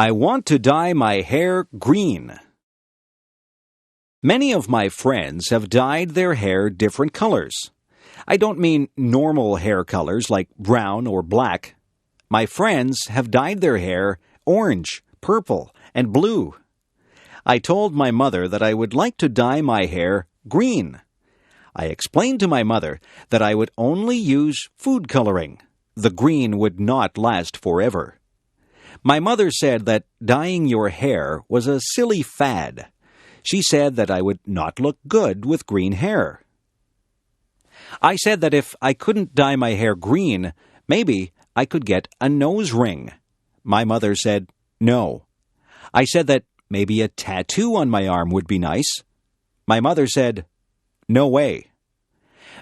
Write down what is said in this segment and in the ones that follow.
I want to dye my hair green. Many of my friends have dyed their hair different colors. I don't mean normal hair colors like brown or black. My friends have dyed their hair orange, purple, and blue. I told my mother that I would like to dye my hair green. I explained to my mother that I would only use food coloring. The green would not last forever. My mother said that dyeing your hair was a silly fad. She said that I would not look good with green hair. I said that if I couldn't dye my hair green, maybe I could get a nose ring. My mother said no. I said that maybe a tattoo on my arm would be nice. My mother said, no way.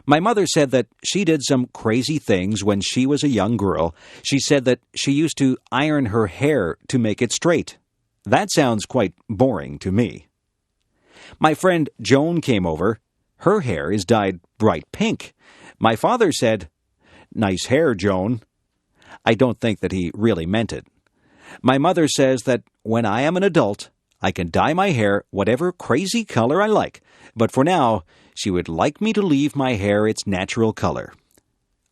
My mother said that she did some crazy things when she was a young girl. She said that she used to iron her hair to make it straight. That sounds quite boring to me. My friend Joan came over. Her hair is dyed bright pink. My father said, nice hair, Joan. I don't think that he really meant it. My mother says that when I am an adult, I can dye my hair whatever crazy color I like, but for now, she would like me to leave my hair its natural color.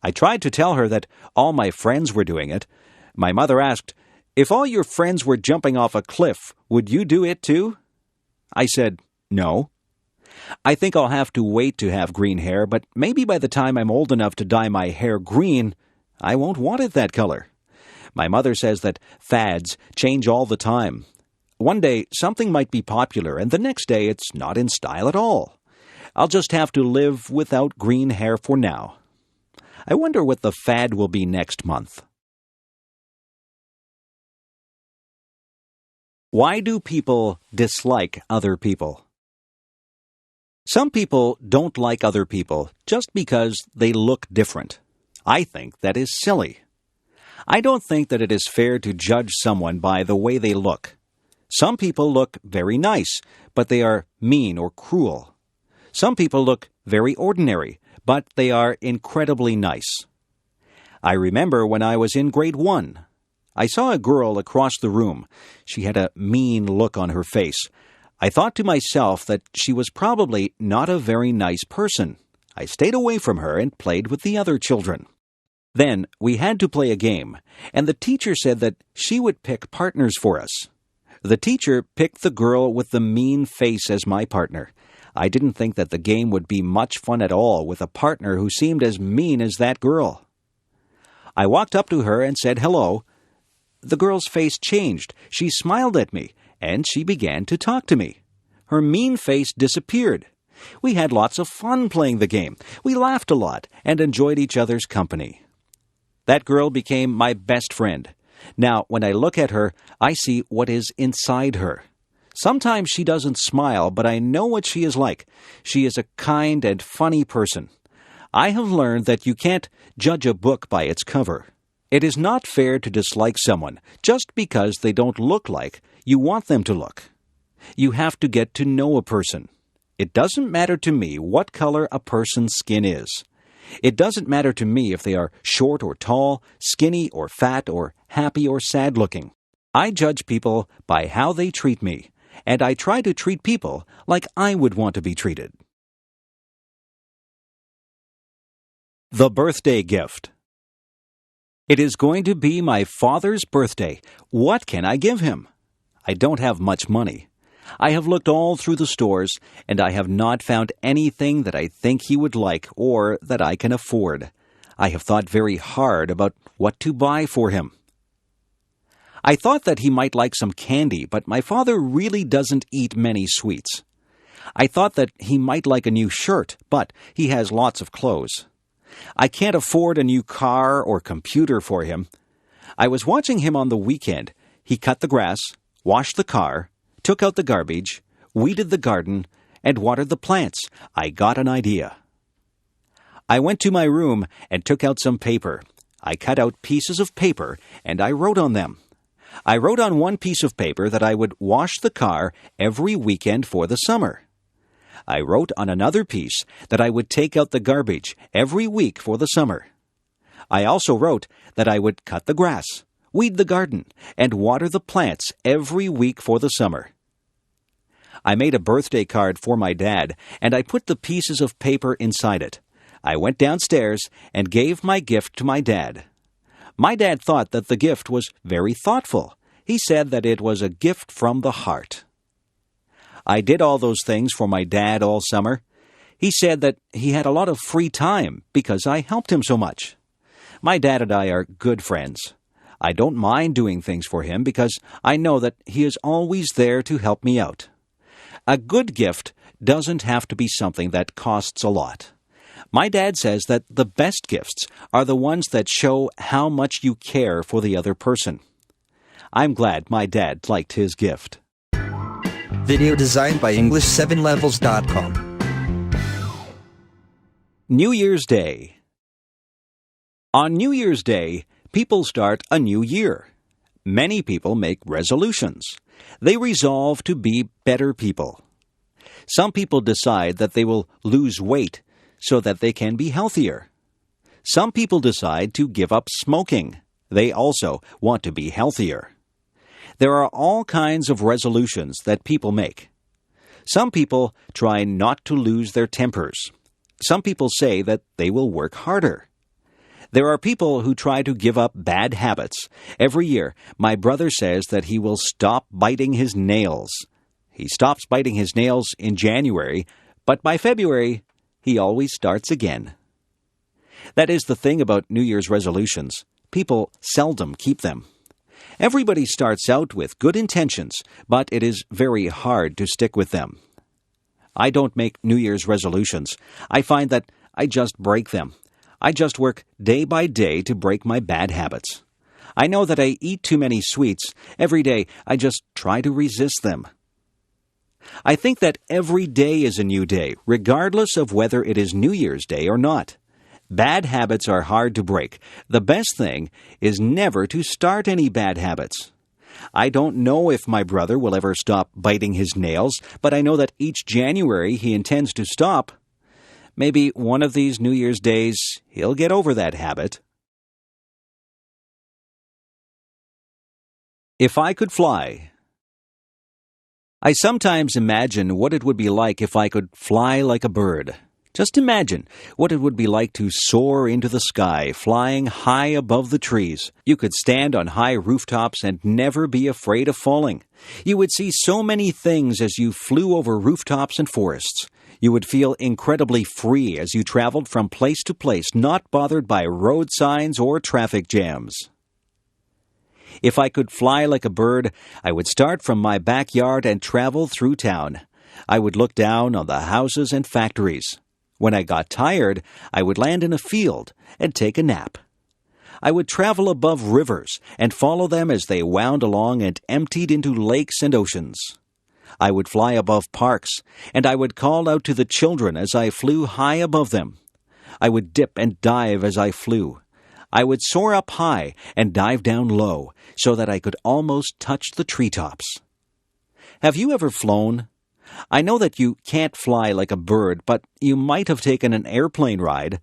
I tried to tell her that all my friends were doing it. My mother asked, if all your friends were jumping off a cliff, would you do it too? I said, no. I think I'll have to wait to have green hair, but maybe by the time I'm old enough to dye my hair green, I won't want it that color. My mother says that fads change all the time. One day, something might be popular, and the next day it's not in style at all. I'll just have to live without green hair for now. I wonder what the fad will be next month. Why do people dislike other people? Some people don't like other people just because they look different. I think that is silly. I don't think that it is fair to judge someone by the way they look. Some people look very nice, but they are mean or cruel. Some people look very ordinary, but they are incredibly nice. I remember when I was in grade 1. I saw a girl across the room. She had a mean look on her face. I thought to myself that she was probably not a very nice person. I stayed away from her and played with the other children. Then we had to play a game, and the teacher said that she would pick partners for us. The teacher picked the girl with the mean face as my partner. I didn't think that the game would be much fun at all with a partner who seemed as mean as that girl. I walked up to her and said hello. The girl's face changed. She smiled at me, and she began to talk to me. Her mean face disappeared. We had lots of fun playing the game. We laughed a lot and enjoyed each other's company. That girl became my best friend. Now, when I look at her, I see what is inside her. Sometimes she doesn't smile, but I know what she is like. She is a kind and funny person. I have learned that you can't judge a book by its cover. It is not fair to dislike someone just because they don't look like you want them to look. You have to get to know a person. It doesn't matter to me what color a person's skin is. It doesn't matter to me if they are short or tall, skinny or fat, or happy or sad looking. I judge people by how they treat me, and I try to treat people like I would want to be treated. The birthday gift. It is going to be my father's birthday. What can I give him? I don't have much money. I have looked all through the stores, and I have not found anything that I think he would like or that I can afford. I have thought very hard about what to buy for him. I thought that he might like some candy, but my father really doesn't eat many sweets. I thought that he might like a new shirt, but he has lots of clothes. I can't afford a new car or computer for him. I was watching him on the weekend. He cut the grass, washed the car, took out the garbage, weeded the garden, and watered the plants. I got an idea. I went to my room and took out some paper. I cut out pieces of paper, and I wrote on them. I wrote on one piece of paper that I would wash the car every weekend for the summer. I wrote on another piece that I would take out the garbage every week for the summer. I also wrote that I would cut the grass, weed the garden, and water the plants every week for the summer. I made a birthday card for my dad, and I put the pieces of paper inside it. I went downstairs and gave my gift to my dad. My dad thought that the gift was very thoughtful. He said that it was a gift from the heart. I did all those things for my dad all summer. He said that he had a lot of free time because I helped him so much. My dad and I are good friends. I don't mind doing things for him because I know that he is always there to help me out. A good gift doesn't have to be something that costs a lot. My dad says that the best gifts are the ones that show how much you care for the other person. I'm glad my dad liked his gift. Video designed by EngLish7levels.com. New Year's Day. On New Year's Day, people start a new year. Many people make resolutions. They resolve to be better people. Some people decide that they will lose weight so that they can be healthier. Some people decide to give up smoking. They also want to be healthier. There are all kinds of resolutions that people make. Some people try not to lose their tempers. Some people say that they will work harder. There are people who try to give up bad habits. Every year, my brother says that he will stop biting his nails. He stops biting his nails in January, but by February, he always starts again. That is the thing about New Year's resolutions. People seldom keep them. Everybody starts out with good intentions, but it is very hard to stick with them. I don't make New Year's resolutions. I find that I just break them. I just work day by day to break my bad habits. I know that I eat too many sweets. Every day, I just try to resist them. I think that every day is a new day, regardless of whether it is New Year's Day or not. Bad habits are hard to break. The best thing is never to start any bad habits. I don't know if my brother will ever stop biting his nails, but I know that each January he intends to stop. Maybe one of these New Year's days he'll get over that habit. If I could fly. I sometimes imagine what it would be like if I could fly like a bird. Just imagine what it would be like to soar into the sky, flying high above the trees. You could stand on high rooftops and never be afraid of falling. You would see so many things as you flew over rooftops and forests. You would feel incredibly free as you traveled from place to place, not bothered by road signs or traffic jams. If I could fly like a bird, I would start from my backyard and travel through town. I would look down on the houses and factories. When I got tired, I would land in a field and take a nap. I would travel above rivers and follow them as they wound along and emptied into lakes and oceans. I would fly above parks, and I would call out to the children as I flew high above them. I would dip and dive as I flew. I would soar up high and dive down low so that I could almost touch the treetops. Have you ever flown? I know that you can't fly like a bird, but you might have taken an airplane ride.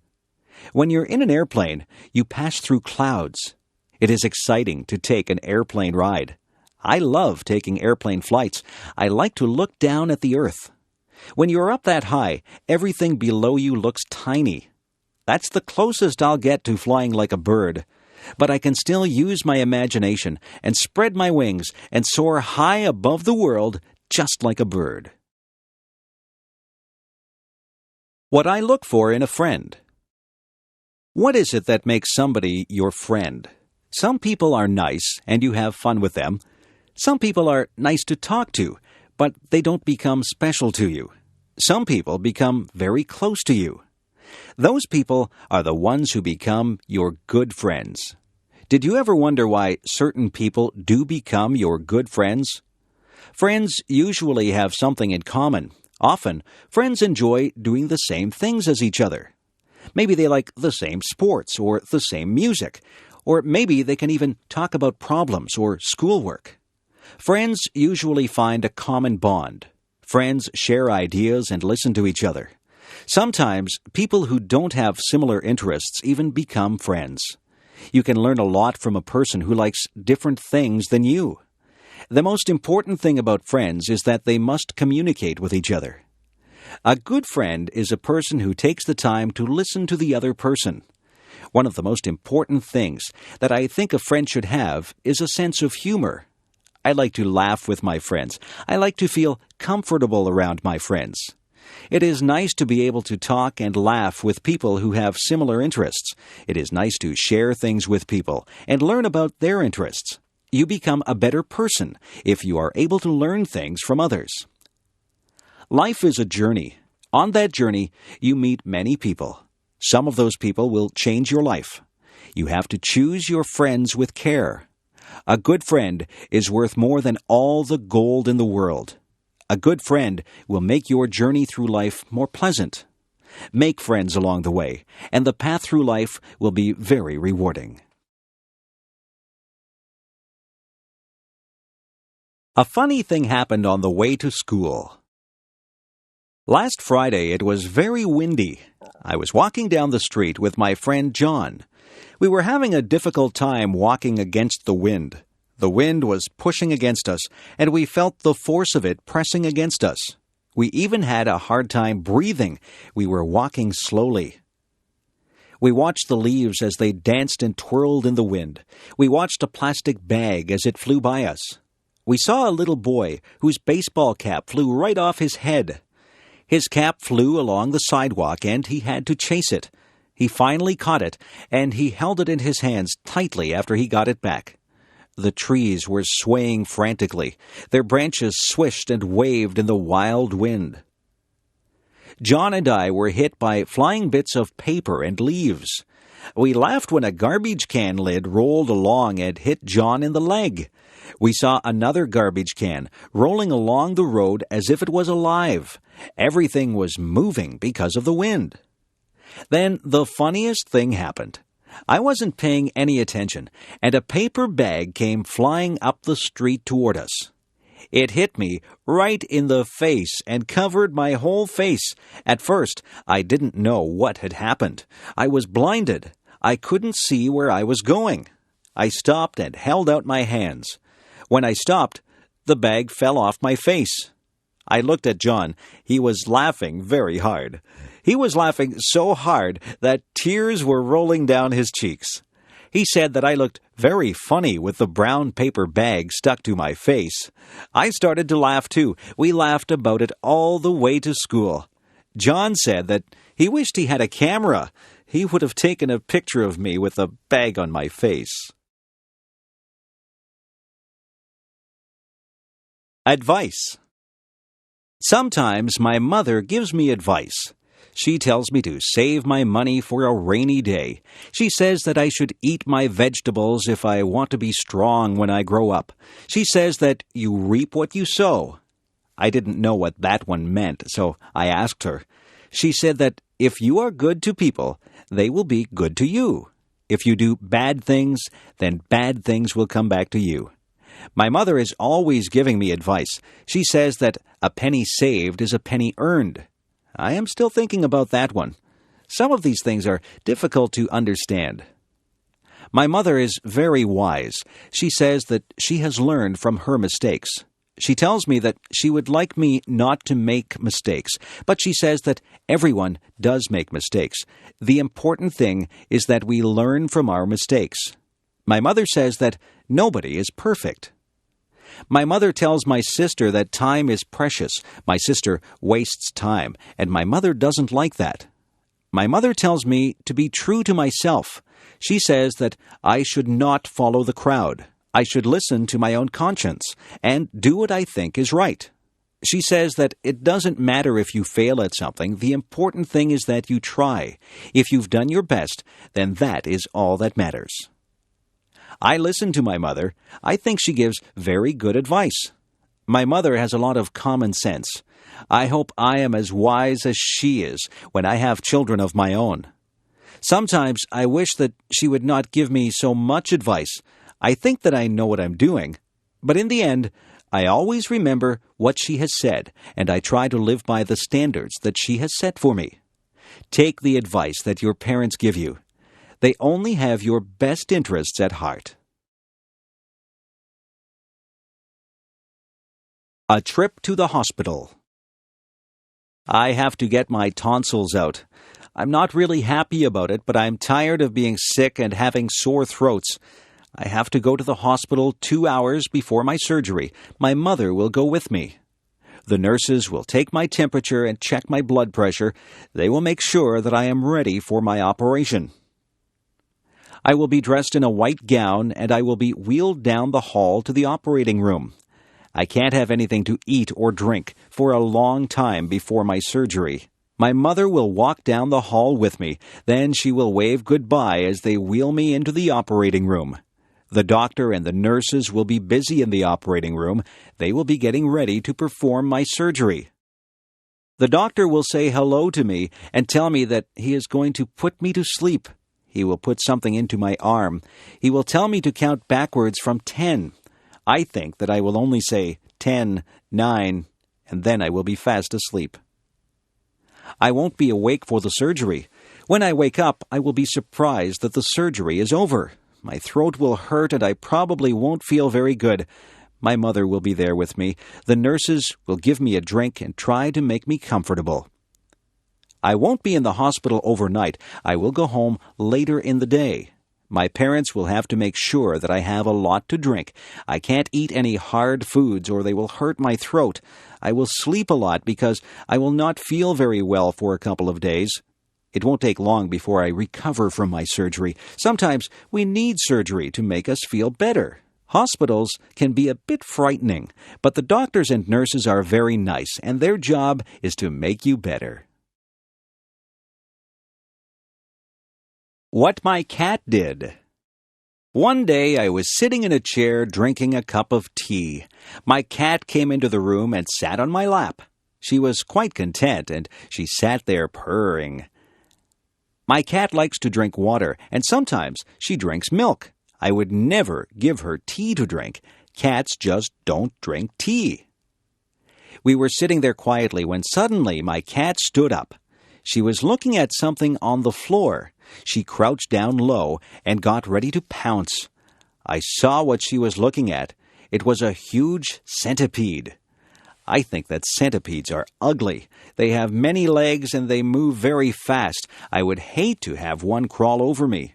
When you're in an airplane, you pass through clouds. It is exciting to take an airplane ride. I love taking airplane flights. I like to look down at the earth. When you're up that high, everything below you looks tiny. That's the closest I'll get to flying like a bird. But I can still use my imagination and spread my wings and soar high above the world just like a bird. What I look for in a friend. What is it that makes somebody your friend? Some people are nice and you have fun with them. Some people are nice to talk to, but they don't become special to you. Some people become very close to you. Those people are the ones who become your good friends. Did you ever wonder why certain people do become your good friends? Friends usually have something in common. Often, friends enjoy doing the same things as each other. Maybe they like the same sports or the same music, or maybe they can even talk about problems or schoolwork. Friends usually find a common bond. Friends share ideas and listen to each other. Sometimes, people who don't have similar interests even become friends. You can learn a lot from a person who likes different things than you. The most important thing about friends is that they must communicate with each other. A good friend is a person who takes the time to listen to the other person. One of the most important things that I think a friend should have is a sense of humor. I like to laugh with my friends. I like to feel comfortable around my friends. It is nice to be able to talk and laugh with people who have similar interests. It is nice to share things with people and learn about their interests. You become a better person if you are able to learn things from others. Life is a journey. On that journey, you meet many people. Some of those people will change your life. You have to choose your friends with care. A good friend is worth more than all the gold in the world. A good friend will make your journey through life more pleasant. Make friends along the way, and the path through life will be very rewarding. A funny thing happened on the way to school. Last Friday, it was very windy. I was walking down the street with my friend John. We were having a difficult time walking against the wind. The wind was pushing against us, and we felt the force of it pressing against us. We even had a hard time breathing. We were walking slowly. We watched the leaves as they danced and twirled in the wind. We watched a plastic bag as it flew by us. We saw a little boy whose baseball cap flew right off his head. His cap flew along the sidewalk, and he had to chase it. He finally caught it, and he held it in his hands tightly after he got it back. The trees were swaying frantically. Their branches swished and waved in the wild wind. John and I were hit by flying bits of paper and leaves. We laughed when a garbage can lid rolled along and hit John in the leg. We saw another garbage can rolling along the road as if it was alive. Everything was moving because of the wind. Then the funniest thing happened. I wasn't paying any attention, and a paper bag came flying up the street toward us. It hit me right in the face and covered my whole face. At first, I didn't know what had happened. I was blinded. I couldn't see where I was going. I stopped and held out my hands. When I stopped, the bag fell off my face. I looked at John. He was laughing very hard. He was laughing so hard that tears were rolling down his cheeks. He said that I looked very funny with the brown paper bag stuck to my face. I started to laugh too. We laughed about it all the way to school. John said that he wished he had a camera. He would have taken a picture of me with a bag on my face. Advice. Sometimes my mother gives me advice. She tells me to save my money for a rainy day. She says that I should eat my vegetables if I want to be strong when I grow up. She says that you reap what you sow. I didn't know what that one meant, so I asked her. She said that if you are good to people, they will be good to you. If you do bad things, then bad things will come back to you. My mother is always giving me advice. She says that a penny saved is a penny earned. I am still thinking about that one. Some of these things are difficult to understand. My mother is very wise. She says that she has learned from her mistakes. She tells me that she would like me not to make mistakes, but she says that everyone does make mistakes. The important thing is that we learn from our mistakes. My mother says that nobody is perfect. My mother tells my sister that time is precious. My sister wastes time, and my mother doesn't like that. My mother tells me to be true to myself. She says that I should not follow the crowd. I should listen to my own conscience and do what I think is right. She says that it doesn't matter if you fail at something. The important thing is that you try. If you've done your best, then that is all that matters. I listen to my mother. I think she gives very good advice. My mother has a lot of common sense. I hope I am as wise as she is when I have children of my own. Sometimes I wish that she would not give me so much advice. I think that I know what I'm doing. But in the end, I always remember what she has said, and I try to live by the standards that she has set for me. Take the advice that your parents give you. They only have your best interests at heart. A trip to the hospital. I have to get my tonsils out. I'm not really happy about it, but I'm tired of being sick and having sore throats. I have to go to the hospital 2 hours before my surgery. My mother will go with me. The nurses will take my temperature and check my blood pressure. They will make sure that I am ready for my operation. I will be dressed in a white gown, and I will be wheeled down the hall to the operating room. I can't have anything to eat or drink for a long time before my surgery. My mother will walk down the hall with me. Then she will wave goodbye as they wheel me into the operating room. The doctor and the nurses will be busy in the operating room. They will be getting ready to perform my surgery. The doctor will say hello to me and tell me that he is going to put me to sleep. He will put something into my arm. He will tell me to count backwards from 10. I think that I will only say 10, 9, and then I will be fast asleep. I won't be awake for the surgery. When I wake up, I will be surprised that the surgery is over. My throat will hurt and I probably won't feel very good. My mother will be there with me. The nurses will give me a drink and try to make me comfortable. I won't be in the hospital overnight. I will go home later in the day. My parents will have to make sure that I have a lot to drink. I can't eat any hard foods or they will hurt my throat. I will sleep a lot because I will not feel very well for a couple of days. It won't take long before I recover from my surgery. Sometimes we need surgery to make us feel better. Hospitals can be a bit frightening, but the doctors and nurses are very nice, and their job is to make you better. What my cat did. One day I was sitting in a chair drinking a cup of tea. My cat came into the room and sat on my lap. She was quite content, and she sat there purring. My cat likes to drink water, and sometimes she drinks milk. I would never give her tea to drink. Cats just don't drink tea. We were sitting there quietly when suddenly my cat stood up. She was looking at something on the floor. She crouched down low and got ready to pounce. I saw what she was looking at. It was a huge centipede. I think that centipedes are ugly. They have many legs and they move very fast. I would hate to have one crawl over me.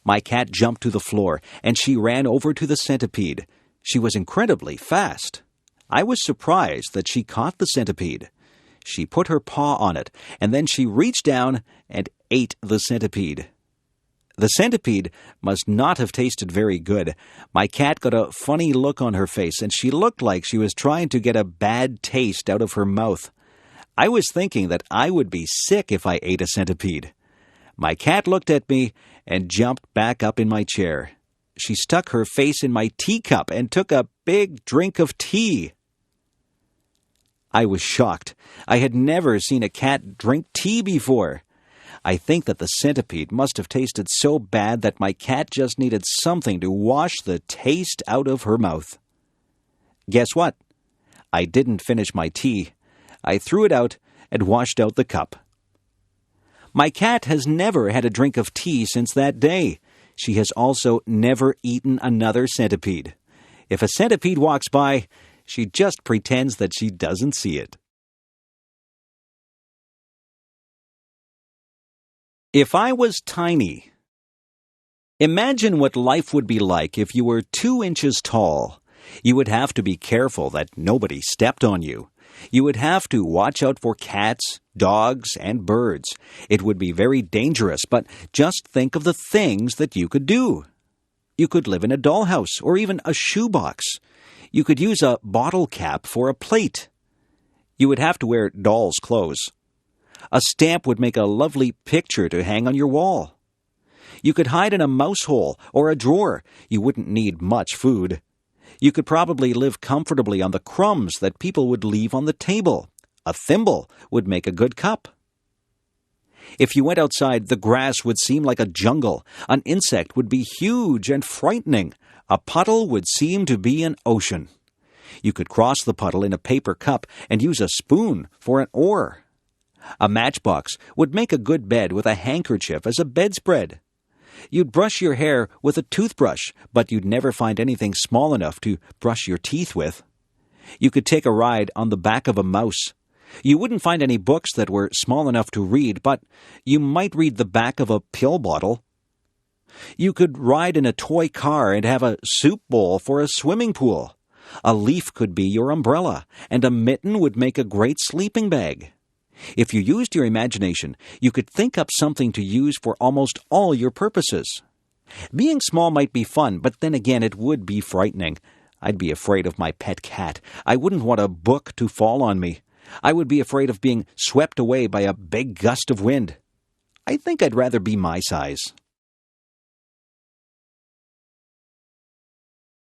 My cat jumped to the floor and she ran over to the centipede. She was incredibly fast. I was surprised that she caught the centipede. She put her paw on it, and then she reached down and ate the centipede. The centipede must not have tasted very good. My cat got a funny look on her face, and she looked like she was trying to get a bad taste out of her mouth. I was thinking that I would be sick if I ate a centipede. My cat looked at me and jumped back up in my chair. She stuck her face in my teacup and took a big drink of tea. I was shocked. I had never seen a cat drink tea before. I think that the centipede must have tasted so bad that my cat just needed something to wash the taste out of her mouth. Guess what? I didn't finish my tea. I threw it out and washed out the cup. My cat has never had a drink of tea since that day. She has also never eaten another centipede. If a centipede walks by, she just pretends that she doesn't see it. If I was tiny. Imagine what life would be like if you were 2 inches tall. You would have to be careful that nobody stepped on you. You would have to watch out for cats, dogs, and birds. It would be very dangerous, but just think of the things that you could do. You could live in a dollhouse or even a shoebox. You could use a bottle cap for a plate. You would have to wear doll's clothes. A stamp would make a lovely picture to hang on your wall. You could hide in a mouse hole or a drawer. You wouldn't need much food. You could probably live comfortably on the crumbs that people would leave on the table. A thimble would make a good cup. If you went outside, the grass would seem like a jungle. An insect would be huge and frightening. A puddle would seem to be an ocean. You could cross the puddle in a paper cup and use a spoon for an oar. A matchbox would make a good bed with a handkerchief as a bedspread. You'd brush your hair with a toothbrush, but you'd never find anything small enough to brush your teeth with. You could take a ride on the back of a mouse. You wouldn't find any books that were small enough to read, but you might read the back of a pill bottle. You could ride in a toy car and have a soup bowl for a swimming pool. A leaf could be your umbrella, and a mitten would make a great sleeping bag. If you used your imagination, you could think up something to use for almost all your purposes. Being small might be fun, but then again it would be frightening. I'd be afraid of my pet cat. I wouldn't want a book to fall on me. I would be afraid of being swept away by a big gust of wind. I think I'd rather be my size.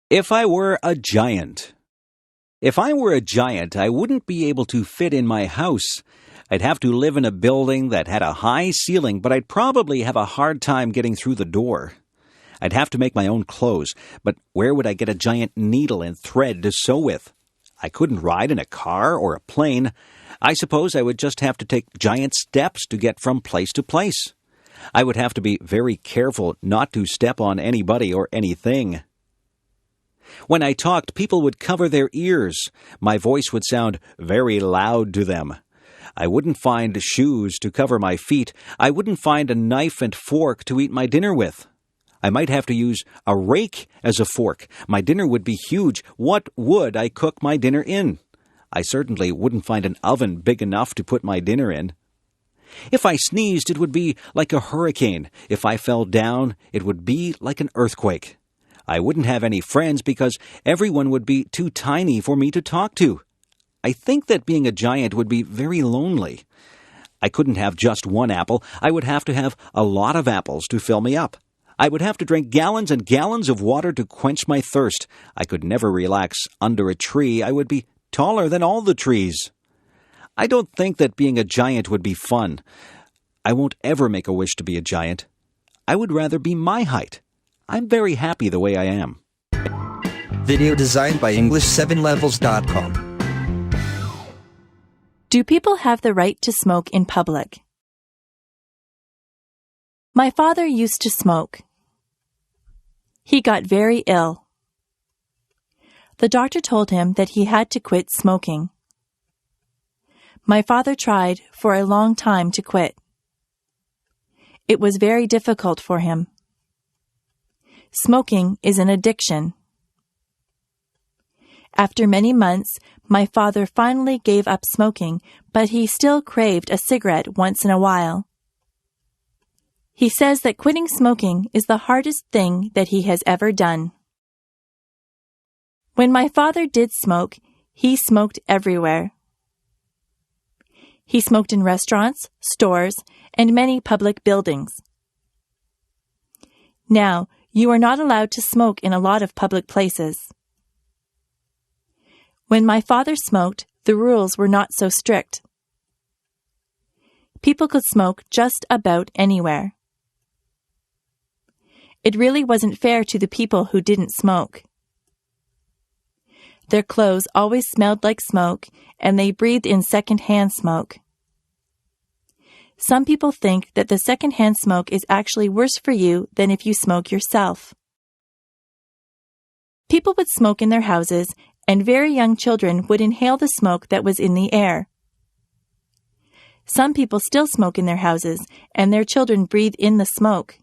If I were a giant. If I were a giant, I wouldn't be able to fit in my house. I'd have to live in a building that had a high ceiling, but I'd probably have a hard time getting through the door. I'd have to make my own clothes, but where would I get a giant needle and thread to sew with? I couldn't ride in a car or a plane. I suppose I would just have to take giant steps to get from place to place. I would have to be very careful not to step on anybody or anything. When I talked, people would cover their ears. My voice would sound very loud to them. I wouldn't find shoes to cover my feet. I wouldn't find a knife and fork to eat my dinner with. I might have to use a rake as a fork. My dinner would be huge. What would I cook my dinner in? I certainly wouldn't find an oven big enough to put my dinner in. If I sneezed, it would be like a hurricane. If I fell down, it would be like an earthquake. I wouldn't have any friends because everyone would be too tiny for me to talk to. I think that being a giant would be very lonely. I couldn't have just one apple. I would have to have a lot of apples to fill me up. I would have to drink gallons and gallons of water to quench my thirst. I could never relax under a tree. I would be taller than all the trees. I don't think that being a giant would be fun. I won't ever make a wish to be a giant. I would rather be my height. I'm very happy the way I am. Video designed by EngLish7levels.com. Do people have the right to smoke in public? My father used to smoke. He got very ill. The doctor told him that he had to quit smoking. My father tried for a long time to quit. It was very difficult for him. Smoking is an addiction. After many months, my father finally gave up smoking, but he still craved a cigarette once in a while. He says that quitting smoking is the hardest thing that he has ever done. When my father did smoke, he smoked everywhere. He smoked in restaurants, stores, and many public buildings. Now, you are not allowed to smoke in a lot of public places. When my father smoked, the rules were not so strict. People could smoke just about anywhere. It really wasn't fair to the people who didn't smoke. Their clothes always smelled like smoke, and they breathed in second-hand smoke. Some people think that the second-hand smoke is actually worse for you than if you smoke yourself. People would smoke in their houses, and very young children would inhale the smoke that was in the air. Some people still smoke in their houses, and their children breathe in the smoke.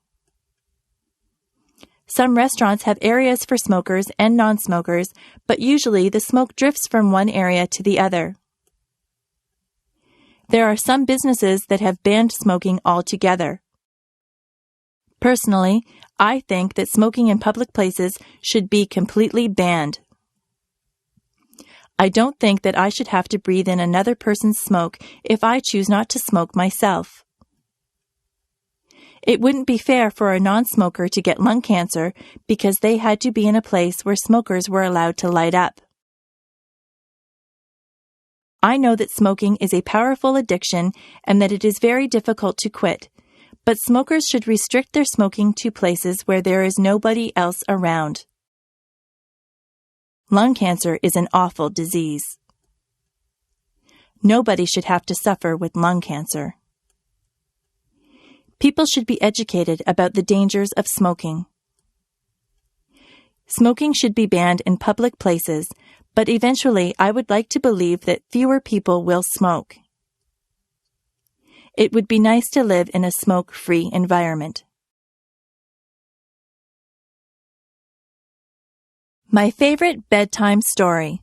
Some restaurants have areas for smokers and non-smokers, but usually the smoke drifts from one area to the other. There are some businesses that have banned smoking altogether. Personally, I think that smoking in public places should be completely banned. I don't think that I should have to breathe in another person's smoke if I choose not to smoke myself. It wouldn't be fair for a non-smoker to get lung cancer because they had to be in a place where smokers were allowed to light up. I know that smoking is a powerful addiction and that it is very difficult to quit, but smokers should restrict their smoking to places where there is nobody else around. Lung cancer is an awful disease. Nobody should have to suffer with lung cancer. People should be educated about the dangers of smoking. Smoking should be banned in public places, but eventually I would like to believe that fewer people will smoke. It would be nice to live in a smoke-free environment. My favorite bedtime story.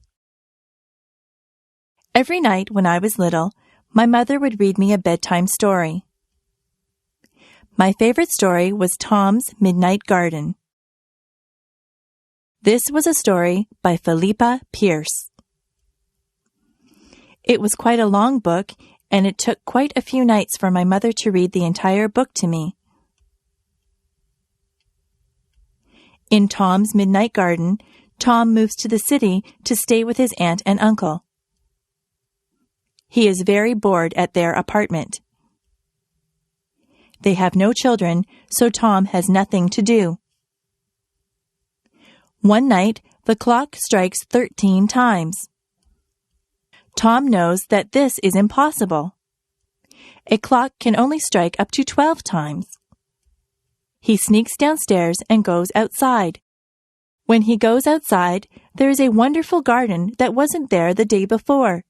Every night when I was little, my mother would read me a bedtime story. My favorite story was Tom's Midnight Garden. This was a story by Philippa Pierce. It was quite a long book, and it took quite a few nights for my mother to read the entire book to me. In Tom's Midnight Garden, Tom moves to the city to stay with his aunt and uncle. He is very bored at their apartment. They have no children, so Tom has nothing to do. One night, the clock strikes 13 times. Tom knows that this is impossible. A clock can only strike up to 12 times. He sneaks downstairs and goes outside. When he goes outside, there is a wonderful garden that wasn't there the day before.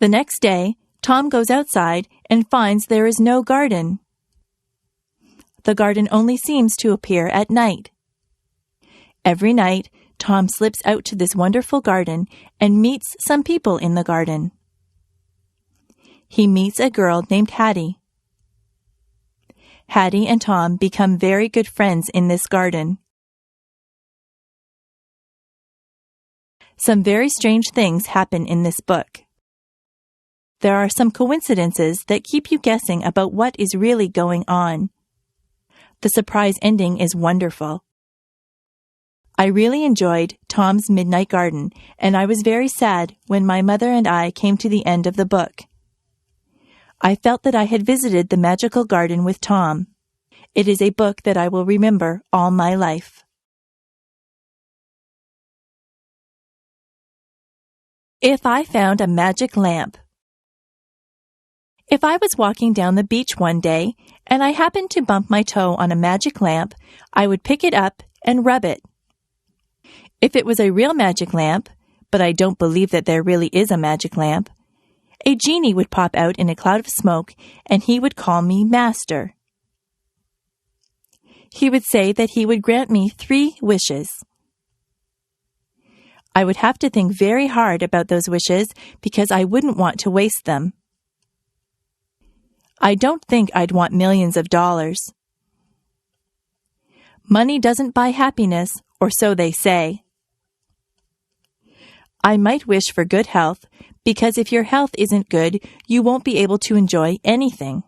The next day, Tom goes outside and finds there is no garden. The garden only seems to appear at night. Every night, Tom slips out to this wonderful garden and meets some people in the garden. He meets a girl named Hattie. Hattie and Tom become very good friends in this garden. Some very strange things happen in this book. There are some coincidences that keep you guessing about what is really going on. The surprise ending is wonderful. I really enjoyed Tom's Midnight Garden, and I was very sad when my mother and I came to the end of the book. I felt that I had visited the magical garden with Tom. It is a book that I will remember all my life. If I found a magic lamp. If I was walking down the beach one day and I happened to bump my toe on a magic lamp, I would pick it up and rub it. If it was a real magic lamp, but I don't believe that there really is a magic lamp, a genie would pop out in a cloud of smoke and he would call me Master. He would say that he would grant me 3 wishes. I would have to think very hard about those wishes because I wouldn't want to waste them. I don't think I'd want millions of dollars. Money doesn't buy happiness, or so they say. I might wish for good health, because if your health isn't good, you won't be able to enjoy anything.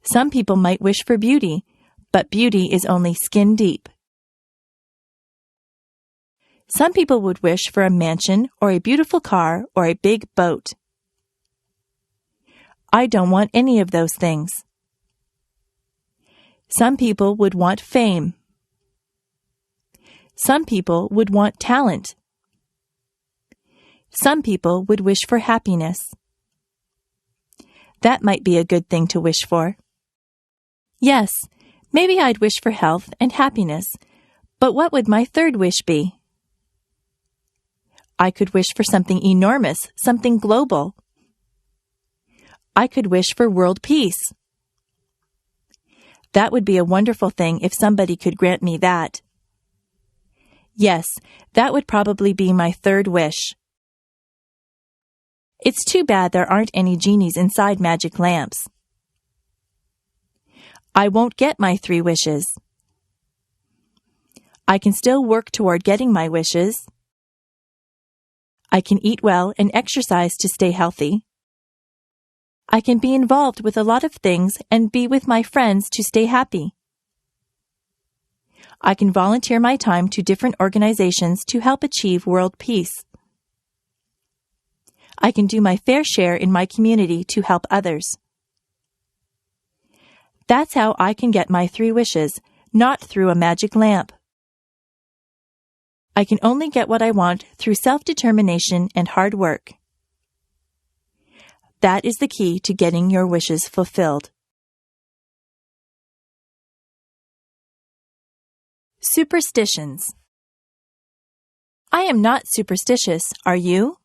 Some people might wish for beauty, but beauty is only skin deep. Some people would wish for a mansion or a beautiful car or a big boat. I don't want any of those things. Some people would want fame. Some people would want talent. Some people would wish for happiness. That might be a good thing to wish for. Yes, maybe I'd wish for health and happiness, but what would my 3rd wish be? I could wish for something enormous, something global. I could wish for world peace. That would be a wonderful thing if somebody could grant me that. Yes, that would probably be my 3rd wish. It's too bad there aren't any genies inside magic lamps. I won't get my 3 wishes. I can still work toward getting my wishes. I can eat well and exercise to stay healthy. I can be involved with a lot of things and be with my friends to stay happy. I can volunteer my time to different organizations to help achieve world peace. I can do my fair share in my community to help others. That's how I can get my 3 wishes, not through a magic lamp. I can only get what I want through self-determination and hard work. That is the key to getting your wishes fulfilled. Superstitions. I am not superstitious, are you?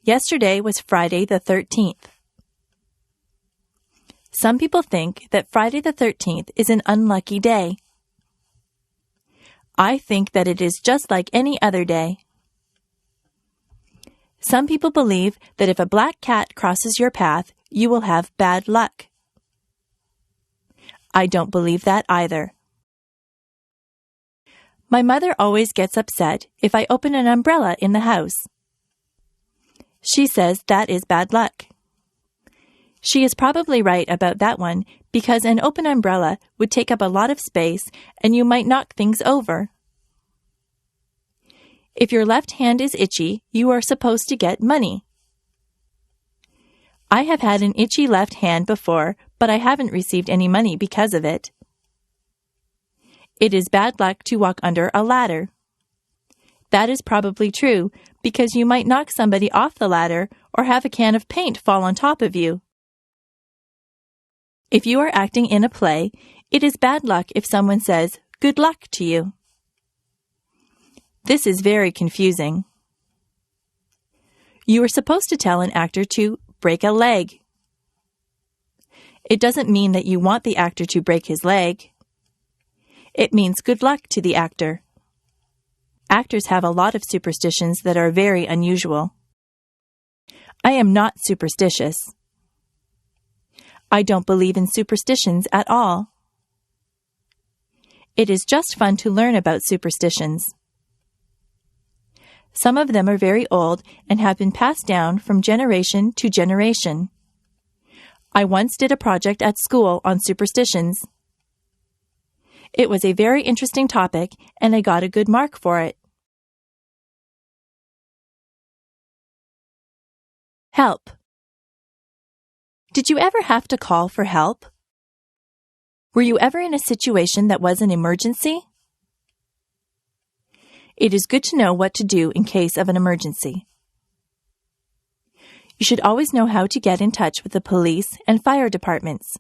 Yesterday was Friday the 13th. Some people think that Friday the 13th is an unlucky day. I think that it is just like any other day. Some people believe that if a black cat crosses your path, you will have bad luck. I don't believe that either. My mother always gets upset if I open an umbrella in the house. She says that is bad luck. She is probably right about that one because an open umbrella would take up a lot of space and you might knock things over. If your left hand is itchy, you are supposed to get money. I have had an itchy left hand before, but I haven't received any money because of it. It is bad luck to walk under a ladder. That is probably true because you might knock somebody off the ladder or have a can of paint fall on top of you. If you are acting in a play, it is bad luck if someone says, "Good luck" to you. This is very confusing. You are supposed to tell an actor to break a leg. It doesn't mean that you want the actor to break his leg. It means good luck to the actor. Actors have a lot of superstitions that are very unusual. I am not superstitious. I don't believe in superstitions at all. It is just fun to learn about superstitions. Some of them are very old and have been passed down from generation to generation. I once did a project at school on superstitions. It was a very interesting topic, and I got a good mark for it. Help. Did you ever have to call for help? Were you ever in a situation that was an emergency? It is good to know what to do in case of an emergency. You should always know how to get in touch with the police and fire departments.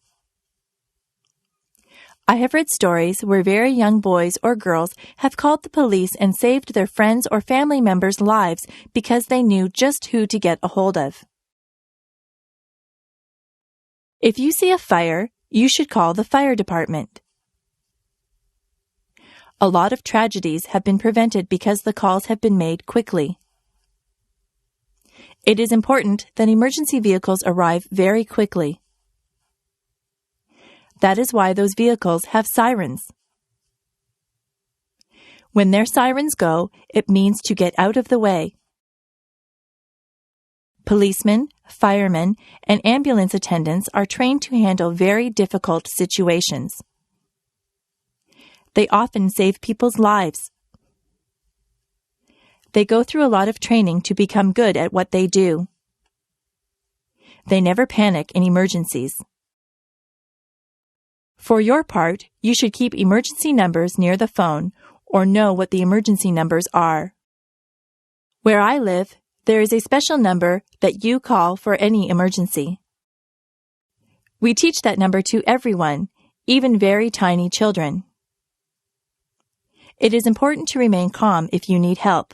I have read stories where very young boys or girls have called the police and saved their friends' or family members' lives because they knew just who to get a hold of. If you see a fire, you should call the fire department. A lot of tragedies have been prevented because the calls have been made quickly. It is important that emergency vehicles arrive very quickly. That is why those vehicles have sirens. When their sirens go, it means to get out of the way. Policemen, firemen, and ambulance attendants are trained to handle very difficult situations. They often save people's lives. They go through a lot of training to become good at what they do. They never panic in emergencies. For your part, you should keep emergency numbers near the phone or know what the emergency numbers are. Where I live, there is a special number that you call for any emergency. We teach that number to everyone, even very tiny children. It is important to remain calm if you need help.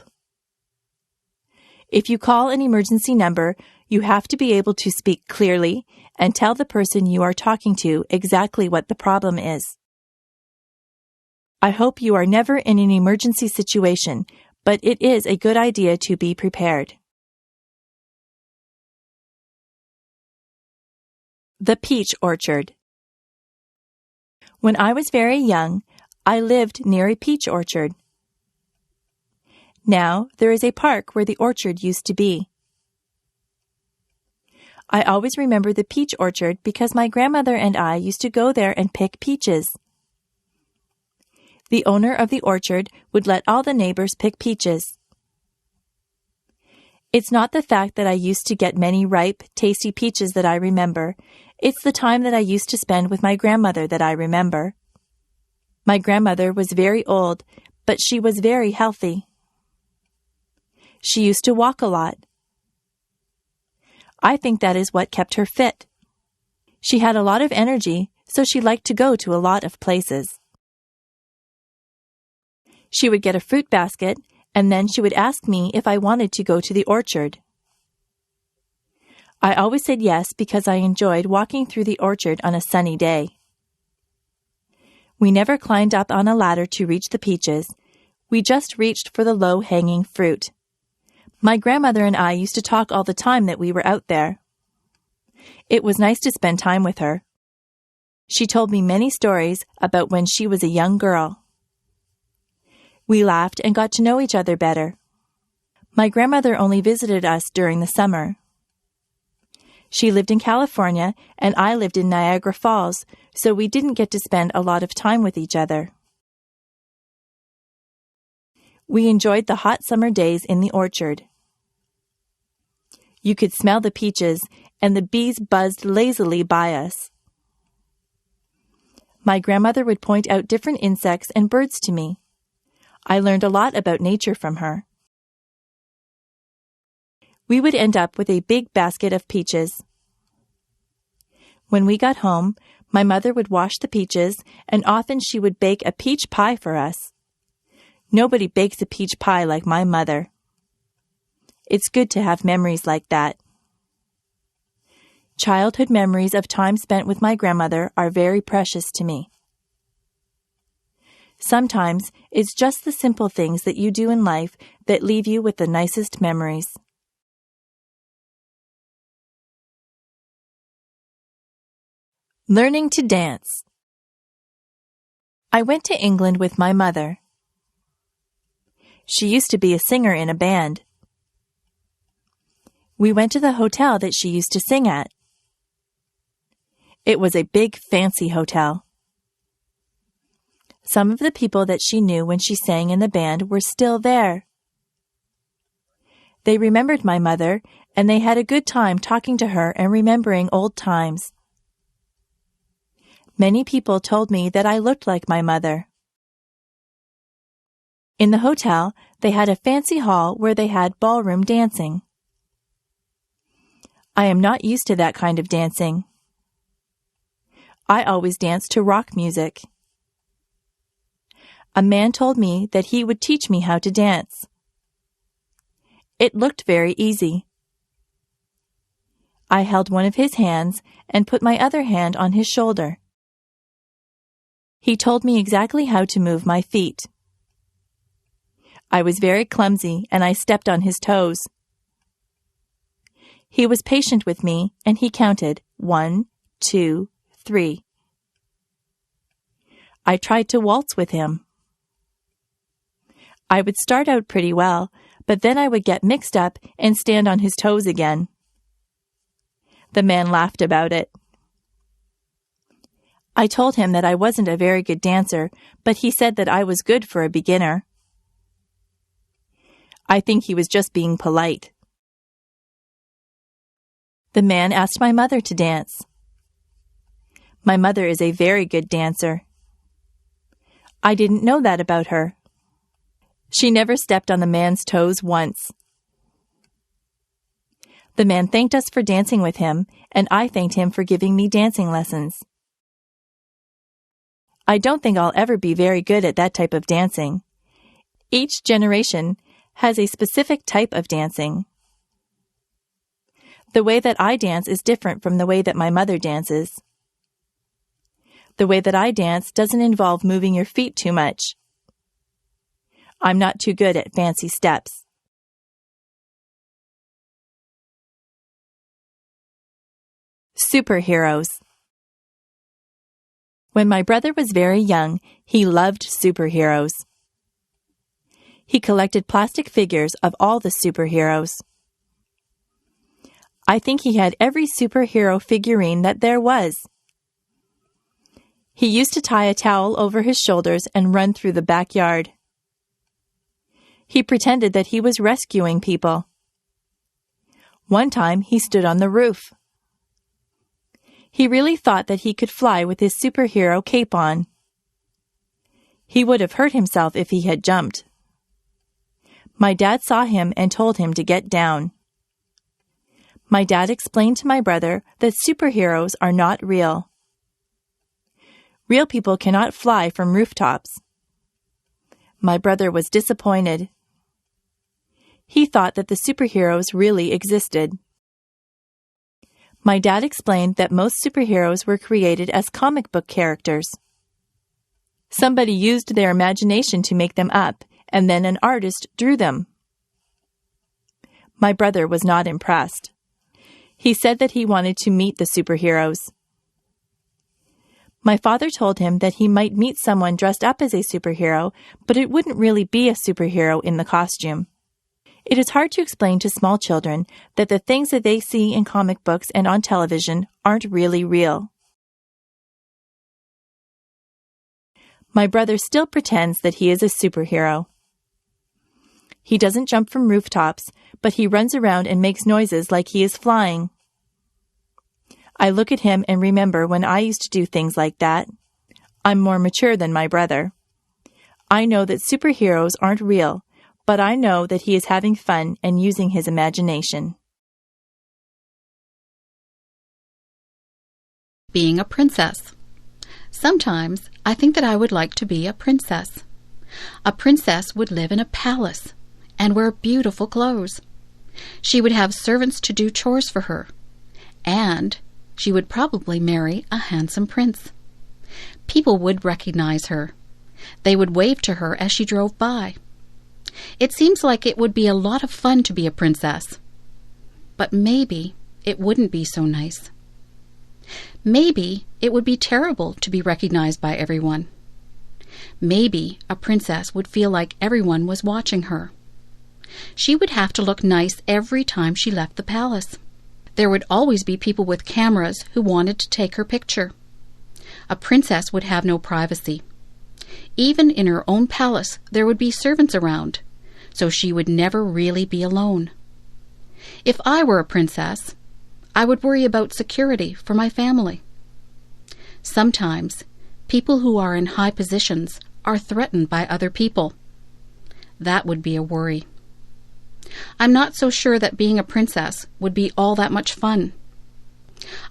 If you call an emergency number, you have to be able to speak clearly and tell the person you are talking to exactly what the problem is. I hope you are never in an emergency situation, but it is a good idea to be prepared. The peach orchard. When I was very young, I lived near a peach orchard. Now there is a park where the orchard used to be. I always remember the peach orchard because my grandmother and I used to go there and pick peaches. The owner of the orchard would let all the neighbors pick peaches. It's not the fact that I used to get many ripe, tasty peaches that I remember. It's the time that I used to spend with my grandmother that I remember. My grandmother was very old, but she was very healthy. She used to walk a lot. I think that is what kept her fit. She had a lot of energy, so she liked to go to a lot of places. She would get a fruit basket, and then she would ask me if I wanted to go to the orchard. I always said yes because I enjoyed walking through the orchard on a sunny day. We never climbed up on a ladder to reach the peaches. We just reached for the low-hanging fruit. My grandmother and I used to talk all the time that we were out there. It was nice to spend time with her. She told me many stories about when she was a young girl. We laughed and got to know each other better. My grandmother only visited us during the summer. She lived in California and I lived in Niagara Falls, so we didn't get to spend a lot of time with each other. We enjoyed the hot summer days in the orchard. You could smell the peaches, and the bees buzzed lazily by us. My grandmother would point out different insects and birds to me. I learned a lot about nature from her. We would end up with a big basket of peaches. When we got home, my mother would wash the peaches, and often she would bake a peach pie for us. Nobody bakes a peach pie like my mother. It's good to have memories like that. Childhood memories of time spent with my grandmother are very precious to me. Sometimes it's just the simple things that you do in life that leave you with the nicest memories. Learning to dance. I went to England with my mother. She used to be a singer in a band. We went to the hotel that she used to sing at. It was a big, fancy hotel. Some of the people that she knew when she sang in the band were still there. They remembered my mother, and they had a good time talking to her and remembering old times. Many people told me that I looked like my mother. In the hotel, they had a fancy hall where they had ballroom dancing. I am not used to that kind of dancing. I always dance to rock music. A man told me that he would teach me how to dance. It looked very easy. I held one of his hands and put my other hand on his shoulder. He told me exactly how to move my feet. I was very clumsy and I stepped on his toes. He was patient with me and he counted 1, 2, 3. I tried to waltz with him. I would start out pretty well, but then I would get mixed up and stand on his toes again. The man laughed about it. I told him that I wasn't a very good dancer, but he said that I was good for a beginner. I think he was just being polite. The man asked my mother to dance. My mother is a very good dancer. I didn't know that about her. She never stepped on the man's toes once. The man thanked us for dancing with him, and I thanked him for giving me dancing lessons. I don't think I'll ever be very good at that type of dancing. Each generation has a specific type of dancing. The way that I dance is different from the way that my mother dances. The way that I dance doesn't involve moving your feet too much. I'm not too good at fancy steps. Superheroes. When my brother was very young, he loved superheroes. He collected plastic figures of all the superheroes. I think he had every superhero figurine that there was. He used to tie a towel over his shoulders and run through the backyard. He pretended that he was rescuing people. One time he stood on the roof. He really thought that he could fly with his superhero cape on. He would have hurt himself if he had jumped. My dad saw him and told him to get down. My dad explained to my brother that superheroes are not real. Real people cannot fly from rooftops. My brother was disappointed. He thought that the superheroes really existed. My dad explained that most superheroes were created as comic book characters. Somebody used their imagination to make them up, and then an artist drew them. My brother was not impressed. He said that he wanted to meet the superheroes. My father told him that he might meet someone dressed up as a superhero, but it wouldn't really be a superhero in the costume. It is hard to explain to small children that the things that they see in comic books and on television aren't really real. My brother still pretends that he is a superhero. He doesn't jump from rooftops, but he runs around and makes noises like he is flying. I look at him and remember when I used to do things like that. I'm more mature than my brother. I know that superheroes aren't real, but I know that he is having fun and using his imagination. Being a princess. Sometimes I think that I would like to be a princess. A princess would live in a palace and wear beautiful clothes. She would have servants to do chores for her, and she would probably marry a handsome prince. People would recognize her. They would wave to her as she drove by. It seems like it would be a lot of fun to be a princess. But maybe it wouldn't be so nice. Maybe it would be terrible to be recognized by everyone. Maybe a princess would feel like everyone was watching her. She would have to look nice every time she left the palace. There would always be people with cameras who wanted to take her picture. A princess would have no privacy. Even in her own palace, there would be servants around, so she would never really be alone. If I were a princess, I would worry about security for my family. Sometimes, people who are in high positions are threatened by other people. That would be a worry. I'm not so sure that being a princess would be all that much fun.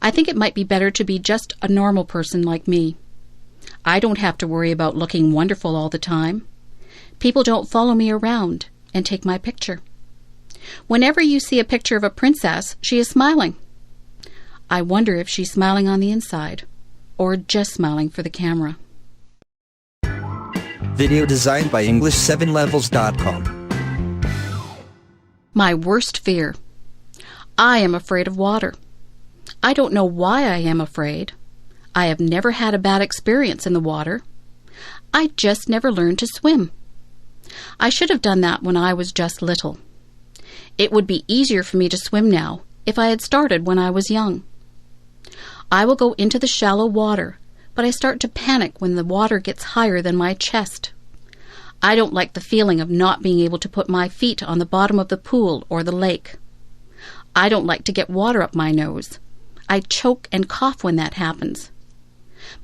I think it might be better to be just a normal person like me. I don't have to worry about looking wonderful all the time. People don't follow me around and take my picture. Whenever you see a picture of a princess, she is smiling. I wonder if she's smiling on the inside, or just smiling for the camera. Video designed by EngLish7levels.com. My worst fear. I am afraid of water. I don't know why I am afraid. I have never had a bad experience in the water. I just never learned to swim. I should have done that when I was just little. It would be easier for me to swim now if I had started when I was young. I will go into the shallow water, but I start to panic when the water gets higher than my chest. I don't like the feeling of not being able to put my feet on the bottom of the pool or the lake. I don't like to get water up my nose. I choke and cough when that happens.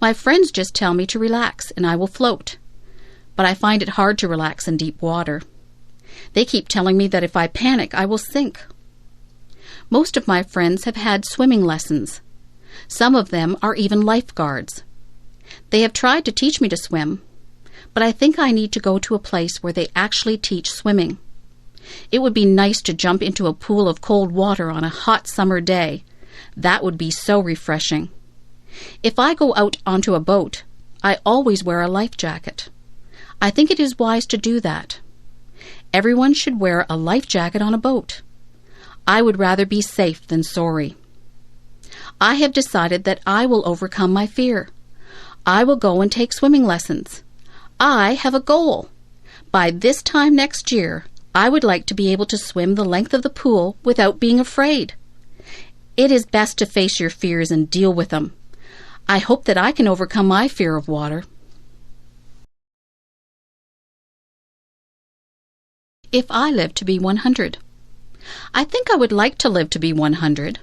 My friends just tell me to relax and I will float, but I find it hard to relax in deep water. They keep telling me that if I panic, I will sink. Most of my friends have had swimming lessons. Some of them are even lifeguards. They have tried to teach me to swim, but I think I need to go to a place where they actually teach swimming. It would be nice to jump into a pool of cold water on a hot summer day. That would be so refreshing. If I go out onto a boat, I always wear a life jacket. I think it is wise to do that. Everyone should wear a life jacket on a boat. I would rather be safe than sorry. I have decided that I will overcome my fear. I will go and take swimming lessons. I have a goal. By this time next year, I would like to be able to swim the length of the pool without being afraid. It is best to face your fears and deal with them. I hope that I can overcome my fear of water. If I live to be 100. I think I would like to live to be 100.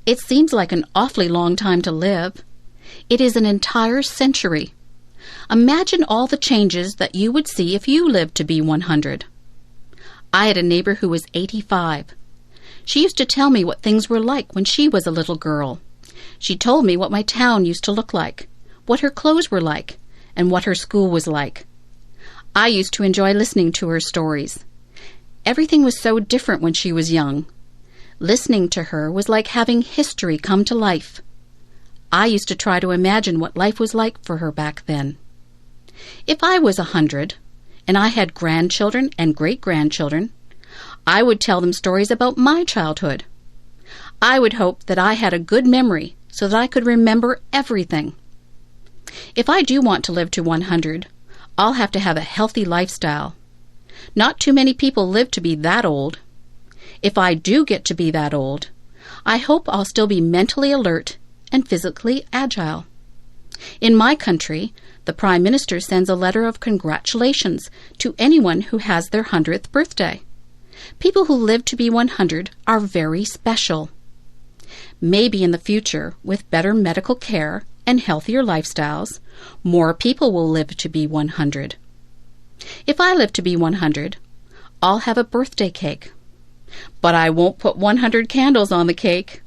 It seems like an awfully long time to live. It is an entire century. Imagine all the changes that you would see if you lived to be 100. I had a neighbor who was 85. She used to tell me what things were like when she was a little girl. She told me what my town used to look like, what her clothes were like, and what her school was like. I used to enjoy listening to her stories. Everything was so different when she was young. Listening to her was like having history come to life. I used to try to imagine what life was like for her back then. If I was 100, and I had grandchildren and great-grandchildren, I would tell them stories about my childhood. I would hope that I had a good memory so that I could remember everything. If I do want to live to 100, I'll have to have a healthy lifestyle. Not too many people live to be that old. If I do get to be that old, I hope I'll still be mentally alert and physically agile. In my country, the Prime Minister sends a letter of congratulations to anyone who has their 100th birthday. People who live to be 100 are very special. Maybe in the future, with better medical care and healthier lifestyles, more people will live to be 100. If I live to be 100, I'll have a birthday cake. But I won't put 100 candles on the cake.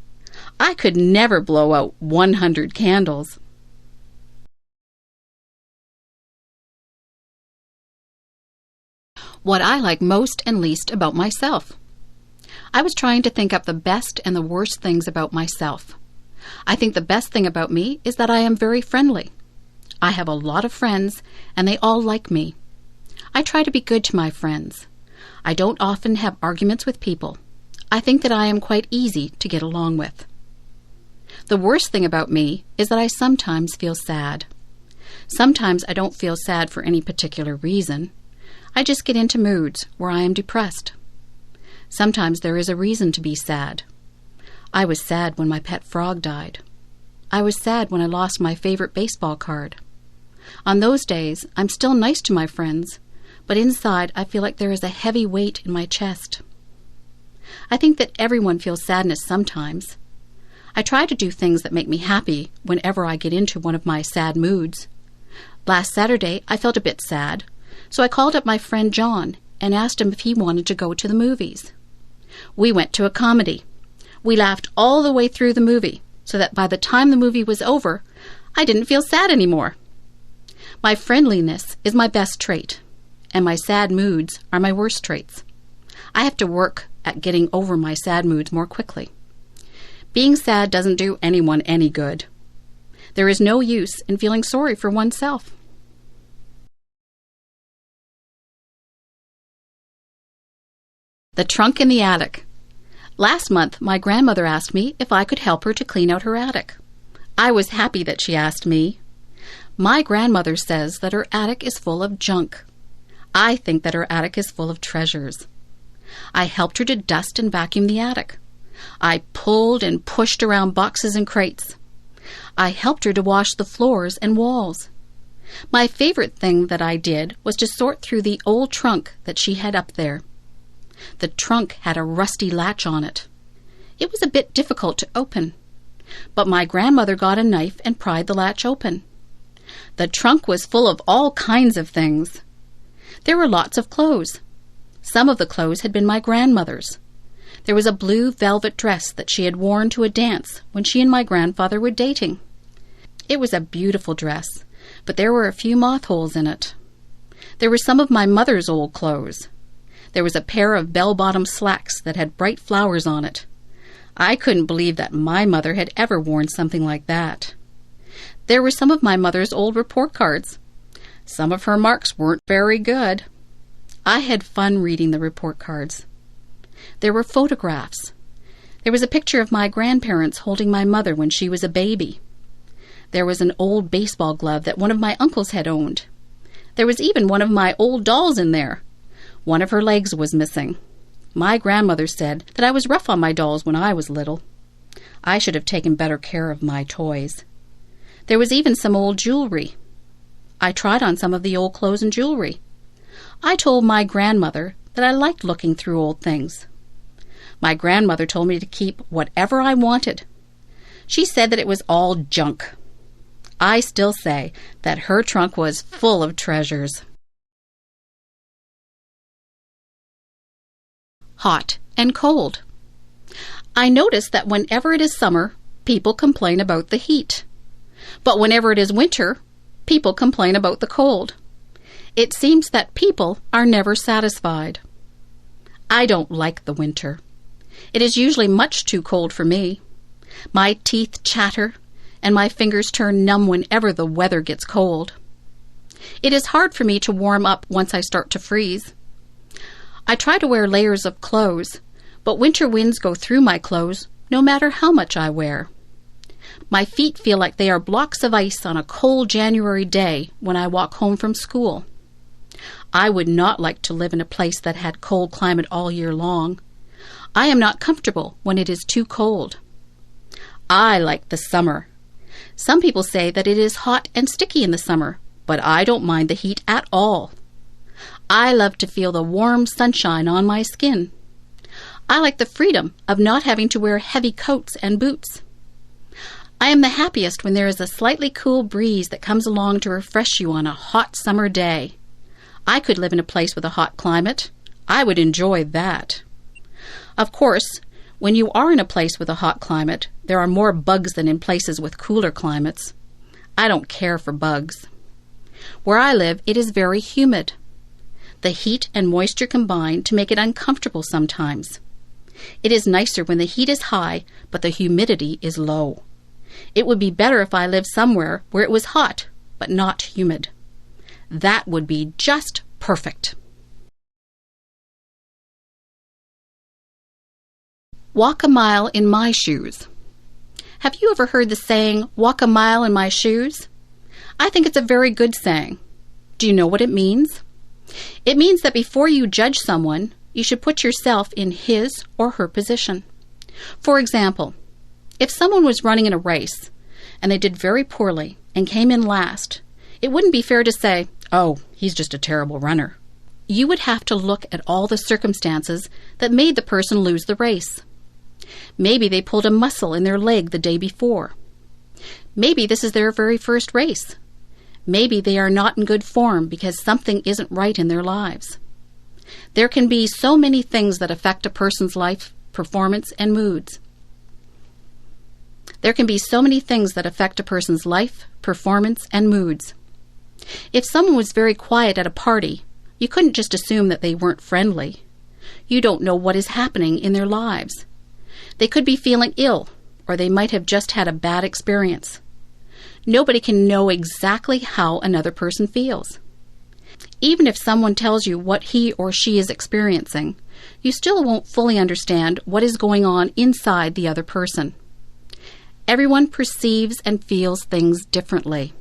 I could never blow out 100 candles. What I like most and least about myself. I was trying to think up the best and the worst things about myself. I think the best thing about me is that I am very friendly. I have a lot of friends, and they all like me. I try to be good to my friends. I don't often have arguments with people. I think that I am quite easy to get along with. The worst thing about me is that I sometimes feel sad. Sometimes I don't feel sad for any particular reason. I just get into moods where I am depressed. Sometimes there is a reason to be sad. I was sad when my pet frog died. I was sad when I lost my favorite baseball card. On those days, I'm still nice to my friends, but inside I feel like there is a heavy weight in my chest. I think that everyone feels sadness sometimes. I try to do things that make me happy whenever I get into one of my sad moods. Last Saturday, I felt a bit sad, so I called up my friend John and asked him if he wanted to go to the movies. We went to a comedy. We laughed all the way through the movie, so that by the time the movie was over, I didn't feel sad anymore. My friendliness is my best trait, and my sad moods are my worst traits. I have to work at getting over my sad moods more quickly. Being sad doesn't do anyone any good. There is no use in feeling sorry for oneself. The trunk in the attic. Last month, my grandmother asked me if I could help her to clean out her attic. I was happy that she asked me. My grandmother says that her attic is full of junk. I think that her attic is full of treasures. I helped her to dust and vacuum the attic. I pulled and pushed around boxes and crates. I helped her to wash the floors and walls. My favorite thing that I did was to sort through the old trunk that she had up there. The trunk had a rusty latch on it. It was a bit difficult to open, but my grandmother got a knife and pried the latch open. The trunk was full of all kinds of things. There were lots of clothes. Some of the clothes had been my grandmother's. There was a blue velvet dress that she had worn to a dance when she and my grandfather were dating. It was a beautiful dress, but there were a few moth holes in it. There were some of my mother's old clothes. There was a pair of bell-bottom slacks that had bright flowers on it. I couldn't believe that my mother had ever worn something like that. There were some of my mother's old report cards. Some of her marks weren't very good. I had fun reading the report cards. There were photographs. There was a picture of my grandparents holding my mother when she was a baby. There was an old baseball glove that one of my uncles had owned. There was even one of my old dolls in there. One of her legs was missing. My grandmother said that I was rough on my dolls when I was little. I should have taken better care of my toys. There was even some old jewelry. I tried on some of the old clothes and jewelry. I told my grandmother that I liked looking through old things. My grandmother told me to keep whatever I wanted. She said that it was all junk. I still say that her trunk was full of treasures. Hot and cold. I notice that whenever it is summer, people complain about the heat. But whenever it is winter, people complain about the cold. It seems that people are never satisfied. I don't like the winter. It is usually much too cold for me. My teeth chatter and my fingers turn numb whenever the weather gets cold. It is hard for me to warm up once I start to freeze. I try to wear layers of clothes, but winter winds go through my clothes no matter how much I wear. My feet feel like they are blocks of ice on a cold January day when I walk home from school. I would not like to live in a place that had cold climate all year long. I am not comfortable when it is too cold. I like the summer. Some people say that it is hot and sticky in the summer, but I don't mind the heat at all. I love to feel the warm sunshine on my skin. I like the freedom of not having to wear heavy coats and boots. I am the happiest when there is a slightly cool breeze that comes along to refresh you on a hot summer day. I could live in a place with a hot climate. I would enjoy that. Of course, when you are in a place with a hot climate, there are more bugs than in places with cooler climates. I don't care for bugs. Where I live, it is very humid. The heat and moisture combine to make it uncomfortable sometimes. It is nicer when the heat is high, but the humidity is low. It would be better if I lived somewhere where it was hot, but not humid. That would be just perfect. Walk a mile in my shoes. Have you ever heard the saying, walk a mile in my shoes? I think it's a very good saying. Do you know what it means? It means that before you judge someone, you should put yourself in his or her position. For example, if someone was running in a race and they did very poorly and came in last, it wouldn't be fair to say, oh, he's just a terrible runner. You would have to look at all the circumstances that made the person lose the race. Maybe they pulled a muscle in their leg the day before. Maybe this is their very first race. Maybe they are not in good form because something isn't right in their lives. There can be so many things that affect a person's life, performance, and moods. There can be so many things that affect a person's life, performance, and moods. If someone was very quiet at a party, you couldn't just assume that they weren't friendly. You don't know what is happening in their lives. They could be feeling ill, or they might have just had a bad experience. Nobody can know exactly how another person feels. Even if someone tells you what he or she is experiencing, you still won't fully understand what is going on inside the other person. Everyone perceives and feels things differently.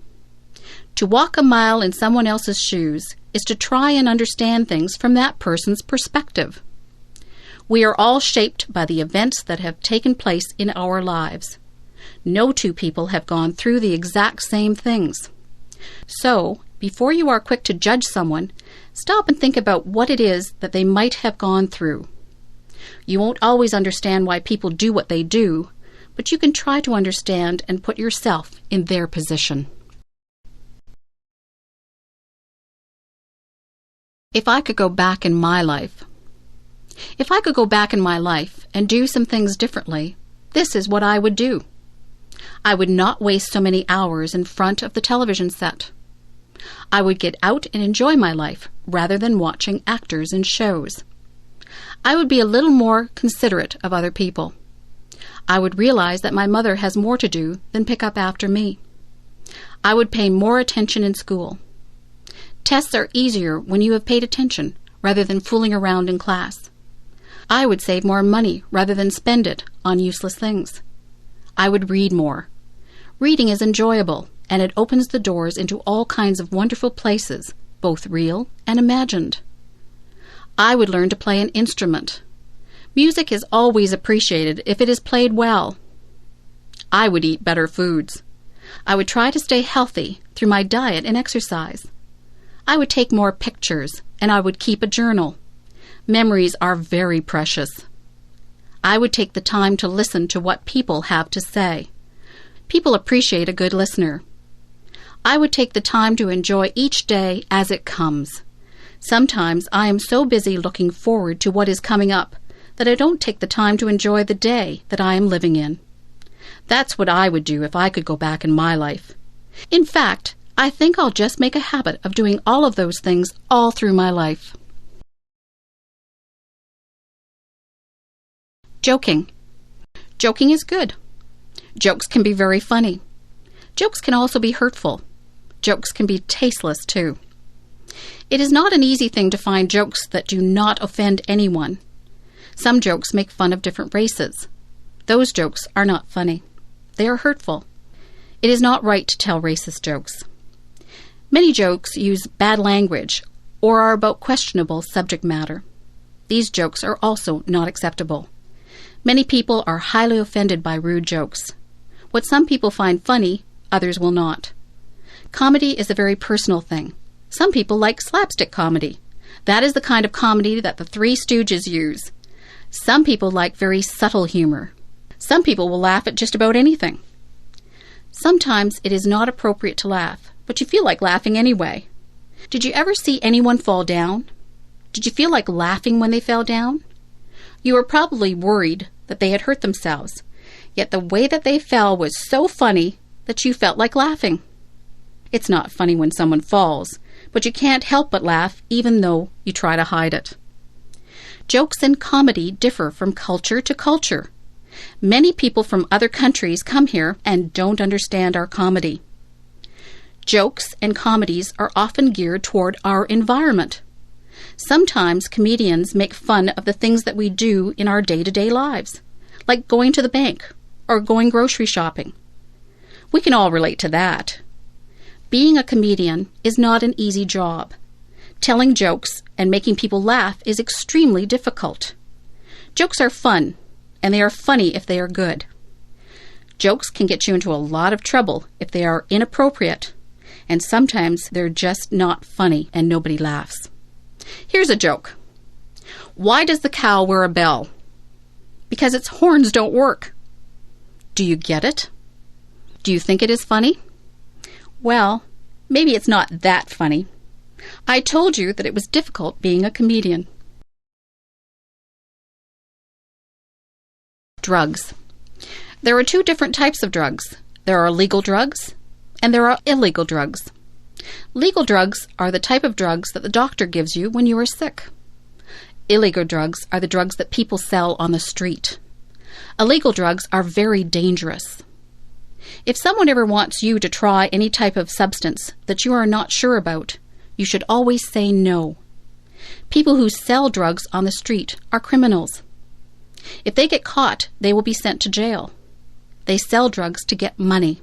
To walk a mile in someone else's shoes is to try and understand things from that person's perspective. We are all shaped by the events that have taken place in our lives. No two people have gone through the exact same things. So, before you are quick to judge someone, stop and think about what it is that they might have gone through. You won't always understand why people do what they do, but you can try to understand and put yourself in their position. If I could go back in my life. If I could go back in my life and do some things differently, this is what I would do. I would not waste so many hours in front of the television set. I would get out and enjoy my life rather than watching actors in shows. I would be a little more considerate of other people. I would realize that my mother has more to do than pick up after me. I would pay more attention in school. Tests are easier when you have paid attention rather than fooling around in class. I would save more money rather than spend it on useless things. I would read more. Reading is enjoyable, and it opens the doors into all kinds of wonderful places, both real and imagined. I would learn to play an instrument. Music is always appreciated if it is played well. I would eat better foods. I would try to stay healthy through my diet and exercise. I would take more pictures, and I would keep a journal. Memories are very precious. I would take the time to listen to what people have to say. People appreciate a good listener. I would take the time to enjoy each day as it comes. Sometimes I am so busy looking forward to what is coming up that I don't take the time to enjoy the day that I am living in. That's what I would do if I could go back in my life. In fact, I think I'll just make a habit of doing all of those things all through my life. Joking. Joking is good. Jokes can be very funny. Jokes can also be hurtful. Jokes can be tasteless too. It is not an easy thing to find jokes that do not offend anyone. Some jokes make fun of different races. Those jokes are not funny. They are hurtful. It is not right to tell racist jokes. Many jokes use bad language or are about questionable subject matter. These jokes are also not acceptable. Many people are highly offended by rude jokes. What some people find funny, others will not. Comedy is a very personal thing. Some people like slapstick comedy. That is the kind of comedy that the Three Stooges use. Some people like very subtle humor. Some people will laugh at just about anything. Sometimes it is not appropriate to laugh, but you feel like laughing anyway. Did you ever see anyone fall down? Did you feel like laughing when they fell down? You were probably worried that they had hurt themselves, yet the way that they fell was so funny that you felt like laughing. It's not funny when someone falls, but you can't help but laugh even though you try to hide it. Jokes and comedy differ from culture to culture. Many people from other countries come here and don't understand our comedy. Jokes and comedies are often geared toward our environment. Sometimes comedians make fun of the things that we do in our day-to-day lives, like going to the bank or going grocery shopping. We can all relate to that. Being a comedian is not an easy job. Telling jokes and making people laugh is extremely difficult. Jokes are fun, and they are funny if they are good. Jokes can get you into a lot of trouble if they are inappropriate, and sometimes they're just not funny and nobody laughs. Here's a joke. Why does the cow wear a bell? Because its horns don't work. Do you get it? Do you think it is funny? Well, maybe it's not that funny. I told you that it was difficult being a comedian. Drugs. There are two different types of drugs. There are legal drugs and there are illegal drugs. Legal drugs are the type of drugs that the doctor gives you when you are sick. Illegal drugs are the drugs that people sell on the street. Illegal drugs are very dangerous. If someone ever wants you to try any type of substance that you are not sure about, you should always say no. People who sell drugs on the street are criminals. If they get caught, they will be sent to jail. They sell drugs to get money.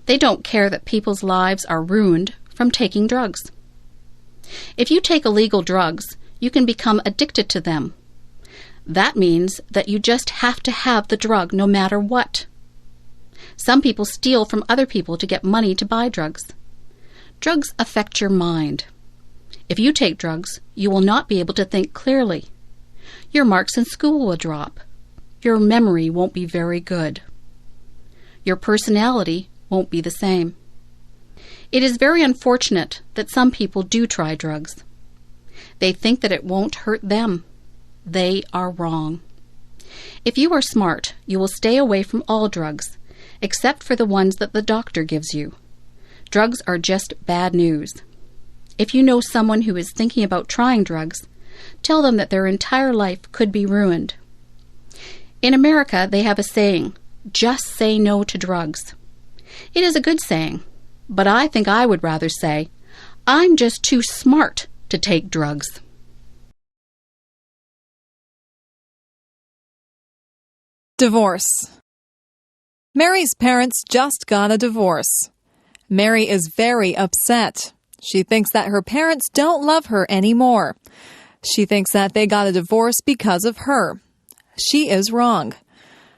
They don't care that people's lives are ruined from taking drugs. If you take illegal drugs, you can become addicted to them. That means that you just have to have the drug no matter what. Some people steal from other people to get money to buy drugs. Drugs affect your mind. If you take drugs, you will not be able to think clearly. Your marks in school will drop. Your memory won't be very good. Your personality won't be the same. It is very unfortunate that some people do try drugs. They think that it won't hurt them. They are wrong. If you are smart, you will stay away from all drugs, except for the ones that the doctor gives you. Drugs are just bad news. If you know someone who is thinking about trying drugs, tell them that their entire life could be ruined. In America, they have a saying, just say no to drugs. It is a good saying, but I think I would rather say, I'm just too smart to take drugs. Divorce. Mary's parents just got a divorce. Mary is very upset. She thinks that her parents don't love her anymore. She thinks that they got a divorce because of her. She is wrong.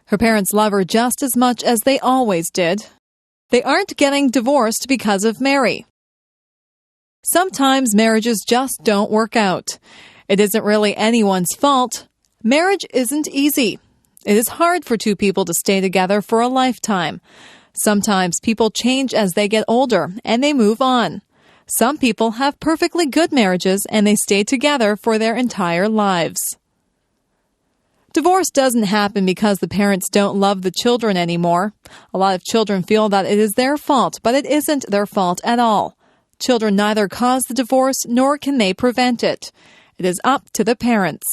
Her parents love her just as much as they always did. They aren't getting divorced because of Mary. Sometimes marriages just don't work out. It isn't really anyone's fault. Marriage isn't easy. It is hard for two people to stay together for a lifetime. Sometimes people change as they get older and they move on. Some people have perfectly good marriages and they stay together for their entire lives. Divorce doesn't happen because the parents don't love the children anymore. A lot of children feel that it is their fault, but it isn't their fault at all. Children neither cause the divorce nor can they prevent it. It is up to the parents.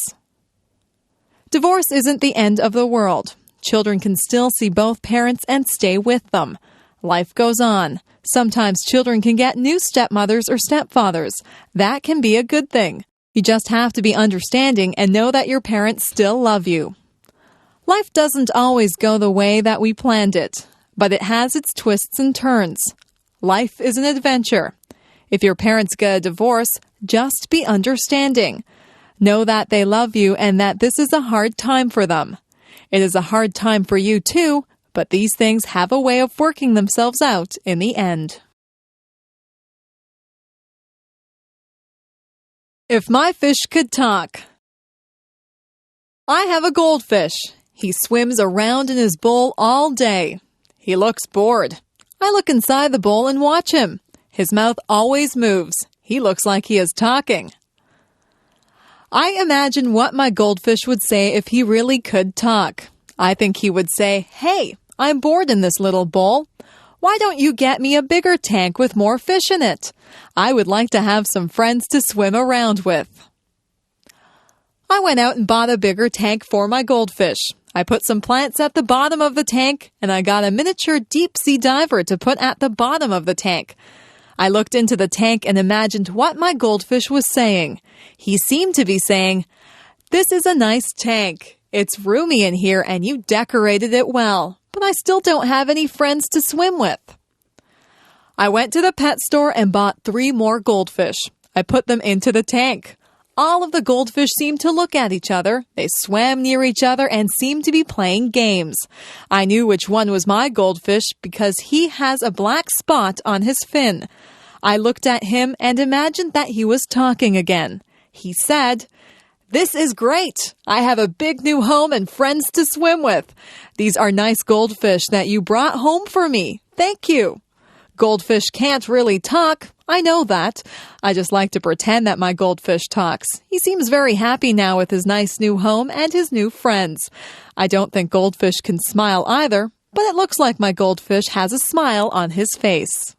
Divorce isn't the end of the world. Children can still see both parents and stay with them. Life goes on. Sometimes children can get new stepmothers or stepfathers. That can be a good thing. You just have to be understanding and know that your parents still love you. Life doesn't always go the way that we planned it, but it has its twists and turns. Life is an adventure. If your parents get a divorce, just be understanding. Know that they love you and that this is a hard time for them. It is a hard time for you too, but these things have a way of working themselves out in the end. If my fish could talk. I have a goldfish. He swims around in his bowl all day. He looks bored. I look inside the bowl and watch him. His mouth always moves. He looks like he is talking. I imagine what my goldfish would say if he really could talk. I think he would say, "Hey, I'm bored in this little bowl. Why don't you get me a bigger tank with more fish in it? I would like to have some friends to swim around with." I went out and bought a bigger tank for my goldfish. I put some plants at the bottom of the tank, and I got a miniature deep-sea diver to put at the bottom of the tank. I looked into the tank and imagined what my goldfish was saying. He seemed to be saying, "This is a nice tank. It's roomy in here and you decorated it well, but I still don't have any friends to swim with." I went to the pet store and bought 3 more goldfish. I put them into the tank. All of the goldfish seemed to look at each other. They swam near each other and seemed to be playing games. I knew which one was my goldfish because he has a black spot on his fin. I looked at him and imagined that he was talking again. He said, "This is great. I have a big new home and friends to swim with. These are nice goldfish that you brought home for me. Thank you." Goldfish can't really talk. I know that. I just like to pretend that my goldfish talks. He seems very happy now with his nice new home and his new friends. I don't think goldfish can smile either, but it looks like my goldfish has a smile on his face.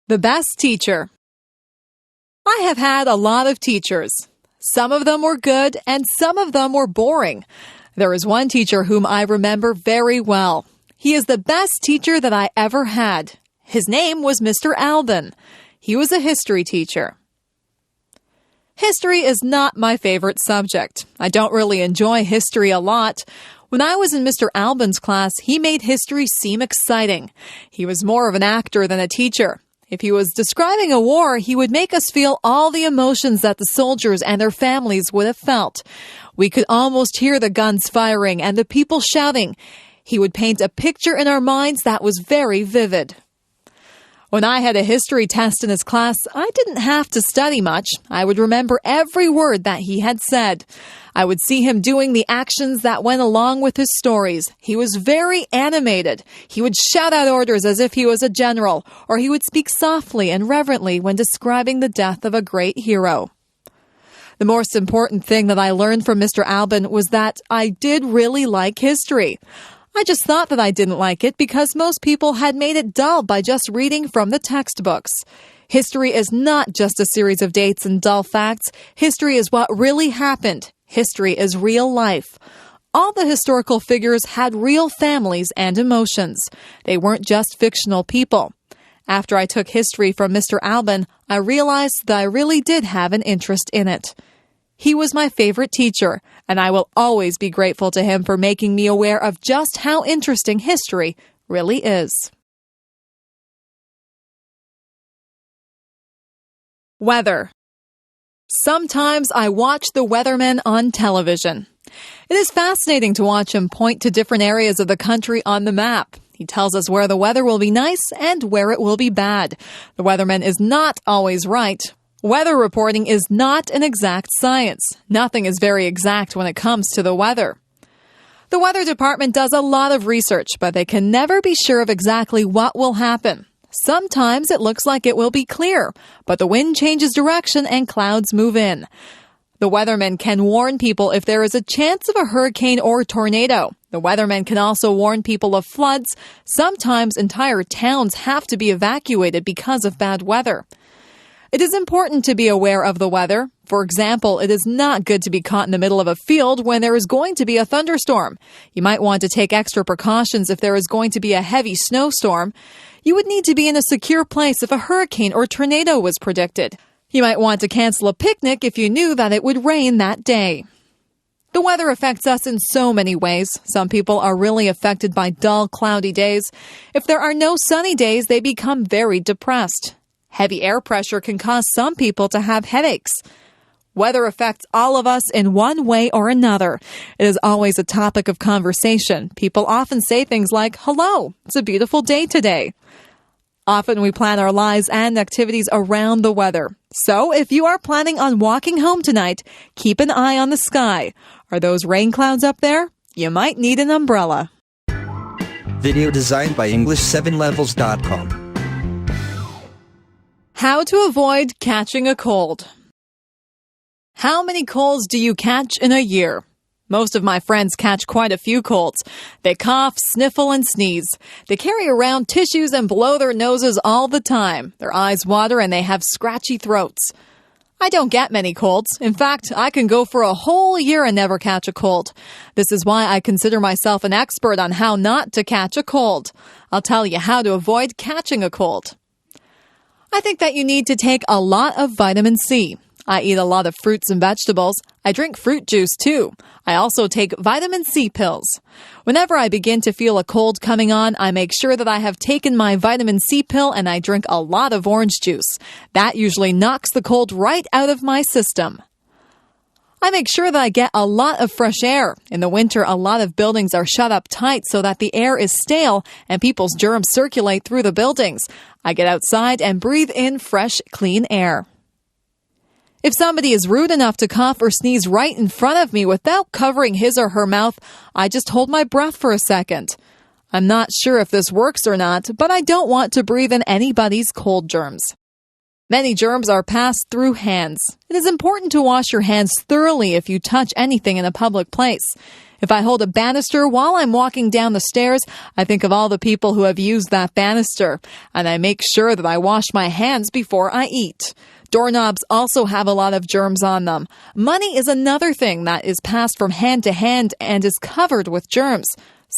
The best teacher. I have had a lot of teachers. Some of them were good and some of them were boring. There is one teacher whom I remember very well. He is the best teacher that I ever had. His name was Mr. Alban. He was a history teacher. History is not my favorite subject. I don't really enjoy history a lot. When I was in Mr. Alban's class, he made history seem exciting. He was more of an actor than a teacher. If he was describing a war, he would make us feel all the emotions that the soldiers and their families would have felt. We could almost hear the guns firing and the people shouting. He would paint a picture in our minds that was very vivid. When I had a history test in his class, I didn't have to study much. I would remember every word that he had said. I would see him doing the actions that went along with his stories. He was very animated. He would shout out orders as if he was a general, or he would speak softly and reverently when describing the death of a great hero. The most important thing that I learned from Mr. Alban was that I did really like history. I just thought that I didn't like it because most people had made it dull by just reading from the textbooks. History is not just a series of dates and dull facts. History is what really happened. History is real life. All the historical figures had real families and emotions. They weren't just fictional people. After I took history from Mr. Alban, I realized that I really did have an interest in it. He was my favorite teacher, and I will always be grateful to him for making me aware of just how interesting history really is. Weather. Sometimes I watch the weatherman on television. It is fascinating to watch him point to different areas of the country on the map. He tells us where the weather will be nice and where it will be bad. The weatherman is not always right. Weather reporting is not an exact science. Nothing is very exact when it comes to the weather. The The weather department does a lot of research, but they can never be sure of exactly what will happen. Sometimes it looks like it will be clear, but the wind changes direction and clouds move in. The weathermen can warn people if there is a chance of a hurricane or tornado. The weathermen can also warn people of floods. Sometimes entire towns have to be evacuated because of bad weather. It is important to be aware of the weather. For example, it is not good to be caught in the middle of a field when there is going to be a thunderstorm. You might want to take extra precautions if there is going to be a heavy snowstorm. You would need to be in a secure place if a hurricane or tornado was predicted. You might want to cancel a picnic if you knew that it would rain that day. The weather affects us in so many ways. Some people are really affected by dull, cloudy days. If there are no sunny days, they become very depressed. Heavy air pressure can cause some people to have headaches. Weather affects all of us in one way or another. It is always a topic of conversation. People often say things like, "Hello, it's a beautiful day today." Often we plan our lives and activities around the weather. So if you are planning on walking home tonight, keep an eye on the sky. Are those rain clouds up there? You might need an umbrella. Video designed by EngLish7levels.com. How to avoid catching a cold. How many colds do you catch in a year? Most of my friends catch quite a few colds. They cough, sniffle, and sneeze. They carry around tissues and blow their noses all the time. Their eyes water and they have scratchy throats. I don't get many colds. In fact, I can go for a whole year and never catch a cold. This is why I consider myself an expert on how not to catch a cold. I'll tell you how to avoid catching a cold. I think that you need to take a lot of vitamin C. I eat a lot of fruits and vegetables. I drink fruit juice too. I also take vitamin C pills. Whenever I begin to feel a cold coming on, I make sure that I have taken my vitamin C pill and I drink a lot of orange juice. That usually knocks the cold right out of my system. I make sure that I get a lot of fresh air. In the winter, a lot of buildings are shut up tight so that the air is stale and people's germs circulate through the buildings. I get outside and breathe in fresh, clean air. If somebody is rude enough to cough or sneeze right in front of me without covering his or her mouth, I just hold my breath for a second. I'm not sure if this works or not, but I don't want to breathe in anybody's cold germs. Many germs are passed through hands. It is important to wash your hands thoroughly if you touch anything in a public place. If I hold a banister while I'm walking down the stairs, I think of all the people who have used that banister, and I make sure that I wash my hands before I eat. Doorknobs also have a lot of germs on them. Money is another thing that is passed from hand to hand and is covered with germs.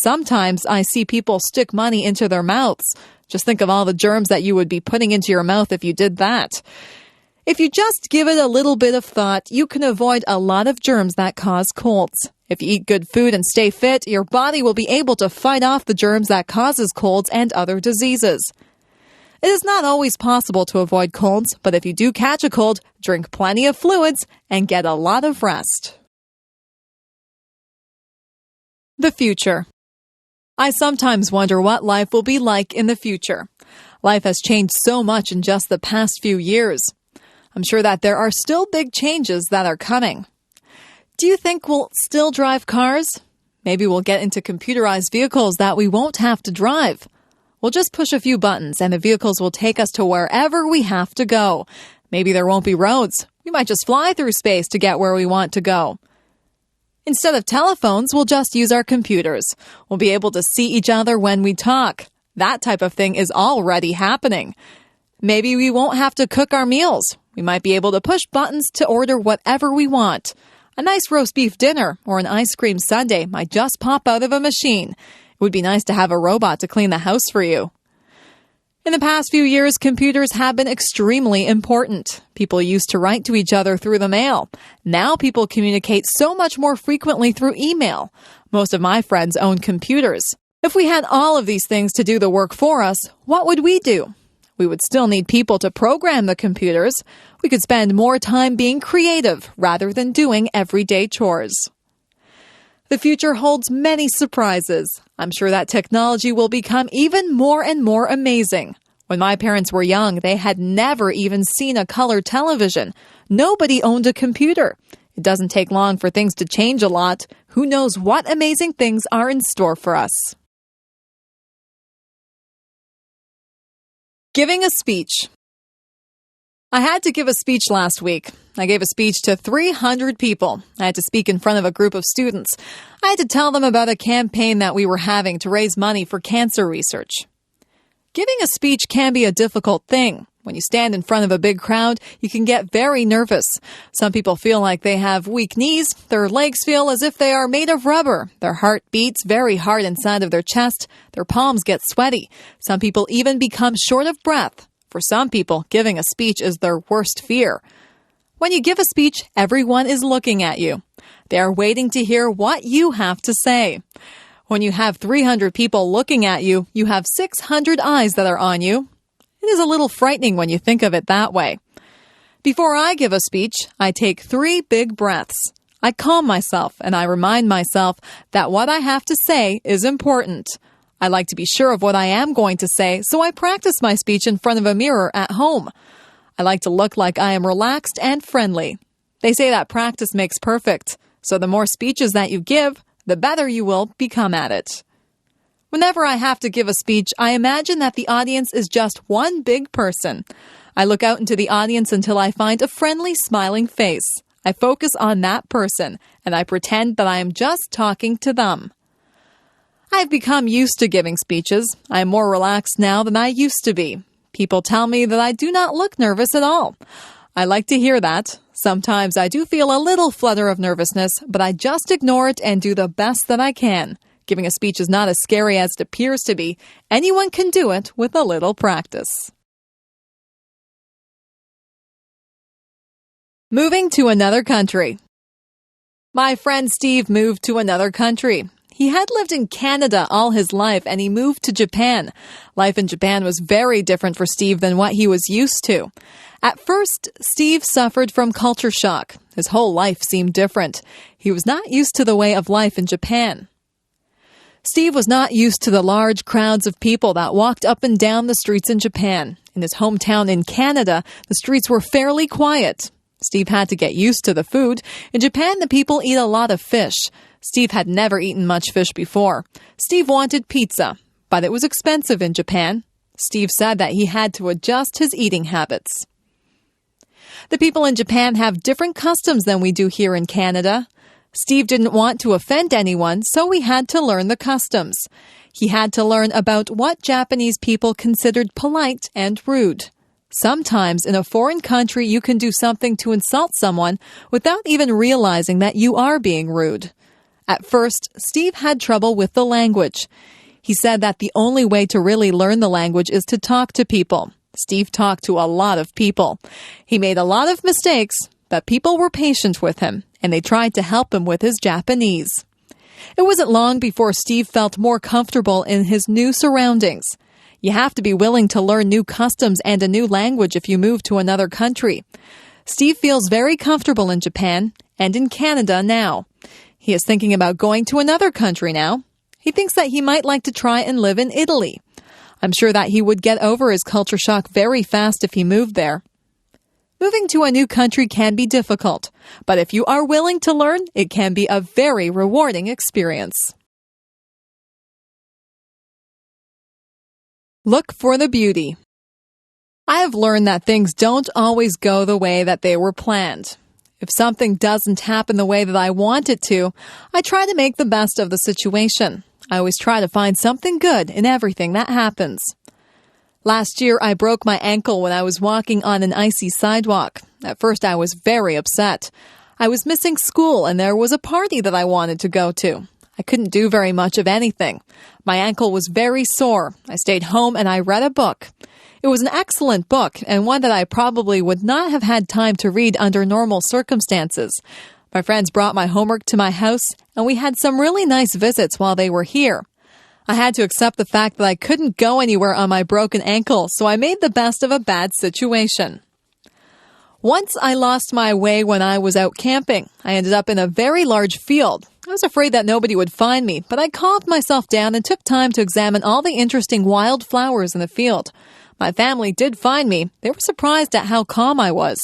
Sometimes I see people stick money into their mouths. Just think of all the germs that you would be putting into your mouth if you did that. If you just give it a little bit of thought, you can avoid a lot of germs that cause colds. If you eat good food and stay fit, your body will be able to fight off the germs that causes colds and other diseases. It is not always possible to avoid colds, but if you do catch a cold, drink plenty of fluids and get a lot of rest. The future. I sometimes wonder what life will be like in the future. Life has changed so much in just the past few years. I'm sure that there are still big changes that are coming. Do you think we'll still drive cars? Maybe we'll get into computerized vehicles that we won't have to drive. We'll just push a few buttons and the vehicles will take us to wherever we have to go. Maybe there won't be roads. We might just fly through space to get where we want to go. Instead of telephones, we'll just use our computers. We'll be able to see each other when we talk. That type of thing is already happening. Maybe we won't have to cook our meals. We might be able to push buttons to order whatever we want. A nice roast beef dinner or an ice cream sundae might just pop out of a machine. It would be nice to have a robot to clean the house for you. In the past few years, computers have been extremely important. People used to write to each other through the mail. Now people communicate so much more frequently through email. Most of my friends own computers. If we had all of these things to do the work for us, what would we do? We would still need people to program the computers. We could spend more time being creative rather than doing everyday chores. The future holds many surprises. I'm sure that technology will become even more and more amazing. When my parents were young, they had never even seen a color television. Nobody owned a computer. It doesn't take long for things to change a lot. Who knows what amazing things are in store for us? Giving a speech. I had to give a speech last week. I gave a speech to 300 people. I had to speak in front of a group of students. I had to tell them about a campaign that we were having to raise money for cancer research. Giving a speech can be a difficult thing. When you stand in front of a big crowd, you can get very nervous. Some people feel like they have weak knees. Their legs feel as if they are made of rubber. Their heart beats very hard inside of their chest. Their palms get sweaty. Some people even become short of breath. For some people, giving a speech is their worst fear. When you give a speech, everyone is looking at you. They are waiting to hear what you have to say. When you have 300 people looking at you, you have 600 eyes that are on you. It is a little frightening when you think of it that way. Before I give a speech, I take 3 big breaths. I calm myself and I remind myself that what I have to say is important. I like to be sure of what I am going to say, so I practice my speech in front of a mirror at home. I like to look like I am relaxed and friendly. They say that practice makes perfect, so the more speeches that you give, the better you will become at it. Whenever I have to give a speech, I imagine that the audience is just one big person. I look out into the audience until I find a friendly, smiling face. I focus on that person, and I pretend that I am just talking to them. I have become used to giving speeches. I am more relaxed now than I used to be. People tell me that I do not look nervous at all. I like to hear that. Sometimes I do feel a little flutter of nervousness, but I just ignore it and do the best that I can. Giving a speech is not as scary as it appears to be. Anyone can do it with a little practice. Moving to another country. My friend Steve moved to another country. He had lived in Canada all his life and he moved to Japan. Life in Japan was very different for Steve than what he was used to. At first, Steve suffered from culture shock. His whole life seemed different. He was not used to the way of life in Japan. Steve was not used to the large crowds of people that walked up and down the streets in Japan. In his hometown in Canada, the streets were fairly quiet. Steve had to get used to the food. In Japan, the people eat a lot of fish. Steve had never eaten much fish before. Steve wanted pizza, but it was expensive in Japan. Steve said that he had to adjust his eating habits. The people in Japan have different customs than we do here in Canada. Steve didn't want to offend anyone, so he had to learn the customs. He had to learn about what Japanese people considered polite and rude. Sometimes in a foreign country, you can do something to insult someone without even realizing that you are being rude. At first, Steve had trouble with the language. He said that the only way to really learn the language is to talk to people. Steve talked to a lot of people. He made a lot of mistakes, but people were patient with him, and they tried to help him with his Japanese. It wasn't long before Steve felt more comfortable in his new surroundings. You have to be willing to learn new customs and a new language if you move to another country. Steve feels very comfortable in Japan and in Canada now. He is thinking about going to another country now. He thinks that he might like to try and live in Italy. I'm sure that he would get over his culture shock very fast if he moved there. Moving to a new country can be difficult, but if you are willing to learn, it can be a very rewarding experience. Look for the beauty. I have learned that things don't always go the way that they were planned. If something doesn't happen the way that I want it to, I try to make the best of the situation. I always try to find something good in everything that happens. Last year, I broke my ankle when I was walking on an icy sidewalk. At first, I was very upset. I was missing school and there was a party that I wanted to go to. I couldn't do very much of anything. My ankle was very sore. I stayed home and I read a book. It was an excellent book and one that I probably would not have had time to read under normal circumstances. My friends brought my homework to my house and we had some really nice visits while they were here. I had to accept the fact that I couldn't go anywhere on my broken ankle, so I made the best of a bad situation. Once I lost my way when I was out camping. I ended up in a very large field. I was afraid that nobody would find me, but I calmed myself down and took time to examine all the interesting wild flowers in the field. My family did find me. They were surprised at how calm I was.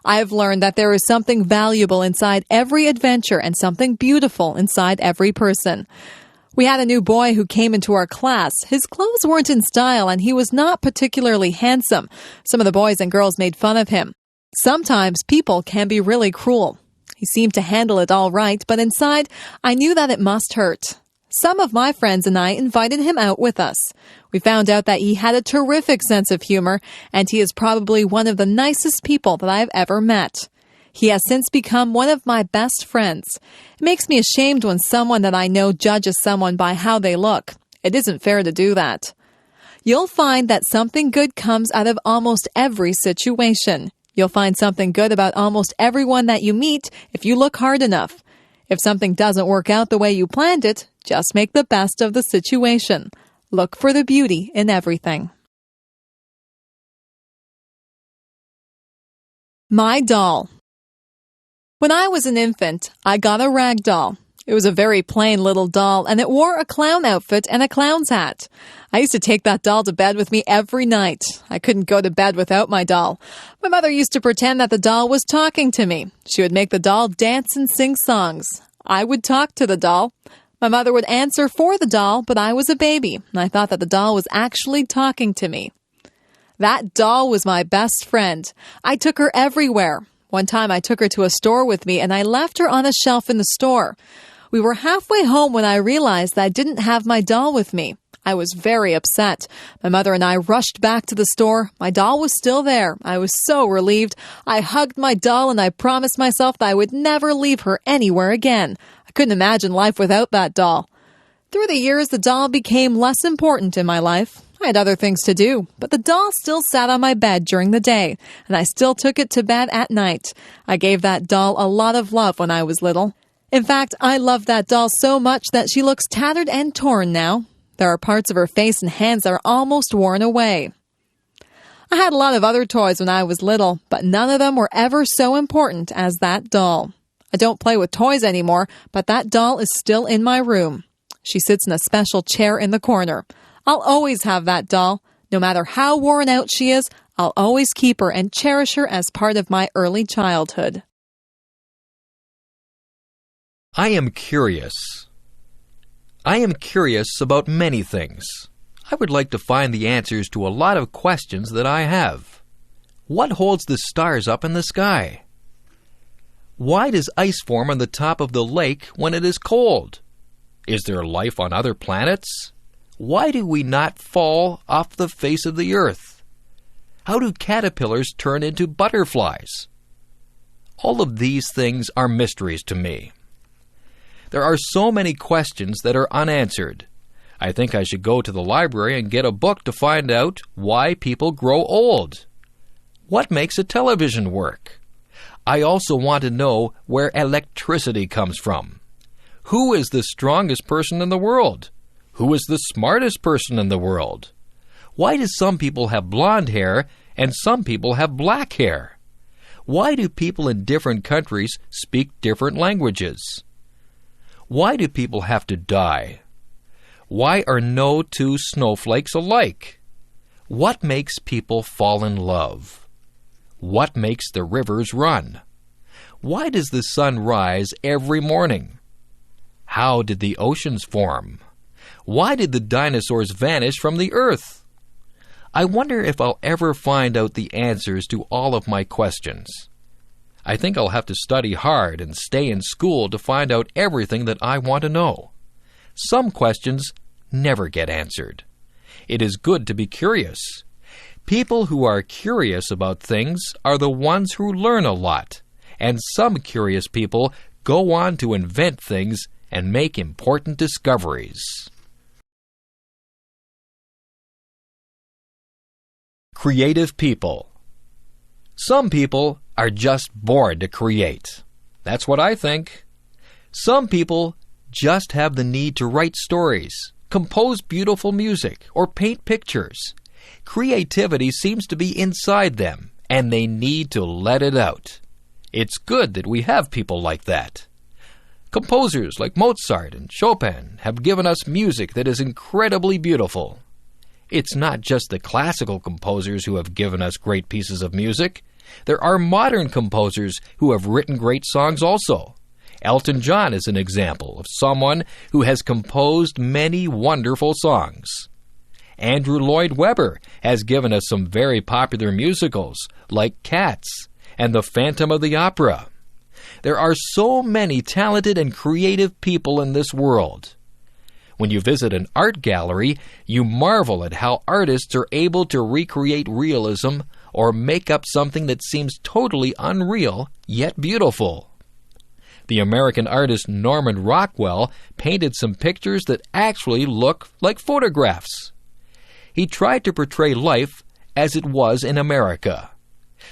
I've learned that there is something valuable inside every adventure and something beautiful inside every person. We had a new boy who came into our class. His clothes weren't in style and he was not particularly handsome. Some of the boys and girls made fun of him. Sometimes people can be really cruel. He seemed to handle it all right, but inside, I knew that it must hurt. Some of my friends and I invited him out with us. We found out that he had a terrific sense of humor, and he is probably one of the nicest people that I have ever met. He has since become one of my best friends. It makes me ashamed when someone that I know judges someone by how they look. It isn't fair to do that. You'll find that something good comes out of almost every situation. You'll find something good about almost everyone that you meet if you look hard enough. If something doesn't work out the way you planned it, just make the best of the situation. Look for the beauty in everything. My doll. When I was an infant, I got a rag doll. It was a very plain little doll, and it wore a clown outfit and a clown's hat. I used to take that doll to bed with me every night. I couldn't go to bed without my doll. My mother used to pretend that the doll was talking to me. She would make the doll dance and sing songs. I would talk to the doll. My mother would answer for the doll, but I was a baby, and I thought that the doll was actually talking to me. That doll was my best friend. I took her everywhere. One time I took her to a store with me, and I left her on a shelf in the store. We were halfway home when I realized that I didn't have my doll with me. I was very upset. My mother and I rushed back to the store. My doll was still there. I was so relieved. I hugged my doll and I promised myself that I would never leave her anywhere again. I couldn't imagine life without that doll. Through the years, the doll became less important in my life. I had other things to do, but the doll still sat on my bed during the day, and I still took it to bed at night. I gave that doll a lot of love when I was little. In fact, I love that doll so much that she looks tattered and torn now. There are parts of her face and hands that are almost worn away. I had a lot of other toys when I was little, but none of them were ever so important as that doll. I don't play with toys anymore, but that doll is still in my room. She sits in a special chair in the corner. I'll always have that doll. No matter how worn out she is, I'll always keep her and cherish her as part of my early childhood. I am curious. I am curious about many things. I would like to find the answers to a lot of questions that I have. What holds the stars up in the sky? Why does ice form on the top of the lake when it is cold? Is there life on other planets? Why do we not fall off the face of the earth? How do caterpillars turn into butterflies? All of these things are mysteries to me. There are so many questions that are unanswered. I think I should go to the library and get a book to find out why people grow old. What makes a television work? I also want to know where electricity comes from. Who is the strongest person in the world? Who is the smartest person in the world? Why do some people have blonde hair and some people have black hair? Why do people in different countries speak different languages? Why do people have to die? Why are no two snowflakes alike? What makes people fall in love? What makes the rivers run? Why does the sun rise every morning? How did the oceans form? Why did the dinosaurs vanish from the earth? I wonder if I'll ever find out the answers to all of my questions. I think I'll have to study hard and stay in school to find out everything that I want to know. Some questions never get answered. It is good to be curious. People who are curious about things are the ones who learn a lot, and some curious people go on to invent things and make important discoveries. Creative people. Some people are just born to create. That's what I think. Some people just have the need to write stories, compose beautiful music, or paint pictures. Creativity seems to be inside them, and they need to let it out. It's good that we have people like that. Composers like Mozart and Chopin have given us music that is incredibly beautiful. It's not just the classical composers who have given us great pieces of music. There are modern composers who have written great songs also. Elton John is an example of someone who has composed many wonderful songs. Andrew Lloyd Webber has given us some very popular musicals like Cats and The Phantom of the Opera. There are so many talented and creative people in this world. When you visit an art gallery, you marvel at how artists are able to recreate realism or make up something that seems totally unreal, yet beautiful. The American artist Norman Rockwell painted some pictures that actually look like photographs. He tried to portray life as it was in America.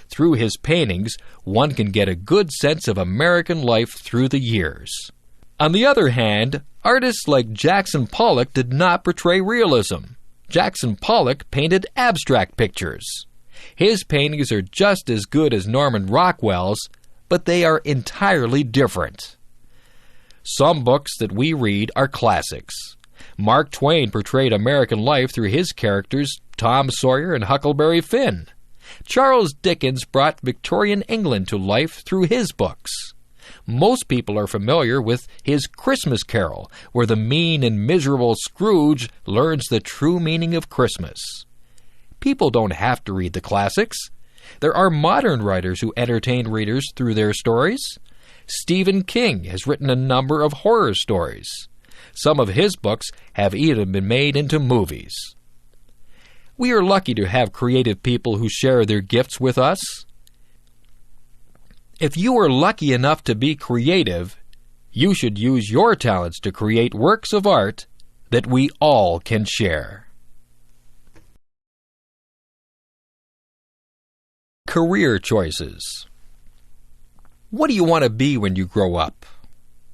Through his paintings, one can get a good sense of American life through the years. On the other hand, artists like Jackson Pollock did not portray realism. Jackson Pollock painted abstract pictures. His paintings are just as good as Norman Rockwell's, but they are entirely different. Some books that we read are classics. Mark Twain portrayed American life through his characters Tom Sawyer and Huckleberry Finn. Charles Dickens brought Victorian England to life through his books. Most people are familiar with his Christmas Carol, where the mean and miserable Scrooge learns the true meaning of Christmas. People don't have to read the classics. There are modern writers who entertain readers through their stories. Stephen King has written a number of horror stories. Some of his books have even been made into movies. We are lucky to have creative people who share their gifts with us. If you are lucky enough to be creative, you should use your talents to create works of art that we all can share. Career choices. What do you want to be when you grow up?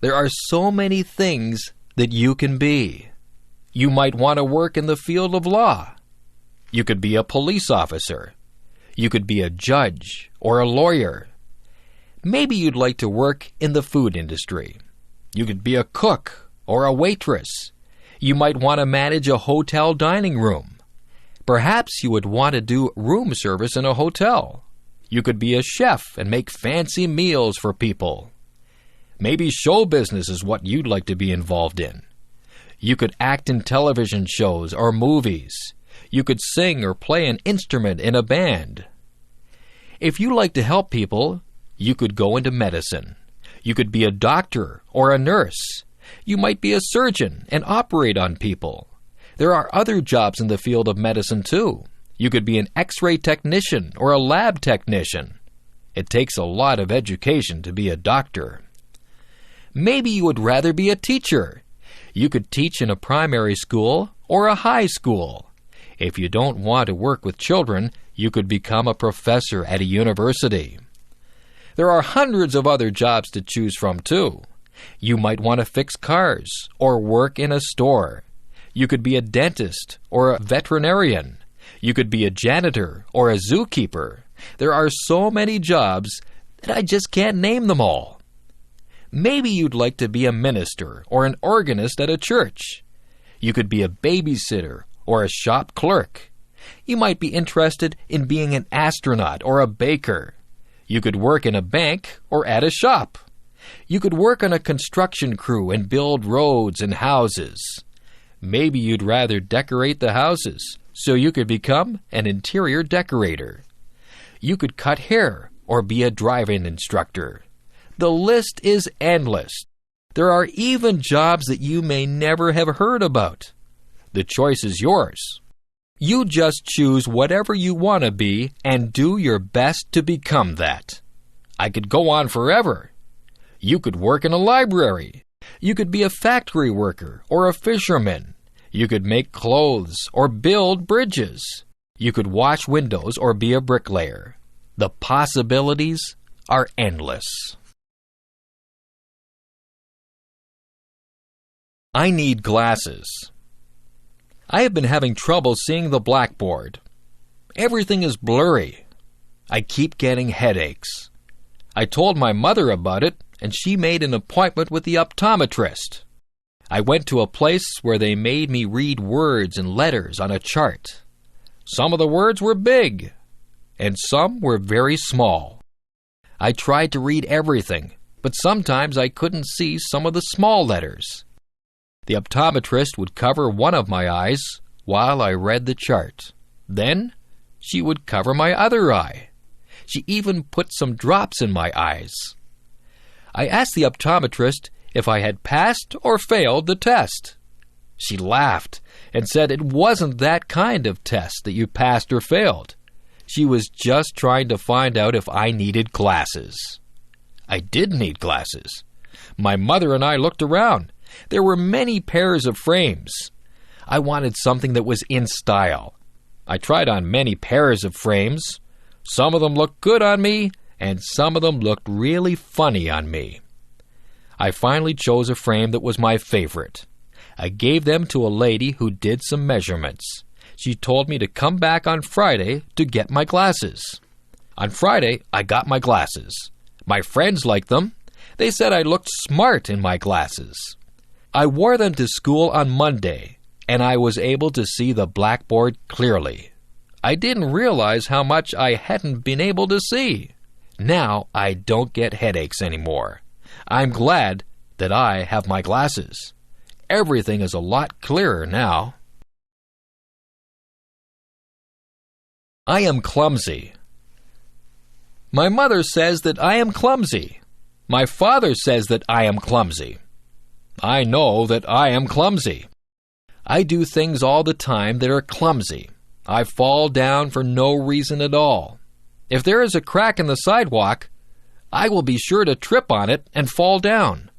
There are so many things that you can be. You might want to work in the field of law. You could be a police officer. You could be a judge or a lawyer. Maybe you'd like to work in the food industry. You could be a cook or a waitress. You might want to manage a hotel dining room. Perhaps you would want to do room service in a hotel. You could be a chef and make fancy meals for people. Maybe show business is what you'd like to be involved in. You could act in television shows or movies. You could sing or play an instrument in a band. If you like to help people, you could go into medicine. You could be a doctor or a nurse. You might be a surgeon and operate on people. There are other jobs in the field of medicine too. You could be an X-ray technician or a lab technician. It takes a lot of education to be a doctor. Maybe you would rather be a teacher. You could teach in a primary school or a high school. If you don't want to work with children, you could become a professor at a university. There are hundreds of other jobs to choose from too. You might want to fix cars or work in a store. You could be a dentist or a veterinarian. You could be a janitor or a zookeeper. There are so many jobs that I just can't name them all. Maybe you'd like to be a minister or an organist at a church. You could be a babysitter or a shop clerk. You might be interested in being an astronaut or a baker. You could work in a bank or at a shop. You could work on a construction crew and build roads and houses. Maybe you'd rather decorate the houses, so you could become an interior decorator. You could cut hair or be a driving instructor. The list is endless. There are even jobs that you may never have heard about. The choice is yours. You just choose whatever you want to be and do your best to become that. I could go on forever. You could work in a library. You could be a factory worker or a fisherman. You could make clothes or build bridges. You could wash windows or be a bricklayer. The possibilities are endless. I need glasses. I have been having trouble seeing the blackboard. Everything is blurry. I keep getting headaches. I told my mother about it, and she made an appointment with the optometrist. I went to a place where they made me read words and letters on a chart. Some of the words were big. and some were very small. I tried to read everything, but sometimes I couldn't see some of the small letters. The optometrist would cover one of my eyes while I read the chart. Then she would cover my other eye. She even put some drops in my eyes. I asked the optometrist if I had passed or failed the test. She laughed and said it wasn't that kind of test that you passed or failed. She was just trying to find out if I needed glasses. I did need glasses. My mother and I looked around. There were many pairs of frames. I wanted something that was in style. I tried on many pairs of frames. Some of them looked good on me, and some of them looked really funny on me. I finally chose a frame that was my favorite. I gave them to a lady who did some measurements. She told me to come back on Friday to get my glasses. On Friday, I got my glasses. My friends liked them. They said I looked smart in my glasses. I wore them to school on Monday, and I was able to see the blackboard clearly. I didn't realize how much I hadn't been able to see. Now I don't get headaches anymore. I'm glad that I have my glasses. Everything is a lot clearer now. I am clumsy. My mother says that I am clumsy. My father says that I am clumsy. I know that I am clumsy. I do things all the time that are clumsy. I fall down for no reason at all. If there is a crack in the sidewalk, I will be sure to trip on it and fall down.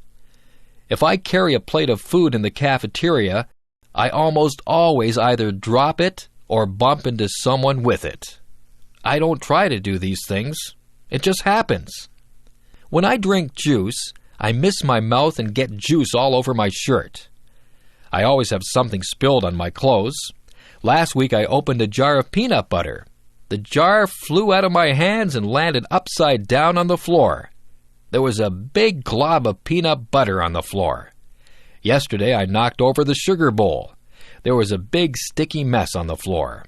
If I carry a plate of food in the cafeteria, I almost always either drop it or bump into someone with it. I don't try to do these things. It just happens. When I drink juice, I miss my mouth and get juice all over my shirt. I always have something spilled on my clothes. Last week I opened a jar of peanut butter. The jar flew out of my hands and landed upside down on the floor. There was a big glob of peanut butter on the floor. Yesterday I knocked over the sugar bowl. There was a big sticky mess on the floor.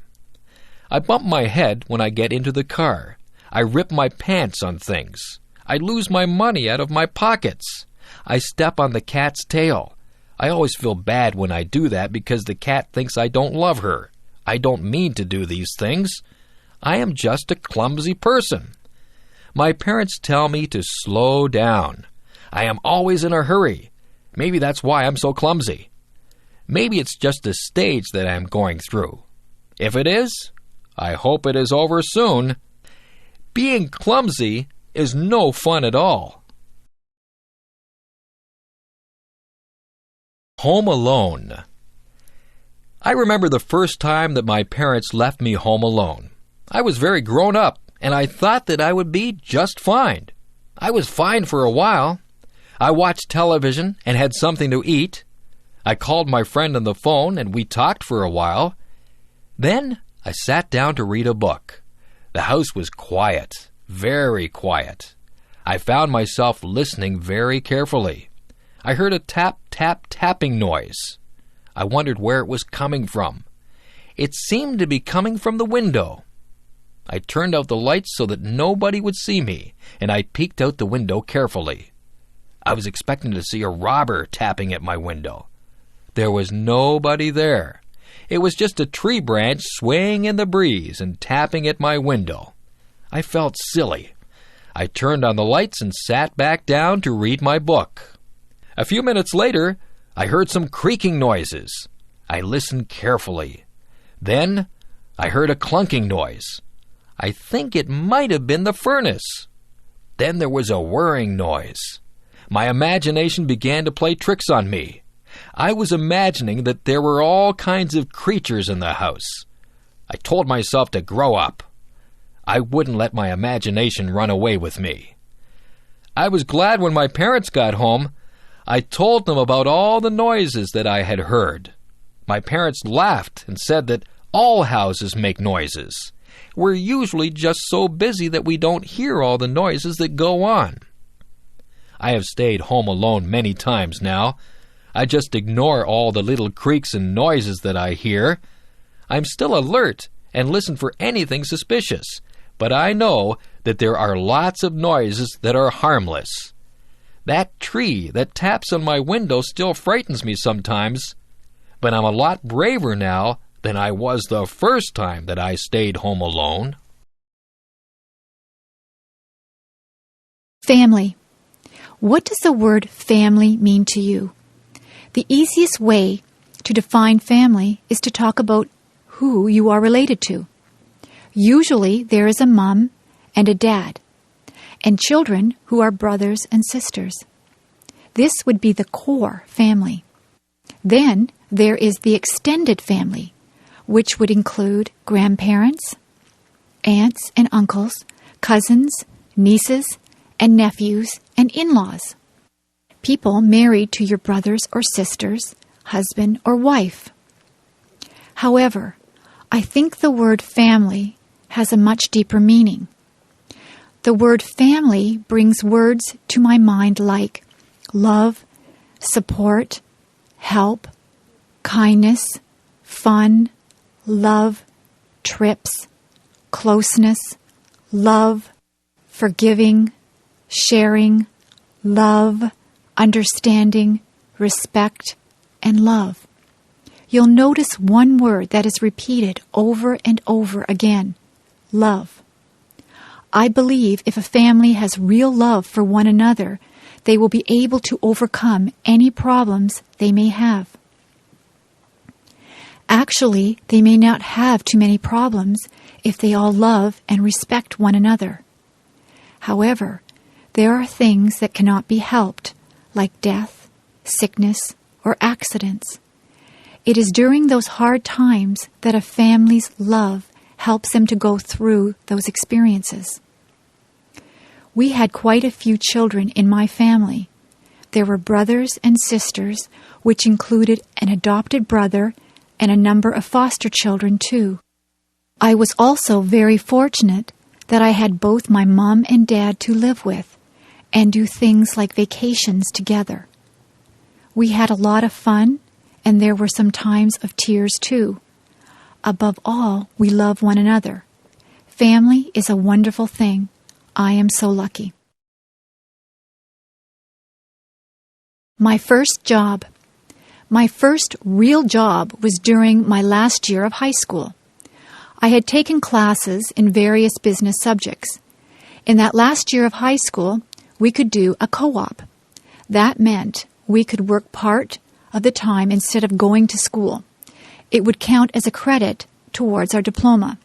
I bump my head when I get into the car. I rip my pants on things. I lose my money out of my pockets. I step on the cat's tail. I always feel bad when I do that because the cat thinks I don't love her. I don't mean to do these things. I am just a clumsy person. My parents tell me to slow down. I am always in a hurry. Maybe that's why I'm so clumsy. Maybe it's just a stage that I'm going through. If it is, I hope it is over soon. Being clumsy is no fun at all. Home alone. I remember the first time that my parents left me home alone. I was very grown up, and I thought that I would be just fine. I was fine for a while. I watched television and had something to eat. I called my friend on the phone, and we talked for a while. Then I sat down to read a book. The house was quiet, very quiet. I found myself listening very carefully. I heard a tap, tap, tapping noise. I wondered where it was coming from. It seemed to be coming from the window. I turned out the lights so that nobody would see me, and I peeked out the window carefully. I was expecting to see a robber tapping at my window. There was nobody there. It was just a tree branch swaying in the breeze and tapping at my window. I felt silly. I turned on the lights and sat back down to read my book. A few minutes later, I heard some creaking noises. I listened carefully. Then I heard a clunking noise. I think it might have been the furnace. Then there was a whirring noise. My imagination began to play tricks on me. I was imagining that there were all kinds of creatures in the house. I told myself to grow up. I wouldn't let my imagination run away with me. I was glad when my parents got home. I told them about all the noises that I had heard. My parents laughed and said that all houses make noises. We're usually just so busy that we don't hear all the noises that go on. I have stayed home alone many times now. I just ignore all the little creaks and noises that I hear. I'm still alert and listen for anything suspicious, but I know that there are lots of noises that are harmless. That tree that taps on my window still frightens me sometimes, but I'm a lot braver now than I was the first time that I stayed home alone. Family. What does the word family mean to you? The easiest way to define family is to talk about who you are related to. Usually there is a mom and a dad, and children who are brothers and sisters. This would be the core family. Then there is the extended family, which would include grandparents, aunts and uncles, cousins, nieces, and nephews, and in-laws. People married to your brothers or sisters, husband or wife. However, I think the word family has a much deeper meaning. The word family brings words to my mind like love, support, help, kindness, fun, love, trips, closeness, love, forgiving, sharing, love, understanding, respect, and love. You'll notice one word that is repeated over and over again: love. I believe if a family has real love for one another, they will be able to overcome any problems they may have. Actually, they may not have too many problems if they all love and respect one another. However, there are things that cannot be helped, like death, sickness, or accidents. It is during those hard times that a family's love helps them to go through those experiences. We had quite a few children in my family. There were brothers and sisters, which included an adopted brother and a number of foster children too. I was also very fortunate that I had both my mom and dad to live with and do things like vacations together. We had a lot of fun, and there were some times of tears too. Above all, we love one another. Family is a wonderful thing. I am so lucky. My first job. My first real job was during my last year of high school. I had taken classes in various business subjects. In that last year of high school, we could do a co-op. That meant we could work part of the time instead of going to school. It would count as a credit towards our diploma.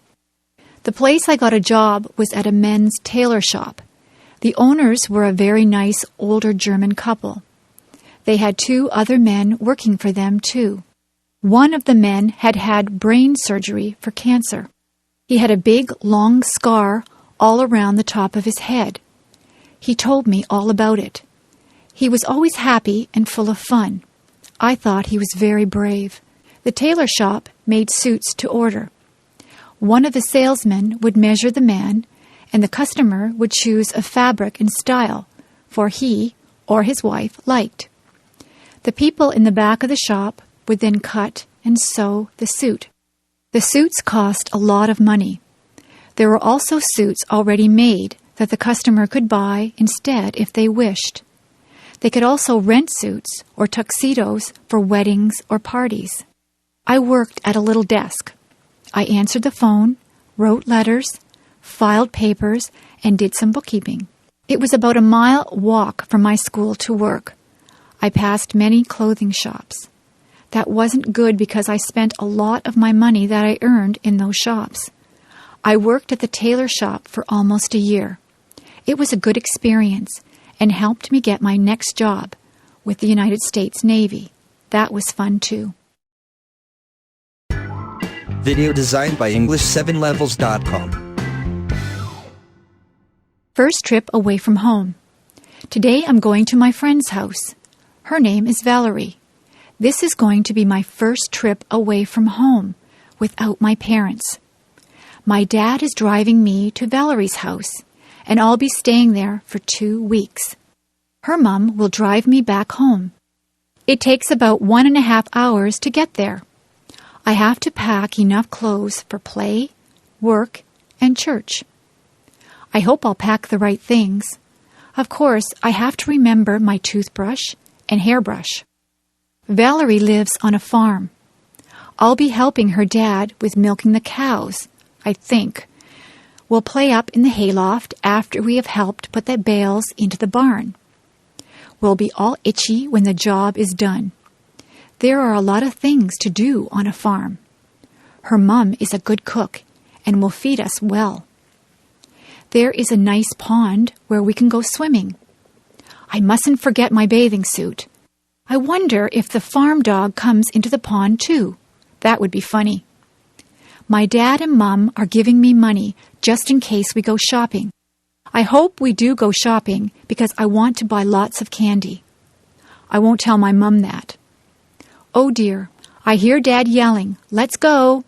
The place I got a job was at a men's tailor shop. The owners were a very nice older German couple. They had 2 other men working for them too. One of the men had had brain surgery for cancer. He had a big, long scar all around the top of his head. He told me all about it. He was always happy and full of fun. I thought he was very brave. The tailor shop made suits to order. One of the salesmen would measure the man, and the customer would choose a fabric and style for he or his wife liked. The people in the back of the shop would then cut and sew the suit. The suits cost a lot of money. There were also suits already made that the customer could buy instead if they wished. They could also rent suits or tuxedos for weddings or parties. I worked at a little desk. I answered the phone, wrote letters, filed papers, and did some bookkeeping. It was about a mile walk from my school to work. I passed many clothing shops. That wasn't good because I spent a lot of my money that I earned in those shops. I worked at the tailor shop for almost a year. It was a good experience and helped me get my next job with the United States Navy. That was fun too. Video designed by EngLish7levels.com. First trip away from home. Today I'm going to my friend's house. Her name is Valerie. This is going to be my first trip away from home without my parents. My dad is driving me to Valerie's house, and I'll be staying there for 2 weeks. Her mom will drive me back home. It takes about 1.5 hours to get there. I have to pack enough clothes for play, work, and church. I hope I'll pack the right things. Of course, I have to remember my toothbrush and hairbrush. Valerie lives on a farm. I'll be helping her dad with milking the cows, I think. We'll play up in the hayloft after we have helped put the bales into the barn. We'll be all itchy when the job is done. There are a lot of things to do on a farm. Her mum is a good cook and will feed us well. There is a nice pond where we can go swimming. I mustn't forget my bathing suit. I wonder if the farm dog comes into the pond too. That would be funny. My dad and Mum are giving me money just in case we go shopping. I hope we do go shopping because I want to buy lots of candy. I won't tell my Mum that. Oh dear, I hear Dad yelling, "Let's go!"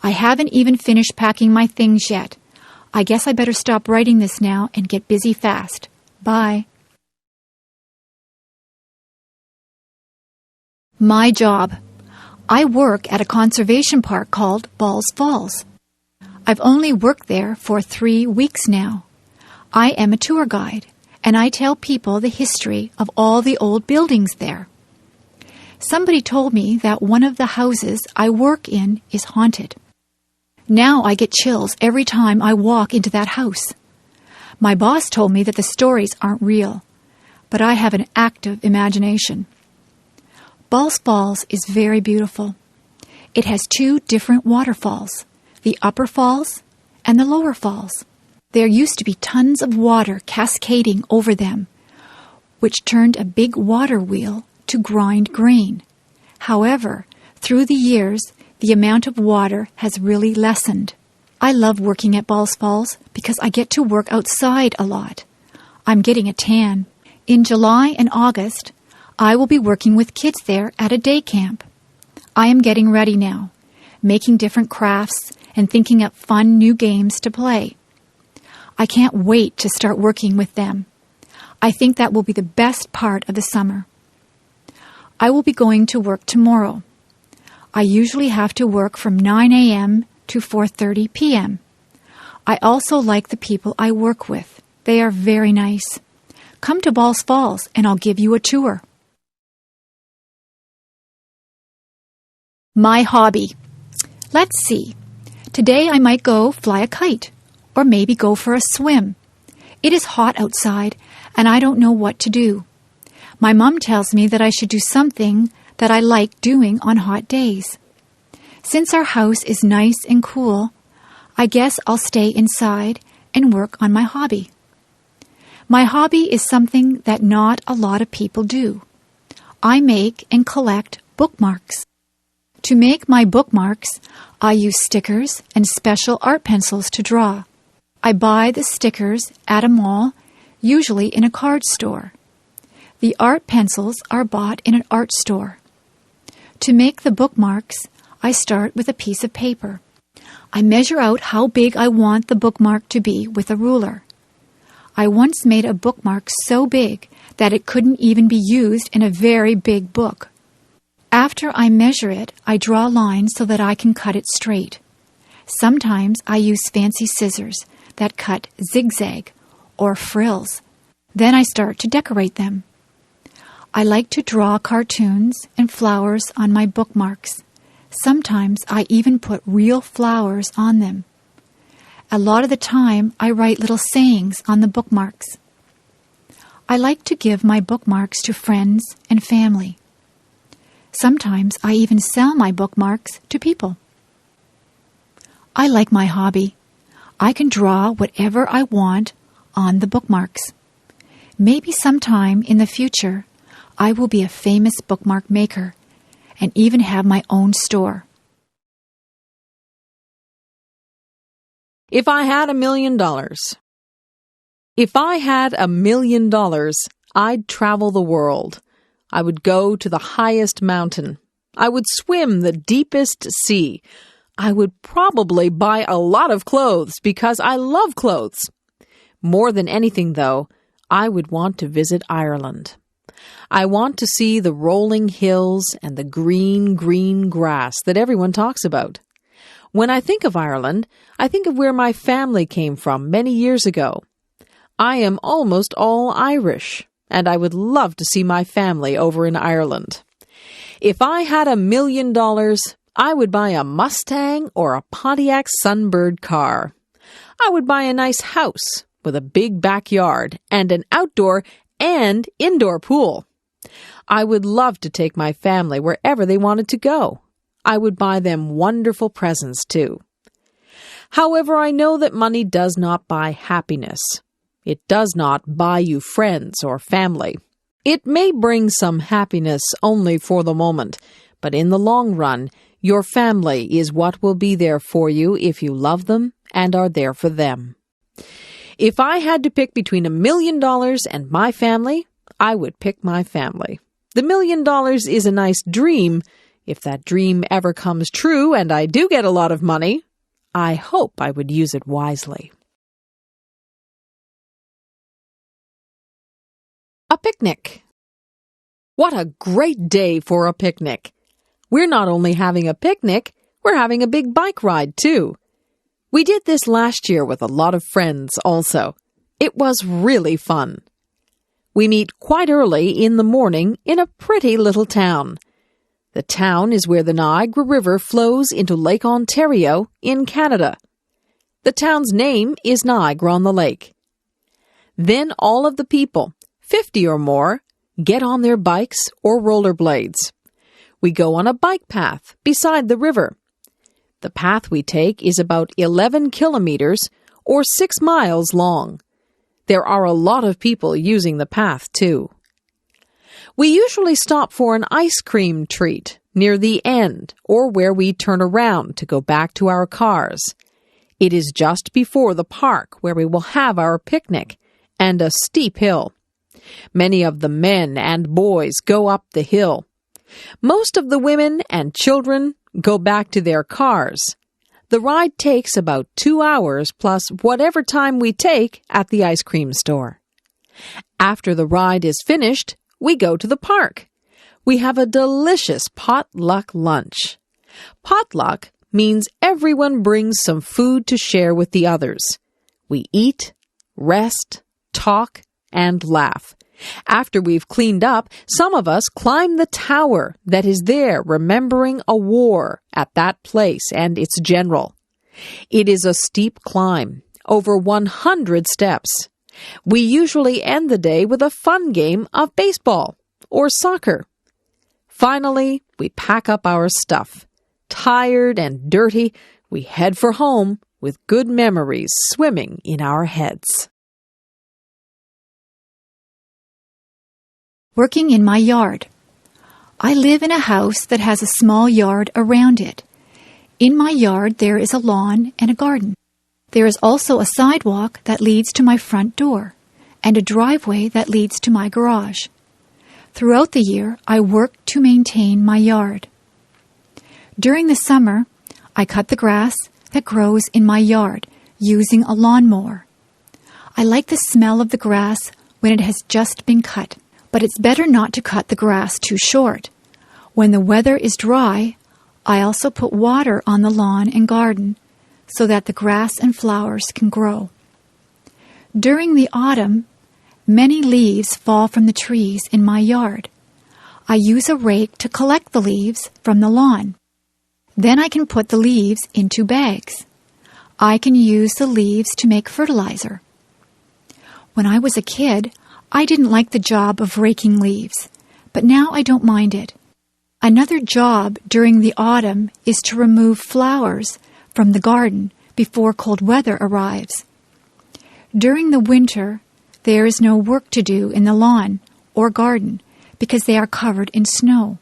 I haven't even finished packing my things yet. I guess I better stop writing this now and get busy fast. Bye. My job. I work at a conservation park called Balls Falls. I've only worked there for 3 weeks now. I am a tour guide, and I tell people the history of all the old buildings there. Somebody told me that one of the houses I work in is haunted. Now I get chills every time I walk into that house. My boss told me that the stories aren't real, but I have an active imagination. Balls Falls is very beautiful. It has 2 different waterfalls, the upper falls and the lower falls. There used to be tons of water cascading over them, which turned a big water wheel to grind grain. However, through the years, the amount of water has really lessened. I love working at Balls Falls because I get to work outside a lot. I'm getting a tan. In July and August, I will be working with kids there at a day camp. I am getting ready now, making different crafts and thinking up fun new games to play. I can't wait to start working with them. I think that will be the best part of the summer. I will be going to work tomorrow. I usually have to work from 9 a.m. to 4:30 p.m. I also like the people I work with. They are very nice. Come to Balls Falls and I'll give you a tour. My hobby. Let's see. Today I might go fly a kite, or maybe go for a swim. It is hot outside, and I don't know what to do. My mom tells me that I should do something that I like doing on hot days. Since our house is nice and cool, I guess I'll stay inside and work on my hobby. My hobby is something that not a lot of people do. I make and collect bookmarks. To make my bookmarks, I use stickers and special art pencils to draw. I buy the stickers at a mall, usually in a card store. The art pencils are bought in an art store. To make the bookmarks, I start with a piece of paper. I measure out how big I want the bookmark to be with a ruler. I once made a bookmark so big that it couldn't even be used in a very big book. After I measure it, I draw lines so that I can cut it straight. Sometimes I use fancy scissors that cut zigzag or frills. Then I start to decorate them. I like to draw cartoons and flowers on my bookmarks. Sometimes I even put real flowers on them. A lot of the time, I write little sayings on the bookmarks. I like to give my bookmarks to friends and family. Sometimes I even sell my bookmarks to people. I like my hobby. I can draw whatever I want on the bookmarks. Maybe sometime in the future, I will be a famous bookmark maker and even have my own store. If I had $1 million. If I had $1 million, I'd travel the world. I would go to the highest mountain. I would swim the deepest sea. I would probably buy a lot of clothes because I love clothes. More than anything, though, I would want to visit Ireland. I want to see the rolling hills and the green, green grass that everyone talks about. When I think of Ireland, I think of where my family came from many years ago. I am almost all Irish, and I would love to see my family over in Ireland. If I had $1 million, I would buy a Mustang or a Pontiac Sunbird car. I would buy a nice house with a big backyard and an outdoor and indoor pool. I would love to take my family wherever they wanted to go. I would buy them wonderful presents, too. However, I know that money does not buy happiness. It does not buy you friends or family. It may bring some happiness only for the moment, but in the long run, your family is what will be there for you if you love them and are there for them. If I had to pick between $1 million and my family, I would pick my family. The $1 million is a nice dream. If that dream ever comes true and I do get a lot of money, I hope I would use it wisely. A picnic. What a great day for a picnic. We're not only having a picnic, we're having a big bike ride too. We did this last year with a lot of friends also. It was really fun. We meet quite early in the morning in a pretty little town. The town is where the Niagara River flows into Lake Ontario in Canada. The town's name is Niagara-on-the-Lake. Then all of the people, 50 or more, get on their bikes or rollerblades. We go on a bike path beside the river. The path we take is about 11 kilometers or 6 miles long. There are a lot of people using the path, too. We usually stop for an ice cream treat near the end or where we turn around to go back to our cars. It is just before the park where we will have our picnic and a steep hill. Many of the men and boys go up the hill. Most of the women and children go back to their cars. The ride takes about 2 hours plus whatever time we take at the ice cream store. After the ride is finished, we go to the park. We have a delicious potluck lunch. Potluck means everyone brings some food to share with the others. We eat, rest, talk, and laugh. After we've cleaned up, some of us climb the tower that is there remembering a war at that place and its general. It is a steep climb, over 100 steps. We usually end the day with a fun game of baseball or soccer. Finally, we pack up our stuff. Tired and dirty, we head for home with good memories swimming in our heads. Working in my yard. I live in a house that has a small yard around it. In my yard, there is a lawn and a garden. There is also a sidewalk that leads to my front door and a driveway that leads to my garage. Throughout the year, I work to maintain my yard. During the summer, I cut the grass that grows in my yard using a lawnmower. I like the smell of the grass when it has just been cut. But it's better not to cut the grass too short. When the weather is dry, I also put water on the lawn and garden so that the grass and flowers can grow. During the autumn, many leaves fall from the trees in my yard. I use a rake to collect the leaves from the lawn. Then I can put the leaves into bags. I can use the leaves to make fertilizer. When I was a kid, I didn't like the job of raking leaves, but now I don't mind it. Another job during the autumn is to remove flowers from the garden before cold weather arrives. During the winter, there is no work to do in the lawn or garden because they are covered in snow.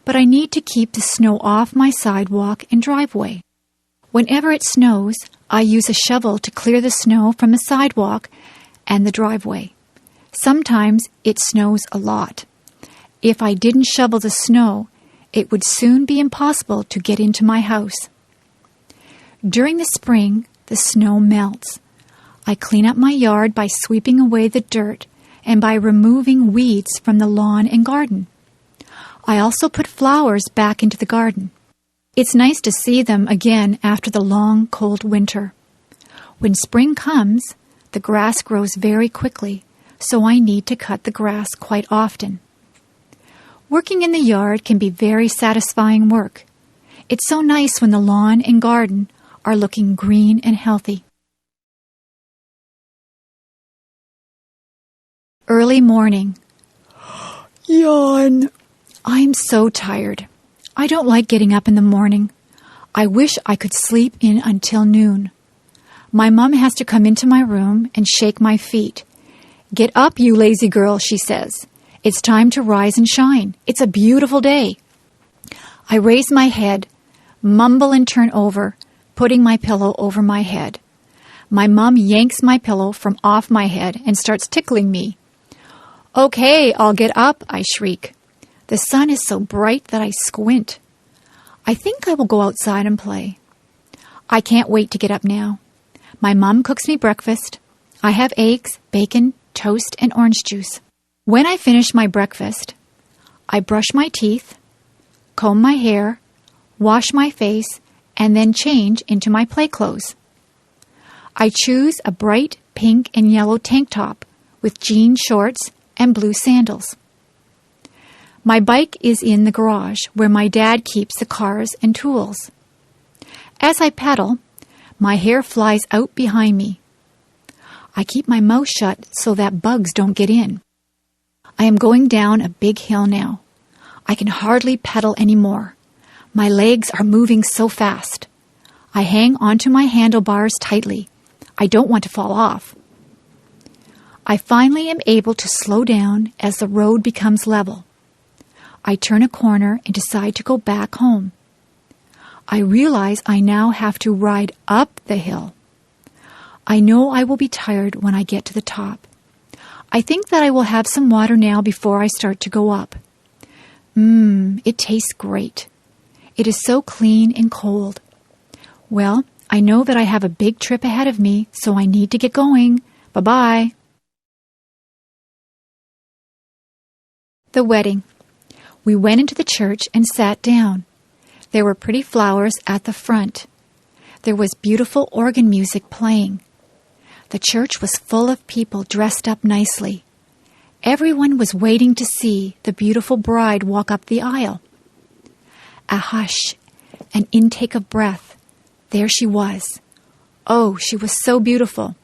But I need to keep the snow off my sidewalk and driveway. Whenever it snows, I use a shovel to clear the snow from the sidewalk and the driveway. Sometimes it snows a lot. If I didn't shovel the snow, it would soon be impossible to get into my house. During the spring, the snow melts. I clean up my yard by sweeping away the dirt and by removing weeds from the lawn and garden. I also put flowers back into the garden. It's nice to see them again after the long, cold winter. When spring comes, the grass grows very quickly, so I need to cut the grass quite often. Working in the yard can be very satisfying work. It's so nice when the lawn and garden are looking green and healthy. Early morning. Yawn. I'm so tired. I don't like getting up in the morning. I wish I could sleep in until noon. My mom has to come into my room and shake my feet. Get up, you lazy girl, she says. It's time to rise and shine. It's a beautiful day. I raise my head, mumble and turn over, putting my pillow over my head. My mom yanks my pillow from off my head and starts tickling me. Okay, I'll get up, I shriek. The sun is so bright that I squint. I think I will go outside and play. I can't wait to get up now. My mom cooks me breakfast. I have eggs, bacon, toast, and orange juice. When I finish my breakfast, I brush my teeth, comb my hair, wash my face, and then change into my play clothes. I choose a bright pink and yellow tank top with jean shorts and blue sandals. My bike is in the garage where my dad keeps the cars and tools. As I pedal, my hair flies out behind me. I keep my mouth shut so that bugs don't get in. I am going down a big hill now. I can hardly pedal anymore. My legs are moving so fast. I hang onto my handlebars tightly. I don't want to fall off. I finally am able to slow down as the road becomes level. I turn a corner and decide to go back home. I realize I now have to ride up the hill. I know I will be tired when I get to the top. I think that I will have some water now before I start to go up. It tastes great. It is so clean and cold. Well, I know that I have a big trip ahead of me, so I need to get going. Bye-bye. The wedding. We went into the church and sat down. There were pretty flowers at the front. There was beautiful organ music playing. The church was full of people dressed up nicely. Everyone was waiting to see the beautiful bride walk up the aisle. A hush, an intake of breath. There she was. Oh, she was so beautiful.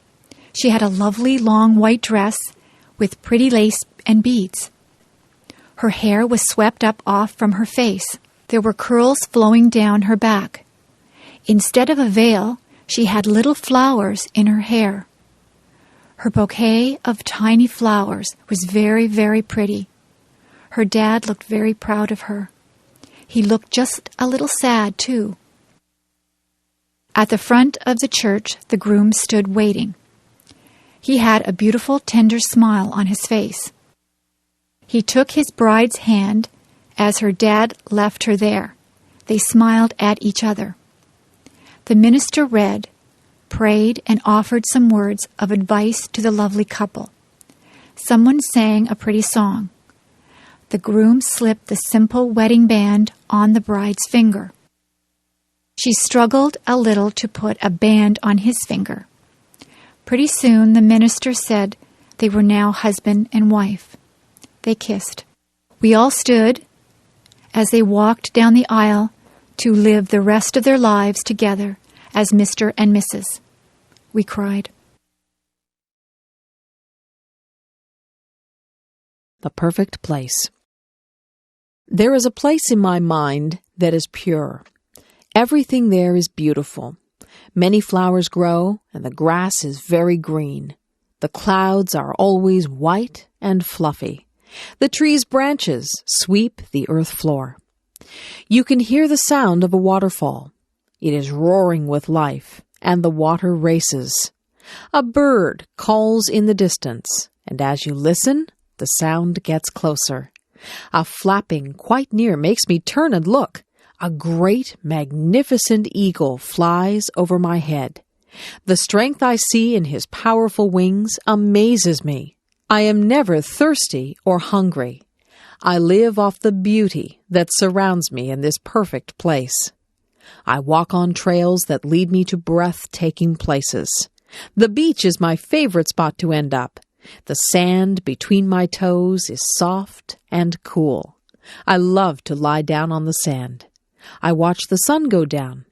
She had a lovely long white dress with pretty lace and beads. Her hair was swept up off from her face. There were curls flowing down her back. Instead of a veil, she had little flowers in her hair. Her bouquet of tiny flowers was very, very pretty. Her dad looked very proud of her. He looked just a little sad, too. At the front of the church, the groom stood waiting. He had a beautiful, tender smile on his face. He took his bride's hand as her dad left her there. They smiled at each other. The minister read, prayed, and offered some words of advice to the lovely couple. Someone sang a pretty song. The groom slipped the simple wedding band on the bride's finger. She struggled a little to put a band on his finger. Pretty soon the minister said they were now husband and wife. They kissed. We all stood as they walked down the aisle to live the rest of their lives together as Mr. and Mrs. We cried. The perfect place. There is a place in my mind that is pure. Everything there is beautiful. Many flowers grow, and the grass is very green. The clouds are always white and fluffy. The tree's branches sweep the earth floor. You can hear the sound of a waterfall. It is roaring with life, and the water races. A bird calls in the distance, and as you listen, the sound gets closer. A flapping quite near makes me turn and look. A great, magnificent eagle flies over my head. The strength I see in his powerful wings amazes me. I am never thirsty or hungry. I live off the beauty that surrounds me in this perfect place. I walk on trails that lead me to breathtaking places. The beach is my favorite spot to end up. The sand between my toes is soft and cool. I love to lie down on the sand. I watch the sun go down.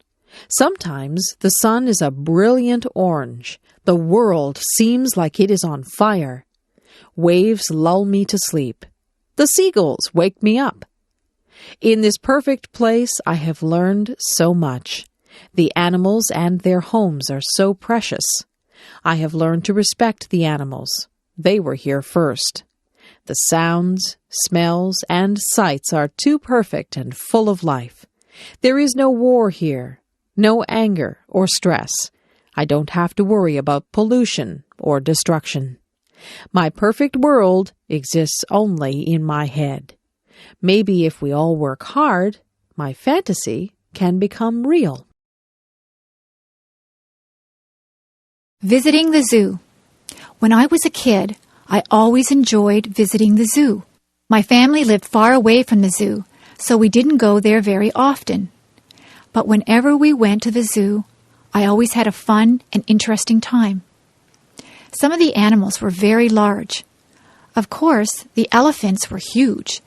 Sometimes the sun is a brilliant orange. The world seems like it is on fire. Waves lull me to sleep. The seagulls wake me up. In this perfect place, I have learned so much. The animals and their homes are so precious. I have learned to respect the animals. They were here first. The sounds, smells, and sights are too perfect and full of life. There is no war here, no anger or stress. I don't have to worry about pollution or destruction. My perfect world exists only in my head. Maybe if we all work hard, my fantasy can become real. Visiting the zoo. When I was a kid, I always enjoyed visiting the zoo. My family lived far away from the zoo, so we didn't go there very often. But whenever we went to the zoo, I always had a fun and interesting time. Some of the animals were very large. Of course, the elephants were huge,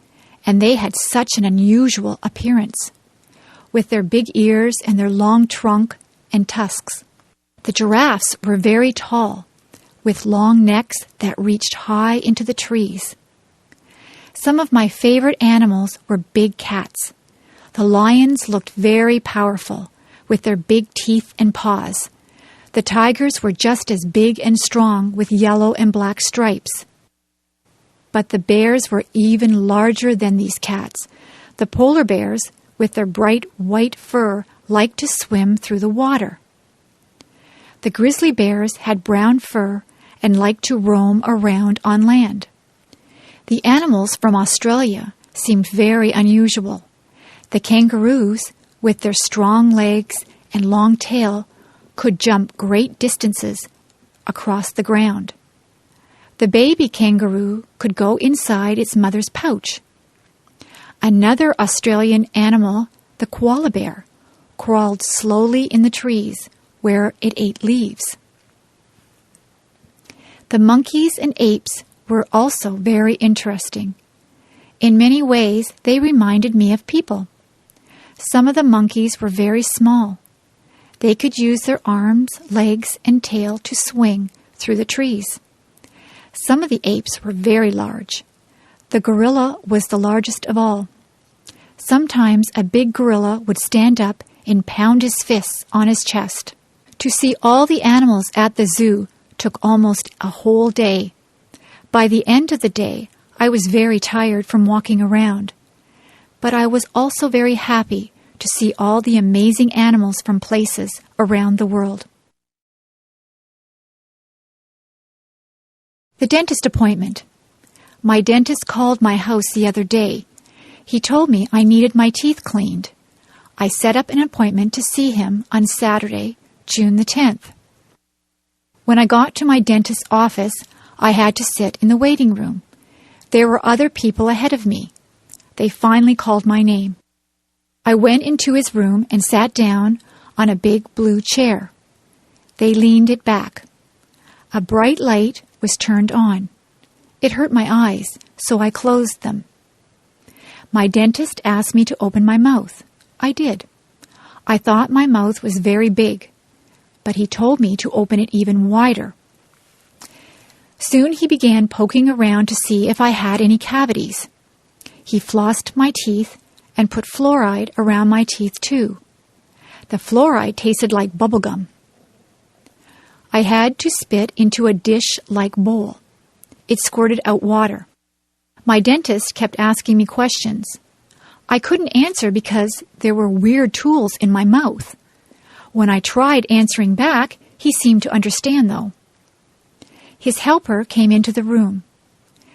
and they had such an unusual appearance, with their big ears and their long trunk and tusks. The giraffes were very tall, with long necks that reached high into the trees. Some of my favorite animals were big cats. The lions looked very powerful, with their big teeth and paws. The tigers were just as big and strong, with yellow and black stripes. But the bears were even larger than these cats. The polar bears, with their bright white fur, liked to swim through the water. The grizzly bears had brown fur and liked to roam around on land. The animals from Australia seemed very unusual. The kangaroos, with their strong legs and long tail, could jump great distances across the ground. The baby kangaroo could go inside its mother's pouch. Another Australian animal, the koala bear, crawled slowly in the trees where it ate leaves. The monkeys and apes were also very interesting. In many ways, they reminded me of people. Some of the monkeys were very small. They could use their arms, legs, and tail to swing through the trees. Some of the apes were very large. The gorilla was the largest of all. Sometimes a big gorilla would stand up and pound his fists on his chest. To see all the animals at the zoo took almost a whole day. By the end of the day, I was very tired from walking around. But I was also very happy to see all the amazing animals from places around the world. The dentist appointment. My dentist called my house the other day. He told me I needed my teeth cleaned. I set up an appointment to see him on Saturday, June the 10th. When I got to my dentist's office, I had to sit in the waiting room. There were other people ahead of me. They finally called my name. I went into his room and sat down on a big blue chair. They leaned it back. A bright light was turned on. It hurt my eyes, so I closed them. My dentist asked me to open my mouth. I did. I thought my mouth was very big, but he told me to open it even wider. Soon he began poking around to see if I had any cavities. He flossed my teeth and put fluoride around my teeth too. The fluoride tasted like bubble gum. I had to spit into a dish-like bowl. It squirted out water. My dentist kept asking me questions. I couldn't answer because there were weird tools in my mouth. When I tried answering back, he seemed to understand, though. His helper came into the room.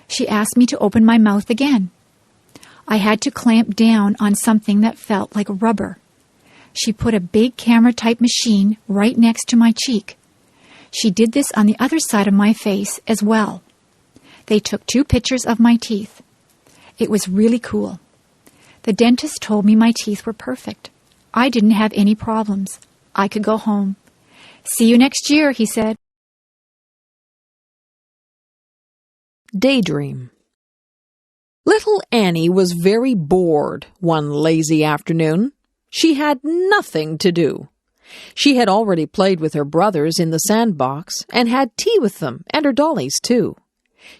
She asked me to open my mouth again. I had to clamp down on something that felt like rubber. She put a big camera-type machine right next to my cheek. She did this on the other side of my face as well. They took 2 pictures of my teeth. It was really cool. The dentist told me my teeth were perfect. I didn't have any problems. I could go home. See you next year, he said. Daydream. Little Annie was very bored one lazy afternoon. She had nothing to do. She had already played with her brothers in the sandbox and had tea with them and her dollies too.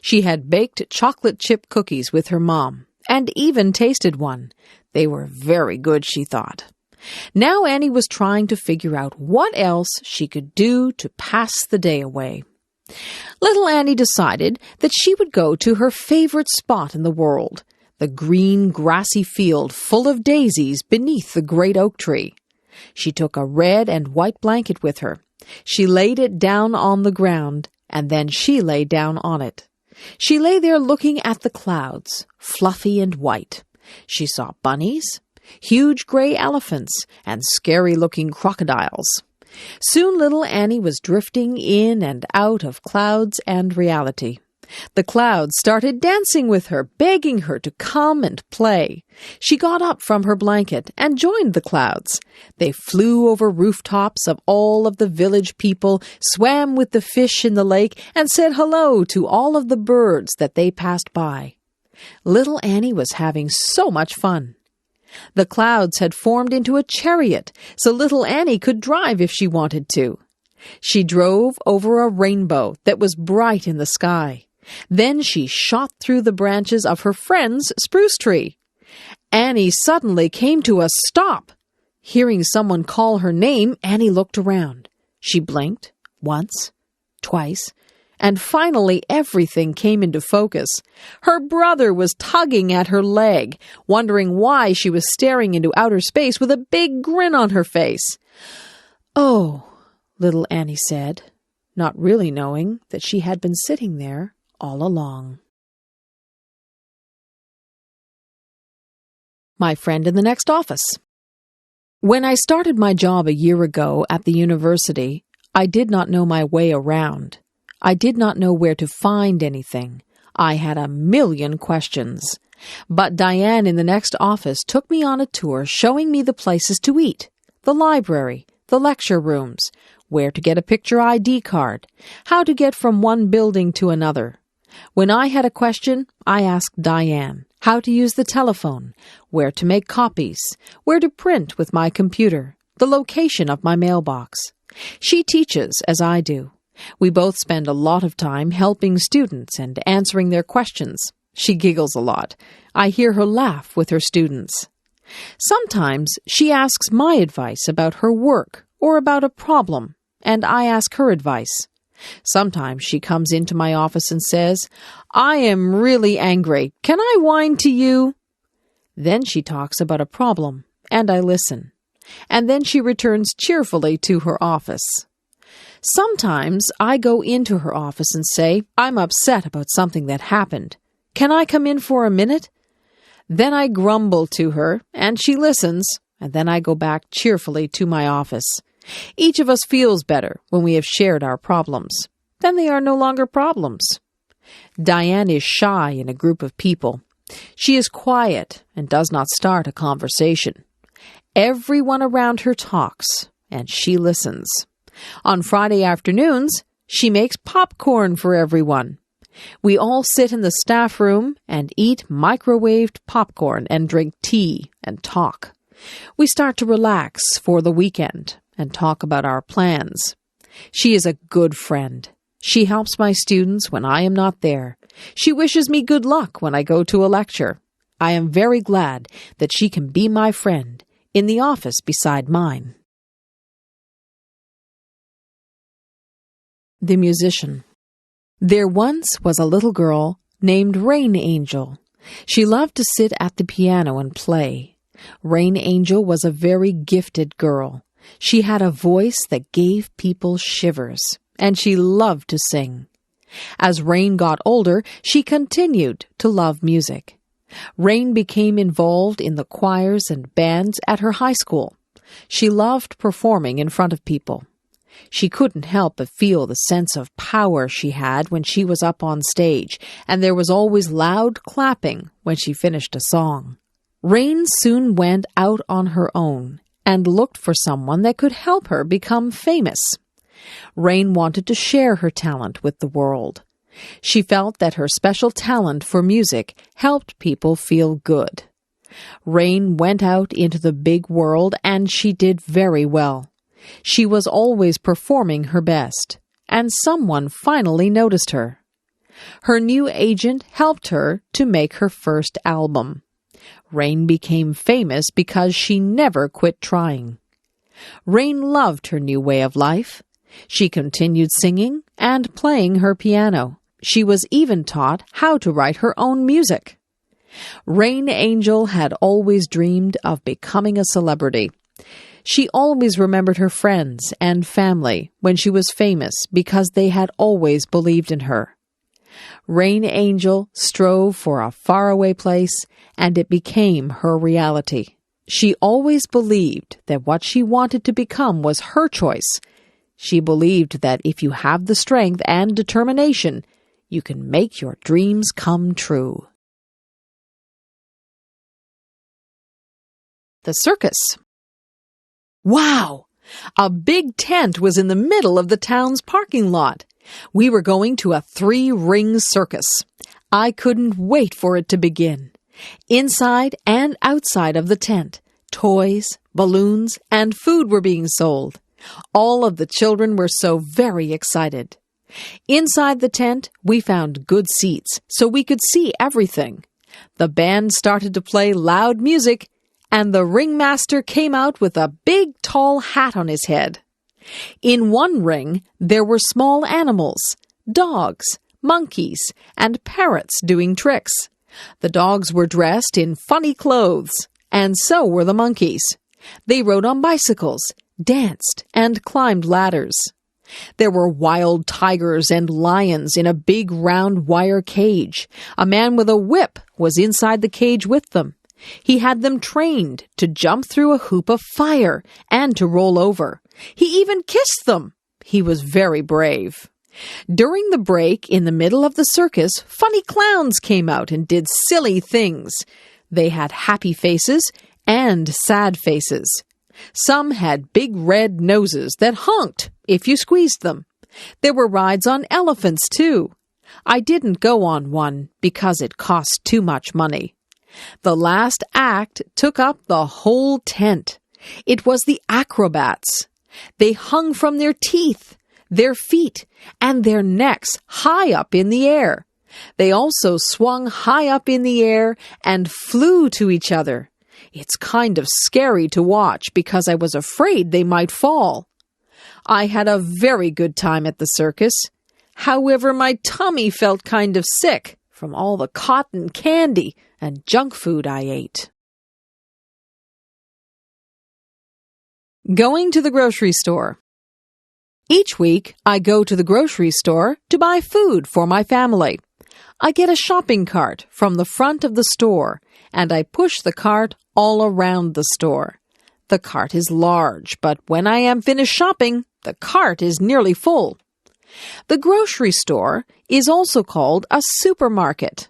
She had baked chocolate chip cookies with her mom and even tasted one. They were very good, she thought. Now Annie was trying to figure out what else she could do to pass the day away. Little Annie decided that she would go to her favorite spot in the world, the green, grassy field full of daisies beneath the great oak tree. She took a red and white blanket with her. She laid it down on the ground, and then she lay down on it. She lay there looking at the clouds, fluffy and white. She saw bunnies, huge gray elephants, and scary-looking crocodiles. Soon little Annie was drifting in and out of clouds and reality. The clouds started dancing with her, begging her to come and play. She got up from her blanket and joined the clouds. They flew over rooftops of all of the village people, swam with the fish in the lake, and said hello to all of the birds that they passed by. Little Annie was having so much fun. The clouds had formed into a chariot, so little Annie could drive if she wanted to. She drove over a rainbow that was bright in the sky. Then she shot through the branches of her friend's spruce tree. Annie suddenly came to a stop. Hearing someone call her name, Annie looked around. She blinked once, twice, and finally everything came into focus. Her brother was tugging at her leg, wondering why she was staring into outer space with a big grin on her face. "Oh," little Annie said, not really knowing that she had been sitting there all along. My friend in the next office. When I started my job a year ago at the university, I did not know my way around. I did not know where to find anything. I had a million questions. But Diane in the next office took me on a tour showing me the places to eat, the library, the lecture rooms, where to get a picture ID card, how to get from one building to another. When I had a question, I asked Diane how to use the telephone, where to make copies, where to print with my computer, the location of my mailbox. She teaches as I do. We both spend a lot of time helping students and answering their questions. She giggles a lot. I hear her laugh with her students. Sometimes she asks my advice about her work or about a problem, and I ask her advice. Sometimes she comes into my office and says, "I am really angry. Can I whine to you?" Then she talks about a problem, and I listen. And then she returns cheerfully to her office. Sometimes I go into her office and say, "I'm upset about something that happened. Can I come in for a minute?" Then I grumble to her, and she listens, and then I go back cheerfully to my office. Each of us feels better when we have shared our problems. Then they are no longer problems. Diane is shy in a group of people. She is quiet and does not start a conversation. Everyone around her talks, and she listens. On Friday afternoons, she makes popcorn for everyone. We all sit in the staff room and eat microwaved popcorn and drink tea and talk. We start to relax for the weekend and talk about our plans. She is a good friend. She helps my students when I am not there. She wishes me good luck when I go to a lecture. I am very glad that she can be my friend in the office beside mine. The musician. There once was a little girl named Rain Angel. She loved to sit at the piano and play. Rain Angel was a very gifted girl. She had a voice that gave people shivers, and she loved to sing. As Rain got older, she continued to love music. Rain became involved in the choirs and bands at her high school. She loved performing in front of people. She couldn't help but feel the sense of power she had when she was up on stage, and there was always loud clapping when she finished a song. Rain soon went out on her own and looked for someone that could help her become famous. Rain wanted to share her talent with the world. She felt that her special talent for music helped people feel good. Rain went out into the big world and she did very well. She was always performing her best, and someone finally noticed her. Her new agent helped her to make her first album. Rain became famous because she never quit trying. Rain loved her new way of life. She continued singing and playing her piano. She was even taught how to write her own music. Rain Angel had always dreamed of becoming a celebrity. She always remembered her friends and family when she was famous because they had always believed in her. Rain Angel strove for a faraway place, and it became her reality. She always believed that what she wanted to become was her choice. She believed that if you have the strength and determination, you can make your dreams come true. The circus. Wow! A big tent was in the middle of the town's parking lot. We were going to a 3-ring circus. I couldn't wait for it to begin. Inside and outside of the tent, toys, balloons, and food were being sold. All of the children were so very excited. Inside the tent, we found good seats so we could see everything. The band started to play loud music, and the ringmaster came out with a big tall hat on his head. In one ring, there were small animals, dogs, monkeys, and parrots doing tricks. The dogs were dressed in funny clothes, and so were the monkeys. They rode on bicycles, danced, and climbed ladders. There were wild tigers and lions in a big round wire cage. A man with a whip was inside the cage with them. He had them trained to jump through a hoop of fire and to roll over. He even kissed them. He was very brave. During the break in the middle of the circus, funny clowns came out and did silly things. They had happy faces and sad faces. Some had big red noses that honked if you squeezed them. There were rides on elephants, too. I didn't go on one because it cost too much money. The last act took up the whole tent. It was the acrobats. They hung from their teeth, their feet, and their necks high up in the air. They also swung high up in the air and flew to each other. It's kind of scary to watch because I was afraid they might fall. I had a very good time at the circus. However, my tummy felt kind of sick from all the cotton candy and junk food I ate. Going to the grocery store. Each week, I go to the grocery store to buy food for my family. I get a shopping cart from the front of the store, and I push the cart all around the store. The cart is large, but when I am finished shopping, the cart is nearly full. The grocery store is also called a supermarket.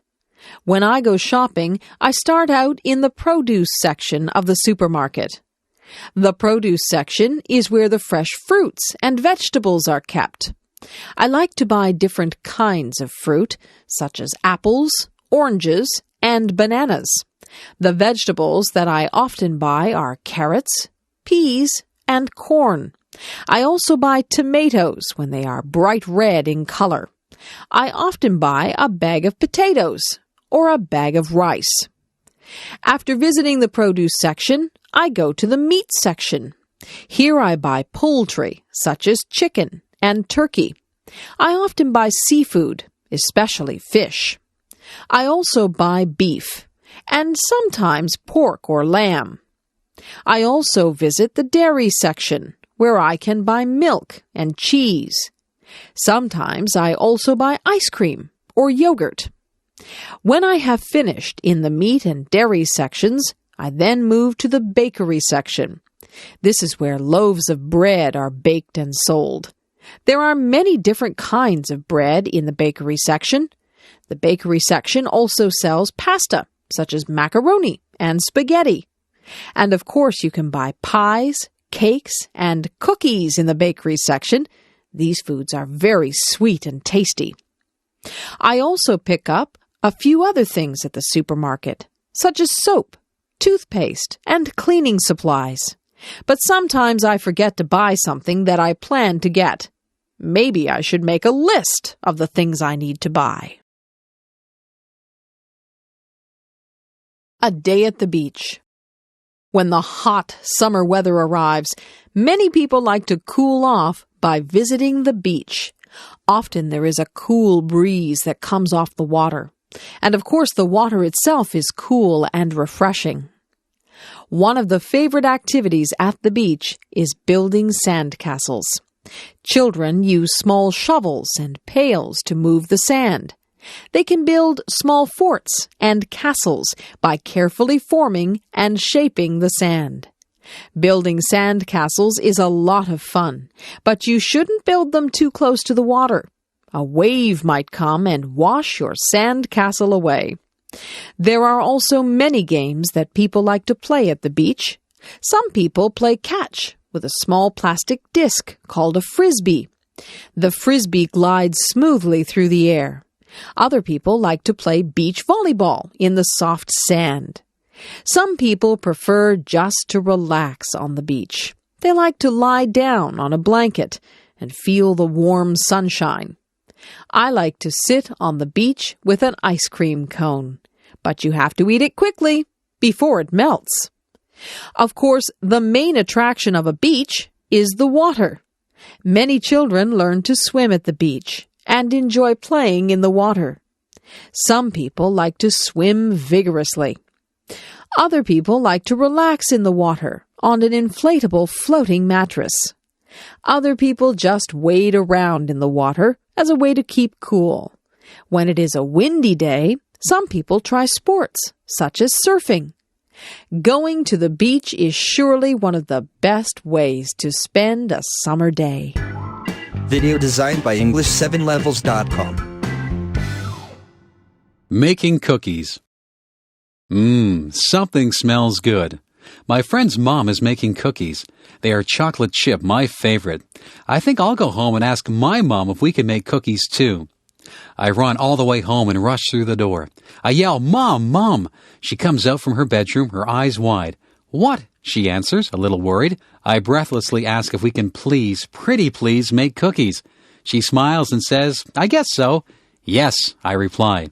When I go shopping, I start out in the produce section of the supermarket. The produce section is where the fresh fruits and vegetables are kept. I like to buy different kinds of fruit, such as apples, oranges, and bananas. The vegetables that I often buy are carrots, peas, and corn. I also buy tomatoes when they are bright red in color. I often buy a bag of potatoes or a bag of rice. After visiting the produce section, I go to the meat section. Here I buy poultry, such as chicken and turkey. I often buy seafood, especially fish. I also buy beef, and sometimes pork or lamb. I also visit the dairy section, where I can buy milk and cheese. Sometimes I also buy ice cream or yogurt. When I have finished in the meat and dairy sections, I then move to the bakery section. This is where loaves of bread are baked and sold. There are many different kinds of bread in the bakery section. The bakery section also sells pasta, such as macaroni and spaghetti. And of course you can buy pies, cakes, and cookies in the bakery section. These foods are very sweet and tasty. I also pick up a few other things at the supermarket, such as soap, toothpaste, and cleaning supplies. But sometimes I forget to buy something that I plan to get. Maybe I should make a list of the things I need to buy. A day at the beach. When the hot summer weather arrives, many people like to cool off by visiting the beach. Often there is a cool breeze that comes off the water. And of course the water itself is cool and refreshing. One of the favorite activities at the beach is building sandcastles. Children use small shovels and pails to move the sand. They can build small forts and castles by carefully forming and shaping the sand. Building sand castles is a lot of fun, but you shouldn't build them too close to the water. A wave might come and wash your sand castle away. There are also many games that people like to play at the beach. Some people play catch with a small plastic disc called a frisbee. The frisbee glides smoothly through the air. Other people like to play beach volleyball in the soft sand. Some people prefer just to relax on the beach. They like to lie down on a blanket and feel the warm sunshine. I like to sit on the beach with an ice cream cone, but you have to eat it quickly before it melts. Of course, the main attraction of a beach is the water. Many children learn to swim at the beach and enjoy playing in the water. Some people like to swim vigorously. Other people like to relax in the water on an inflatable floating mattress. Other people just wade around in the water as a way to keep cool. When it is a windy day, some people try sports, such as surfing. Going to the beach is surely one of the best ways to spend a summer day. Video designed by EngLish7levels.com. Making cookies. Something smells good. My friend's mom is making cookies. They are chocolate chip, my favorite. I think I'll go home and ask my mom if we can make cookies too. I run all the way home and rush through the door. I yell, "Mom, Mom!" She comes out from her bedroom, her eyes wide. "What?" she answers, a little worried. I breathlessly ask if we can please, pretty please, make cookies. She smiles and says, "I guess so." "Yes," I reply.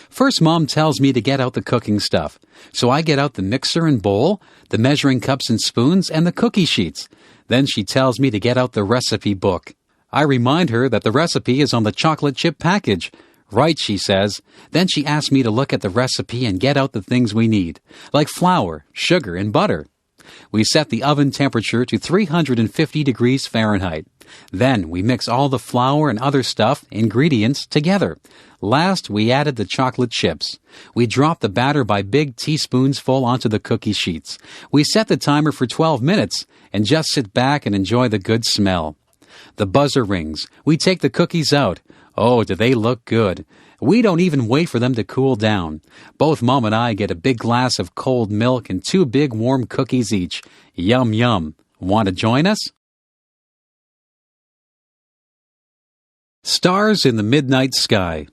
First, Mom tells me to get out the cooking stuff. So I get out the mixer and bowl, the measuring cups and spoons, and the cookie sheets. Then she tells me to get out the recipe book. I remind her that the recipe is on the chocolate chip package. "Right," she says. Then she asks me to look at the recipe and get out the things we need, like flour, sugar, and butter. We set the oven temperature to 350 degrees Fahrenheit. Then we mix all the flour and other ingredients together. Last, we added the chocolate chips. We dropped the batter by big teaspoons full onto the cookie sheets. We set the timer for 12 minutes and just sit back and enjoy the good smell. The buzzer rings. We take the cookies out. Oh, do they look good. We don't even wait for them to cool down. Both Mom and I get a big glass of cold milk and 2 big warm cookies each. Yum, yum. Want to join us? Stars in the midnight sky.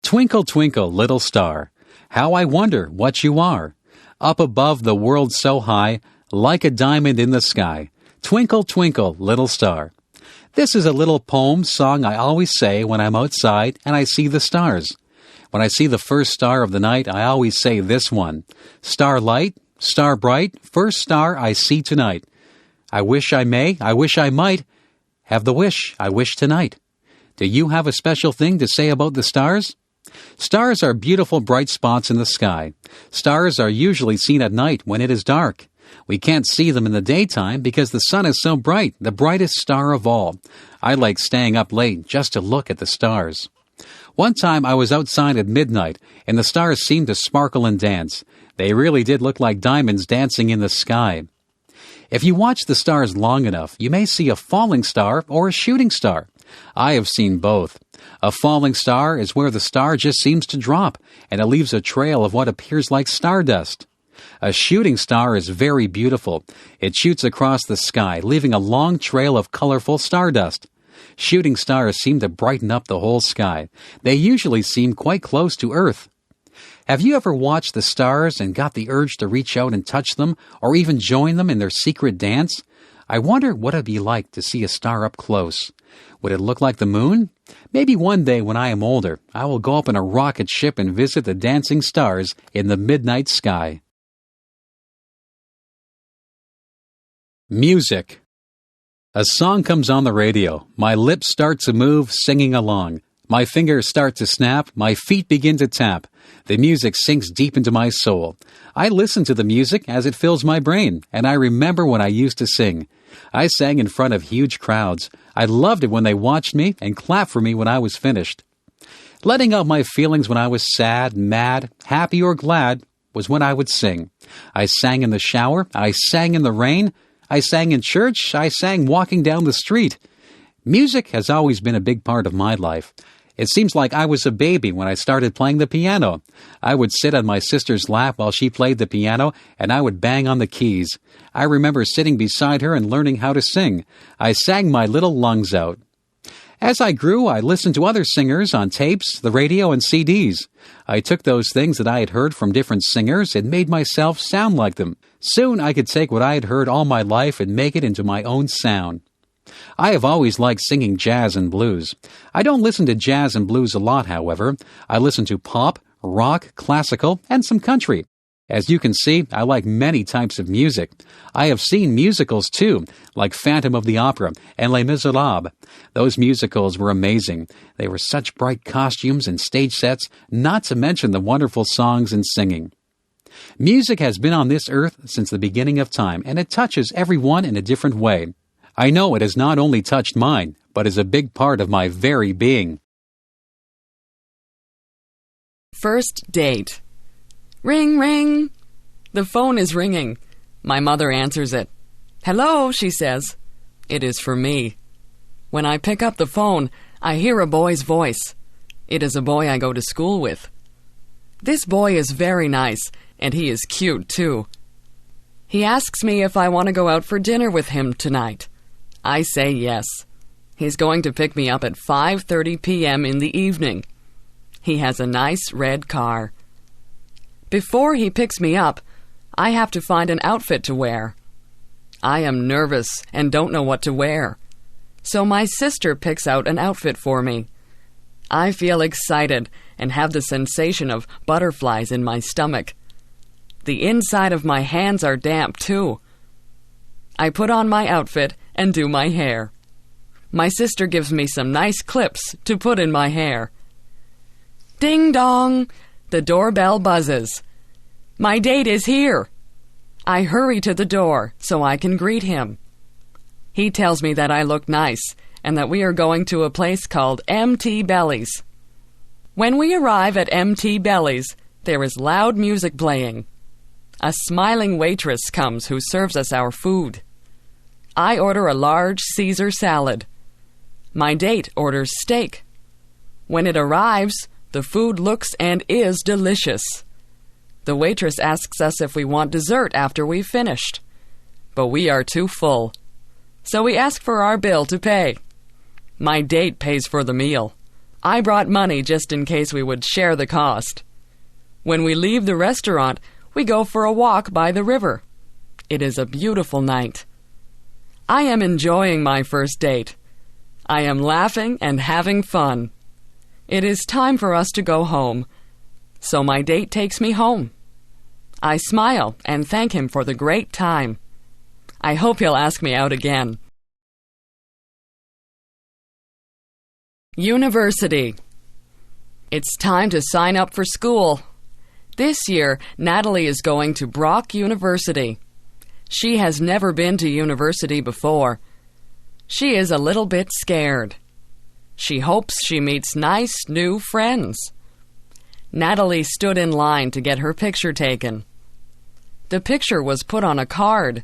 Twinkle, twinkle, little star, how I wonder what you are. Up above the world so high, like a diamond in the sky. Twinkle, twinkle, little star. This is a little poem song I always say when I'm outside and I see the stars. When I see the first star of the night, I always say this one. Starlight, star bright, first star I see tonight. I wish I may, I wish I might, have the wish I wish tonight. Do you have a special thing to say about the stars? Stars are beautiful bright spots in the sky. Stars are usually seen at night when it is dark. We can't see them in the daytime because the sun is so bright, the brightest star of all. I like staying up late just to look at the stars. One time I was outside at midnight, and the stars seemed to sparkle and dance. They really did look like diamonds dancing in the sky. If you watch the stars long enough, you may see a falling star or a shooting star. I have seen both. A falling star is where the star just seems to drop, and it leaves a trail of what appears like stardust. A shooting star is very beautiful. It shoots across the sky, leaving a long trail of colorful stardust. Shooting stars seem to brighten up the whole sky. They usually seem quite close to Earth. Have you ever watched the stars and got the urge to reach out and touch them, or even join them in their secret dance? I wonder what it'd be like to see a star up close. Would it look like the moon? Maybe one day when I am older, I will go up in a rocket ship and visit the dancing stars in the midnight sky. Music. A song comes on the radio. My lips start to move, singing along. My fingers start to snap. My feet begin to tap. The music sinks deep into my soul. I listen to the music as it fills my brain, and I remember when I used to sing. I sang in front of huge crowds. I loved it when they watched me and clapped for me when I was finished. Letting out my feelings when I was sad, mad, happy, or glad was when I would sing. I sang in the shower. I sang in the rain. I sang in church. I sang walking down the street. Music has always been a big part of my life. It seems like I was a baby when I started playing the piano. I would sit on my sister's lap while she played the piano, and I would bang on the keys. I remember sitting beside her and learning how to sing. I sang my little lungs out. As I grew, I listened to other singers on tapes, the radio, and CDs. I took those things that I had heard from different singers and made myself sound like them. Soon I could take what I had heard all my life and make it into my own sound. I have always liked singing jazz and blues. I don't listen to jazz and blues a lot, however. I listen to pop, rock, classical, and some country. As you can see, I like many types of music. I have seen musicals too, like Phantom of the Opera and Les Miserables. Those musicals were amazing. They were such bright costumes and stage sets, not to mention the wonderful songs and singing. Music has been on this earth since the beginning of time, and it touches everyone in a different way. I know it has not only touched mine, but is a big part of my very being. First date. Ring, ring. The phone is ringing. My mother answers it. Hello, she says. It is for me. When I pick up the phone, I hear a boy's voice. It is a boy I go to school with. This boy is very nice, and he is cute too. He asks me if I want to go out for dinner with him tonight. I say yes. He's going to pick me up at 5:30 p.m. in the evening. He has a nice red car. Before he picks me up, I have to find an outfit to wear. I am nervous and don't know what to wear. So my sister picks out an outfit for me. I feel excited and have the sensation of butterflies in my stomach. The inside of my hands are damp too. I put on my outfit and do my hair. My sister gives me some nice clips to put in my hair. Ding dong! The doorbell buzzes. My date is here. I hurry to the door so I can greet him. He tells me that I look nice and that we are going to a place called MT Belly's. When we arrive at MT Belly's, there is loud music playing. A smiling waitress comes who serves us our food. I order a large Caesar salad. My date orders steak. When it arrives, the food looks and is delicious. The waitress asks us if we want dessert after we've finished. But we are too full. So we ask for our bill to pay. My date pays for the meal. I brought money just in case we would share the cost. When we leave the restaurant, we go for a walk by the river. It is a beautiful night. I am enjoying my first date. I am laughing and having fun. It is time for us to go home. So my date takes me home. I smile and thank him for the great time. I hope he'll ask me out again. University. It's time to sign up for school. This year, Natalie is going to Brock University. She has never been to university before. She is a little bit scared. She hopes she meets nice new friends. Natalie stood in line to get her picture taken. The picture was put on a card.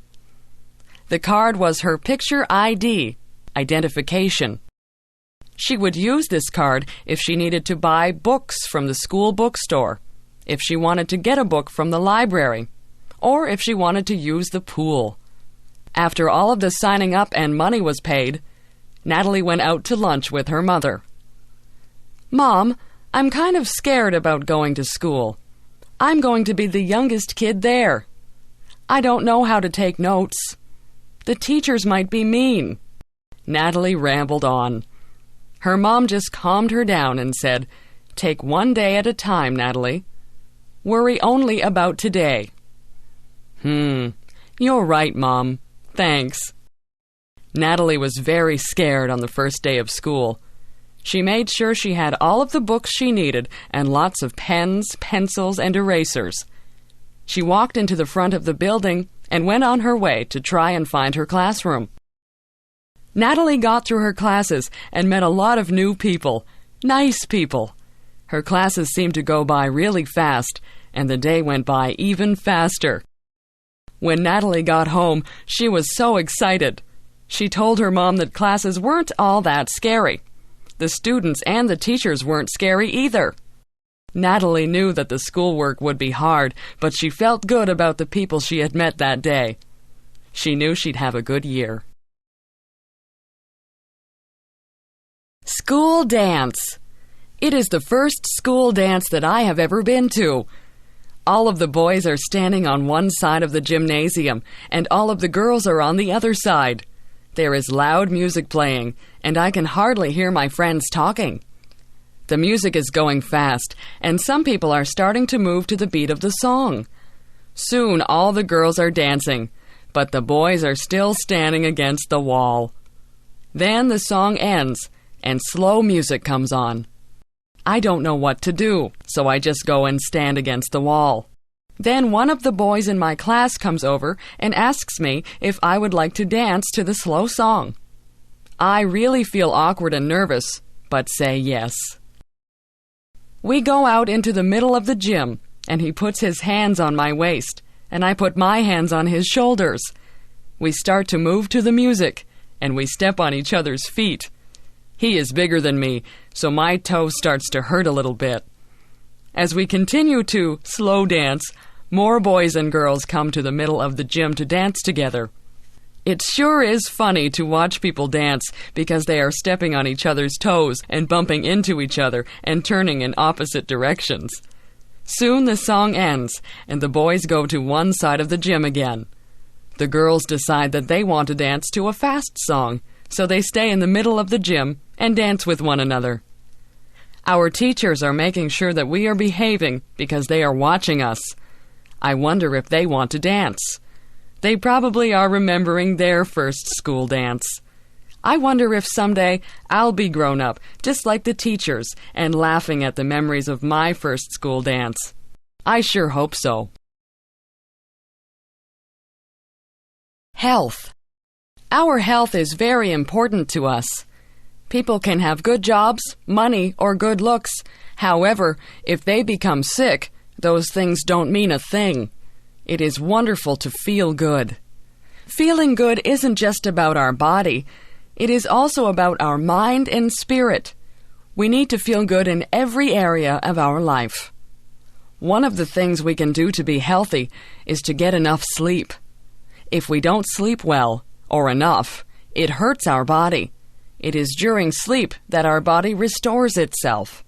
The card was her picture ID, identification. She would use this card if she needed to buy books from the school bookstore, if she wanted to get a book from the library, or if she wanted to use the pool. After all of the signing up and money was paid, Natalie went out to lunch with her mother. "Mom, I'm kind of scared about going to school. I'm going to be the youngest kid there. I don't know how to take notes. The teachers might be mean." Natalie rambled on. Her mom just calmed her down and said, "Take one day at a time, Natalie. Worry only about today." You're right, Mom. Thanks." Natalie was very scared on the first day of school. She made sure she had all of the books she needed and lots of pens, pencils, and erasers. She walked into the front of the building and went on her way to try and find her classroom. Natalie got through her classes and met a lot of new people, nice people. Her classes seemed to go by really fast, and the day went by even faster. When Natalie got home, she was so excited. She told her mom that classes weren't all that scary. The students and the teachers weren't scary either. Natalie knew that the schoolwork would be hard, but she felt good about the people she had met that day. She knew she'd have a good year. School dance. It is the first school dance that I have ever been to. All of the boys are standing on one side of the gymnasium, and all of the girls are on the other side. There is loud music playing, and I can hardly hear my friends talking. The music is going fast, and some people are starting to move to the beat of the song. Soon all the girls are dancing, but the boys are still standing against the wall. Then the song ends, and slow music comes on. I don't know what to do, so I just go and stand against the wall. Then one of the boys in my class comes over and asks me if I would like to dance to the slow song. I really feel awkward and nervous, but say yes. We go out into the middle of the gym, and he puts his hands on my waist, and I put my hands on his shoulders. We start to move to the music, and we step on each other's feet. He is bigger than me, so my toe starts to hurt a little bit. As we continue to slow dance, more boys and girls come to the middle of the gym to dance together. It sure is funny to watch people dance because they are stepping on each other's toes and bumping into each other and turning in opposite directions. Soon the song ends, and the boys go to one side of the gym again. The girls decide that they want to dance to a fast song, so they stay in the middle of the gym and dance with one another. Our teachers are making sure that we are behaving because they are watching us. I wonder if they want to dance. They probably are remembering their first school dance. I wonder if someday I'll be grown up, just like the teachers, and laughing at the memories of my first school dance. I sure hope so. Health. Our health is very important to us. People can have good jobs, money, or good looks. However, if they become sick, those things don't mean a thing. It is wonderful to feel good. Feeling good isn't just about our body. It is also about our mind and spirit. We need to feel good in every area of our life. One of the things we can do to be healthy is to get enough sleep. If we don't sleep well, or enough, it hurts our body. It is during sleep that our body restores itself.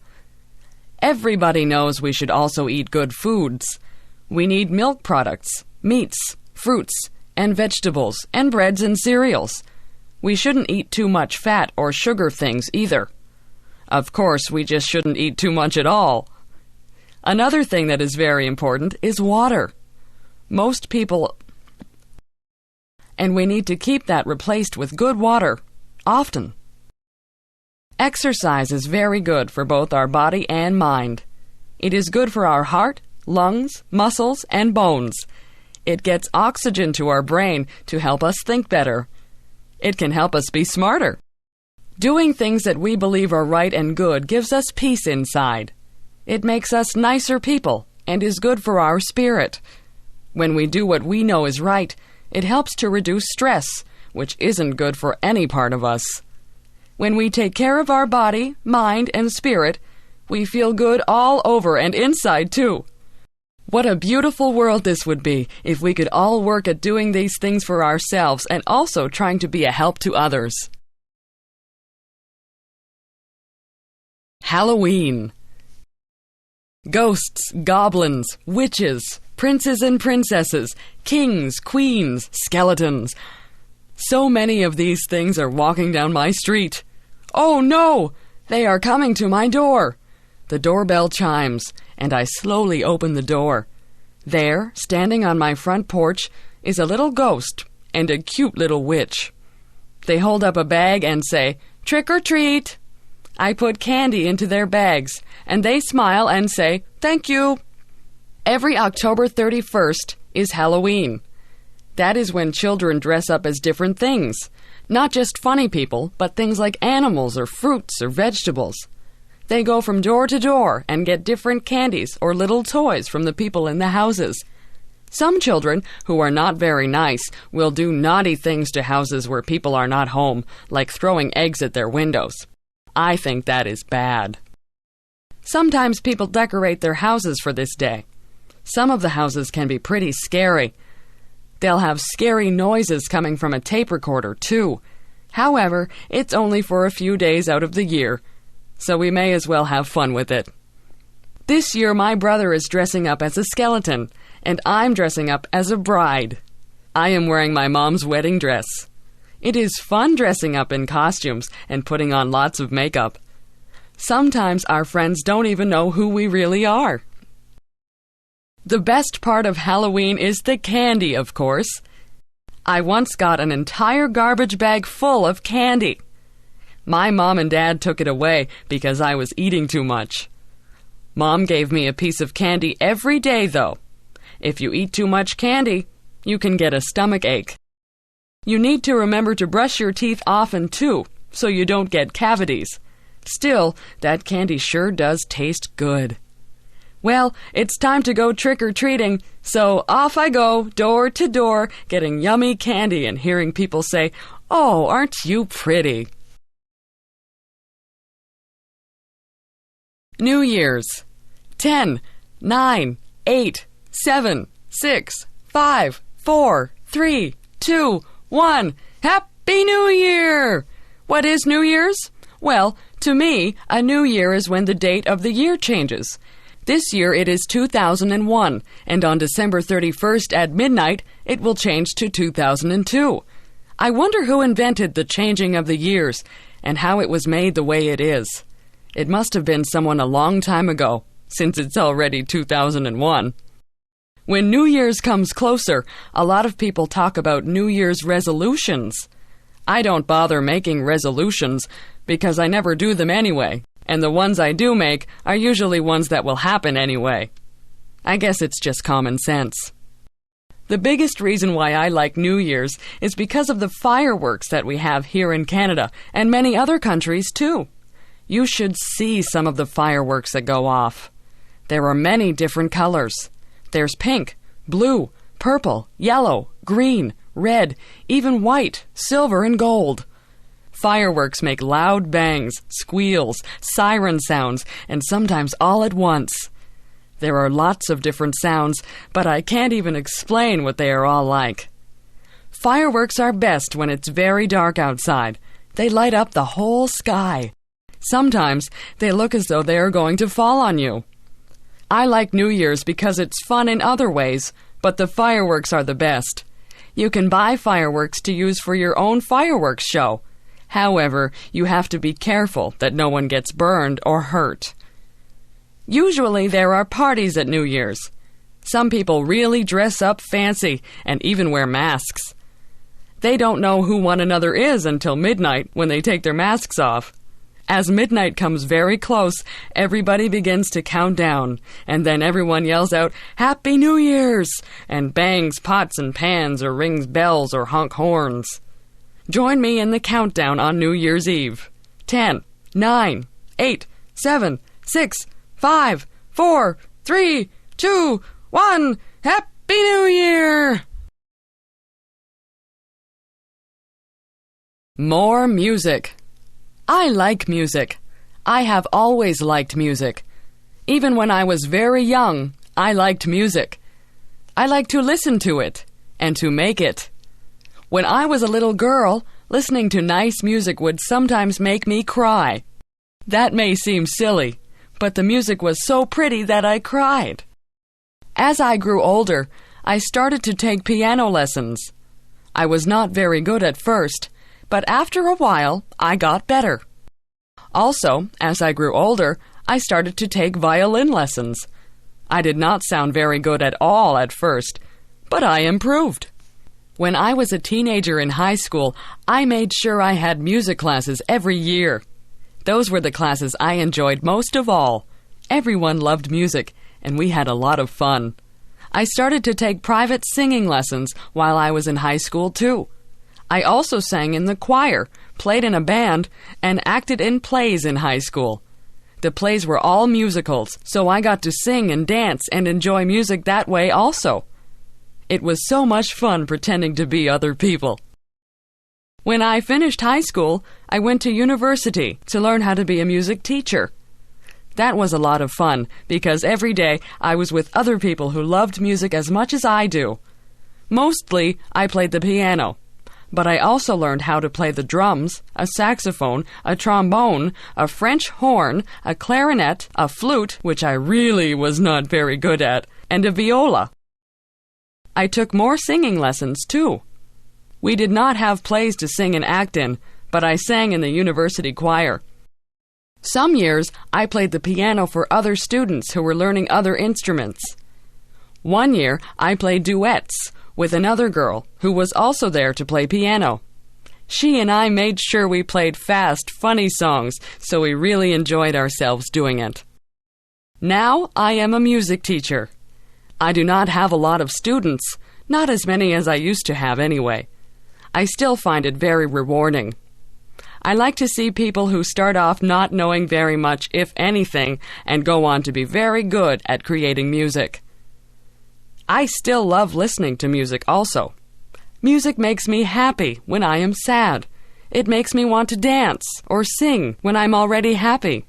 Everybody knows we should also eat good foods. We need milk products, meats, fruits, and vegetables, and breads and cereals. We shouldn't eat too much fat or sugar things either. Of course, we just shouldn't eat too much at all. Another thing that is very important is water. Most people... And we need to keep that replaced with good water, often. Exercise is very good for both our body and mind. It is good for our heart, lungs, muscles, and bones. It gets oxygen to our brain to help us think better. It can help us be smarter. Doing things that we believe are right and good gives us peace inside. It makes us nicer people and is good for our spirit. When we do what we know is right, it helps to reduce stress, which isn't good for any part of us. When we take care of our body, mind, and spirit, we feel good all over and inside too. What a beautiful world this would be if we could all work at doing these things for ourselves and also trying to be a help to others. Halloween. Ghosts, goblins, witches, princes and princesses, kings, queens, skeletons. So many of these things are walking down my street. Oh no! They are coming to my door. The doorbell chimes, and I slowly open the door. There, standing on my front porch, is a little ghost and a cute little witch. They hold up a bag and say, "Trick or treat." I put candy into their bags, and they smile and say, "Thank you." Every October 31st is Halloween. That is when children dress up as different things. Not just funny people, but things like animals or fruits or vegetables. They go from door to door and get different candies or little toys from the people in the houses. Some children, who are not very nice, will do naughty things to houses where people are not home, like throwing eggs at their windows. I think that is bad. Sometimes people decorate their houses for this day. Some of the houses can be pretty scary. They'll have scary noises coming from a tape recorder, too. However, it's only for a few days out of the year, so we may as well have fun with it. This year my brother is dressing up as a skeleton, and I'm dressing up as a bride. I am wearing my mom's wedding dress. It is fun dressing up in costumes and putting on lots of makeup. Sometimes our friends don't even know who we really are. The best part of Halloween is the candy, of course. I once got an entire garbage bag full of candy. My mom and dad took it away because I was eating too much. Mom gave me a piece of candy every day, though. If you eat too much candy, you can get a stomach ache. You need to remember to brush your teeth often, too, so you don't get cavities. Still, that candy sure does taste good. Well, it's time to go trick-or-treating, so off I go, door to door, getting yummy candy and hearing people say, "Oh, aren't you pretty?" New Year's. 10, 9, 8, 7, 6, 5, 4, 3, 2, 1. Happy New Year! What is New Year's? Well, to me, a new year is when the date of the year changes. This year it is 2001, and on December 31st at midnight, it will change to 2002. I wonder who invented the changing of the years, and how it was made the way it is. It must have been someone a long time ago, since it's already 2001. When New Year's comes closer, a lot of people talk about New Year's resolutions. I don't bother making resolutions, because I never do them anyway. And the ones I do make are usually ones that will happen anyway. I guess it's just common sense. The biggest reason why I like New Year's is because of the fireworks that we have here in Canada and many other countries too. You should see some of the fireworks that go off. There are many different colors. There's pink, blue, purple, yellow, green, red, even white, silver, and gold. Fireworks make loud bangs, squeals, siren sounds, and sometimes all at once. There are lots of different sounds, but I can't even explain what they are all like. Fireworks are best when it's very dark outside. They light up the whole sky. Sometimes they look as though they are going to fall on you. I like New Year's because it's fun in other ways, but the fireworks are the best. You can buy fireworks to use for your own fireworks show. However, you have to be careful that no one gets burned or hurt. Usually there are parties at New Year's. Some people really dress up fancy and even wear masks. They don't know who one another is until midnight when they take their masks off. As midnight comes very close, everybody begins to count down, and then everyone yells out, "Happy New Year's!" and bangs pots and pans or rings bells or honk horns. Join me in the countdown on New Year's Eve. 10, 9, 8, 7, 6, 5, 4, 3, 2, 1. Happy New Year! More music. I like music. I have always liked music. Even when I was very young, I liked music. I liked to listen to it and to make it. When I was a little girl, listening to nice music would sometimes make me cry. That may seem silly, but the music was so pretty that I cried. As I grew older, I started to take piano lessons. I was not very good at first, but after a while, I got better. Also, as I grew older, I started to take violin lessons. I did not sound very good at all at first, but I improved. When I was a teenager in high school, I made sure I had music classes every year. Those were the classes I enjoyed most of all. Everyone loved music, and we had a lot of fun. I started to take private singing lessons while I was in high school, too. I also sang in the choir, played in a band, and acted in plays in high school. The plays were all musicals, so I got to sing and dance and enjoy music that way also. It was so much fun pretending to be other people. When I finished high school, I went to university to learn how to be a music teacher. That was a lot of fun because every day I was with other people who loved music as much as I do. Mostly, I played the piano. But I also learned how to play the drums, a saxophone, a trombone, a French horn, a clarinet, a flute, which I really was not very good at, and a viola. I took more singing lessons, too. We did not have plays to sing and act in, but I sang in the university choir. Some years, I played the piano for other students who were learning other instruments. One year, I played duets with another girl who was also there to play piano. She and I made sure we played fast, funny songs, so we really enjoyed ourselves doing it. Now I am a music teacher. I do not have a lot of students, not as many as I used to have anyway. I still find it very rewarding. I like to see people who start off not knowing very much, if anything, and go on to be very good at creating music. I still love listening to music also. Music makes me happy when I am sad. It makes me want to dance or sing when I'm already happy.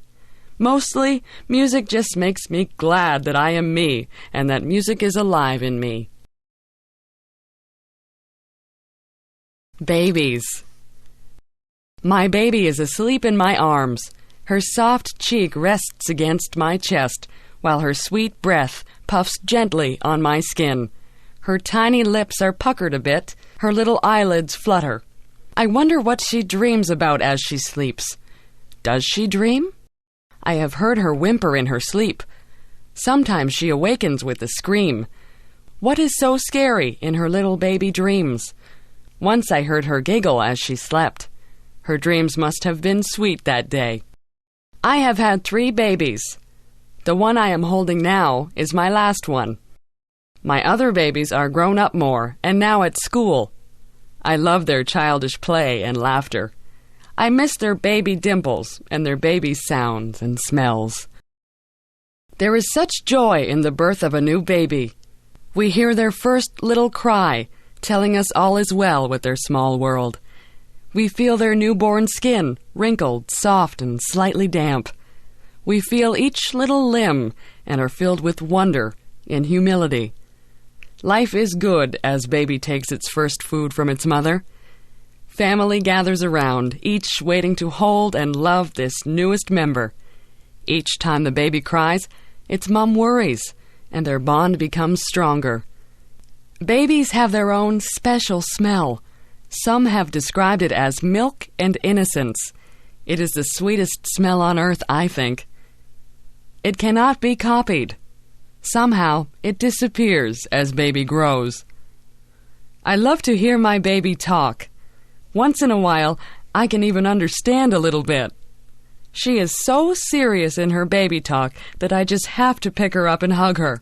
Mostly, music just makes me glad that I am me and that music is alive in me. Babies. My baby is asleep in my arms. Her soft cheek rests against my chest, while her sweet breath puffs gently on my skin. Her tiny lips are puckered a bit, her little eyelids flutter. I wonder what she dreams about as she sleeps. Does she dream? I have heard her whimper in her sleep. Sometimes she awakens with a scream. What is so scary in her little baby dreams? Once I heard her giggle as she slept. Her dreams must have been sweet that day. I have had 3 babies. The one I am holding now is my last one. My other babies are grown up more and now at school. I love their childish play and laughter. I miss their baby dimples and their baby sounds and smells. There is such joy in the birth of a new baby. We hear their first little cry, telling us all is well with their small world. We feel their newborn skin, wrinkled, soft, and slightly damp. We feel each little limb and are filled with wonder and humility. Life is good as baby takes its first food from its mother. Family gathers around, each waiting to hold and love this newest member. Each time the baby cries, its mom worries, and their bond becomes stronger. Babies have their own special smell. Some have described it as milk and innocence. It is the sweetest smell on earth, I think. It cannot be copied. Somehow, it disappears as baby grows. I love to hear my baby talk. Once in a while, I can even understand a little bit. She is so serious in her baby talk that I just have to pick her up and hug her.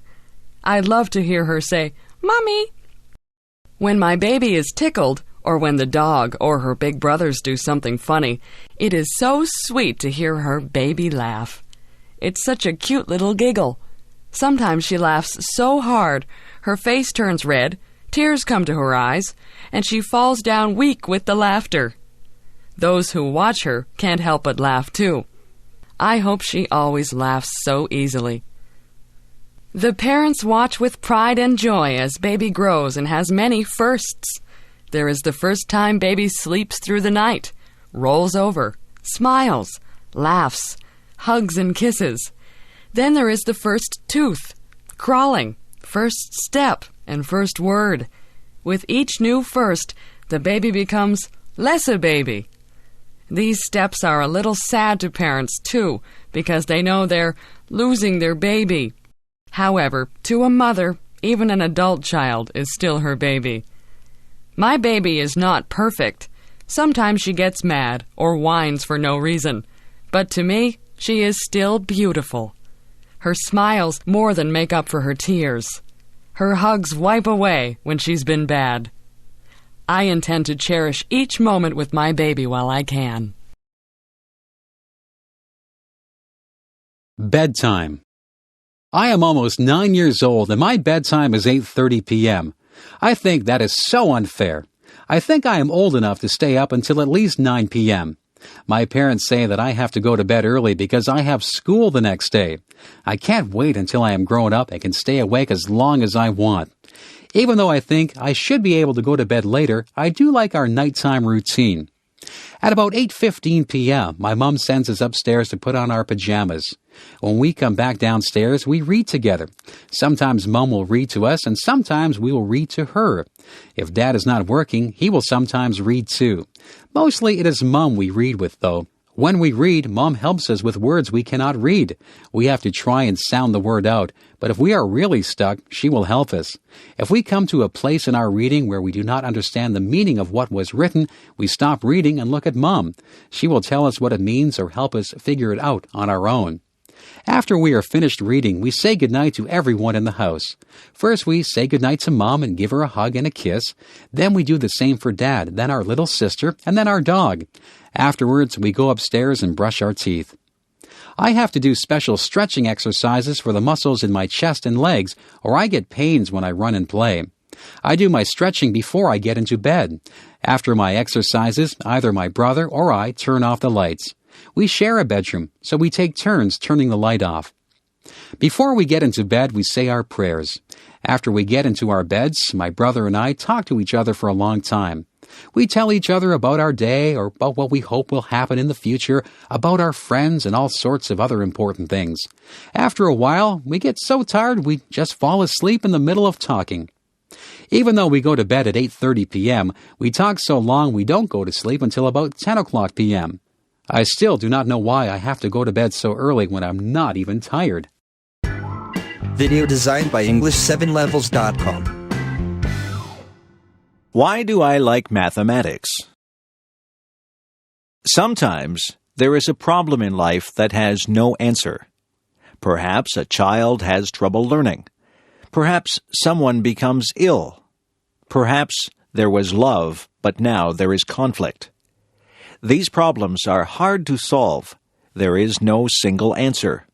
I love to hear her say, "Mommy." When my baby is tickled, or when the dog or her big brothers do something funny, it is so sweet to hear her baby laugh. It's such a cute little giggle. Sometimes she laughs so hard, her face turns red, tears come to her eyes, and she falls down weak with the laughter. Those who watch her can't help but laugh too. I hope she always laughs so easily. The parents watch with pride and joy as baby grows and has many firsts. There is the first time baby sleeps through the night, rolls over, smiles, laughs, hugs and kisses. Then there is the first tooth, crawling, first step, and first word. With each new first, the baby becomes less a baby. These steps are a little sad to parents, too, because they know they're losing their baby. However, to a mother, even an adult child is still her baby. My baby is not perfect. Sometimes she gets mad or whines for no reason. But to me, she is still beautiful. Her smiles more than make up for her tears. Her hugs wipe away when she's been bad. I intend to cherish each moment with my baby while I can. Bedtime. I am almost 9 years old and my bedtime is 8:30 p.m. I think that is so unfair. I think I am old enough to stay up until at least 9 p.m. My parents say that I have to go to bed early because I have school the next day. I can't wait until I am grown up and can stay awake as long as I want. Even though I think I should be able to go to bed later, I do like our nighttime routine. At about 8:15 p.m., my mom sends us upstairs to put on our pajamas. When we come back downstairs, we read together. Sometimes Mom will read to us, and sometimes we will read to her. If Dad is not working, he will sometimes read too. Mostly it is Mom we read with, though. When we read, Mom helps us with words we cannot read. We have to try and sound the word out, but if we are really stuck, she will help us. If we come to a place in our reading where we do not understand the meaning of what was written, we stop reading and look at Mom. She will tell us what it means or help us figure it out on our own. After we are finished reading, we say goodnight to everyone in the house. First, we say goodnight to Mom and give her a hug and a kiss. Then we do the same for Dad, then our little sister, and then our dog. Afterwards, we go upstairs and brush our teeth. I have to do special stretching exercises for the muscles in my chest and legs, or I get pains when I run and play. I do my stretching before I get into bed. After my exercises, either my brother or I turn off the lights. We share a bedroom, so we take turns turning the light off. Before we get into bed, we say our prayers. After we get into our beds, my brother and I talk to each other for a long time. We tell each other about our day or about what we hope will happen in the future, about our friends and all sorts of other important things. After a while, we get so tired we just fall asleep in the middle of talking. Even though we go to bed at 8:30 p.m., we talk so long we don't go to sleep until about 10 o'clock p.m. I still do not know why I have to go to bed so early when I'm not even tired. Video designed by EngLish7levels.com. Why do I like mathematics? Sometimes there is a problem in life that has no answer. Perhaps a child has trouble learning. Perhaps someone becomes ill. Perhaps there was love, but now there is conflict. These problems are hard to solve. There is no single answer.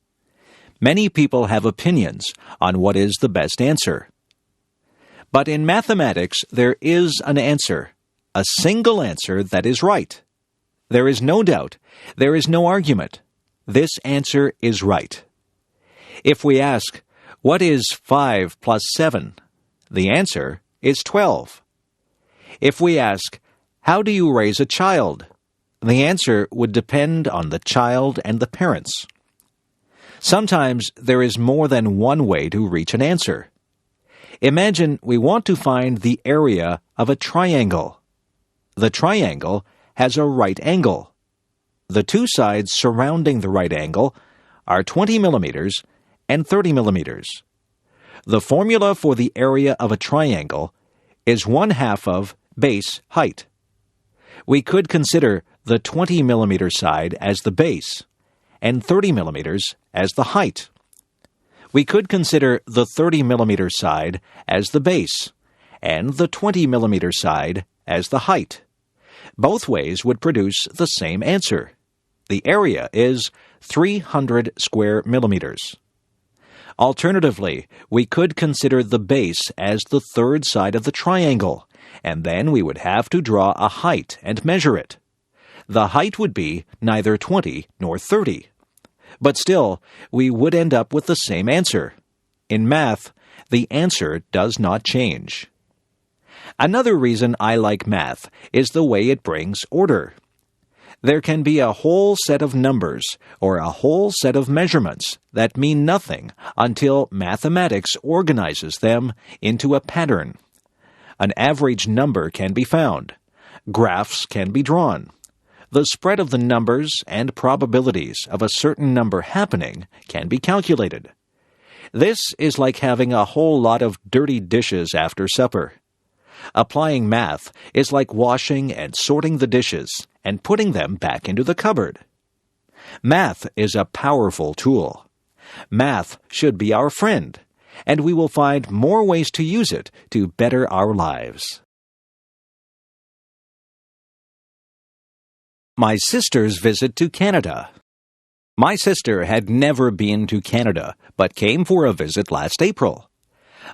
Many people have opinions on what is the best answer. But in mathematics, there is an answer, a single answer that is right. There is no doubt. There is no argument. This answer is right. If we ask, what is 5 plus 7? The answer is 12. If we ask, how do you raise a child? The answer would depend on the child and the parents. Sometimes there is more than one way to reach an answer. Imagine we want to find the area of a triangle. The triangle has a right angle. The two sides surrounding the right angle are 20 millimeters and 30 millimeters. The formula for the area of a triangle is 1/2 of base height. We could consider the 20 millimeter side as the base and 30 millimeters as the height. We could consider the 30 millimeter side as the base and the 20 millimeter side as the height. Both ways would produce the same answer. The area is 300 square millimeters. Alternatively, we could consider the base as the third side of the triangle, and then we would have to draw a height and measure it. The height would be neither 20 nor 30. But still, we would end up with the same answer. In math, the answer does not change. Another reason I like math is the way it brings order. There can be a whole set of numbers or a whole set of measurements that mean nothing until mathematics organizes them into a pattern. An average number can be found. Graphs can be drawn. The spread of the numbers and probabilities of a certain number happening can be calculated. This is like having a whole lot of dirty dishes after supper. Applying math is like washing and sorting the dishes and putting them back into the cupboard. Math is a powerful tool. Math should be our friend, and we will find more ways to use it to better our lives. My sister's visit to Canada. My sister had never been to Canada, but came for a visit last April.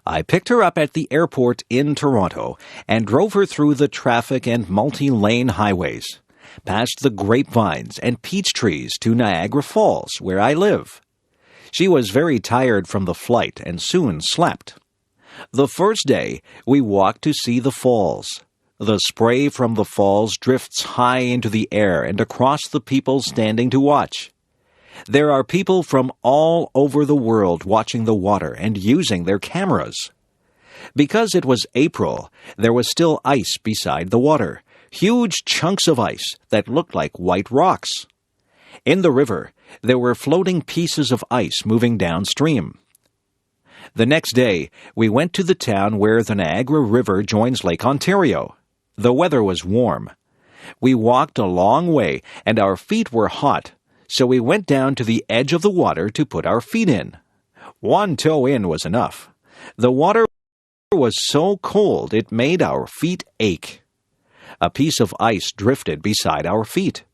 I picked her up at the airport in Toronto and drove her through the traffic and multi-lane highways, past the grapevines and peach trees to Niagara Falls, where I live. She was very tired from the flight and soon slept. The first day, we walked to see the falls. The spray from the falls drifts high into the air and across the people standing to watch. There are people from all over the world watching the water and using their cameras. Because it was April, there was still ice beside the water, huge chunks of ice that looked like white rocks. In the river, there were floating pieces of ice moving downstream. The next day, we went to the town where the Niagara River joins Lake Ontario. The weather was warm. We walked a long way, and our feet were hot, so we went down to the edge of the water to put our feet in. One toe in was enough. The water was so cold it made our feet ache. A piece of ice drifted beside our feet.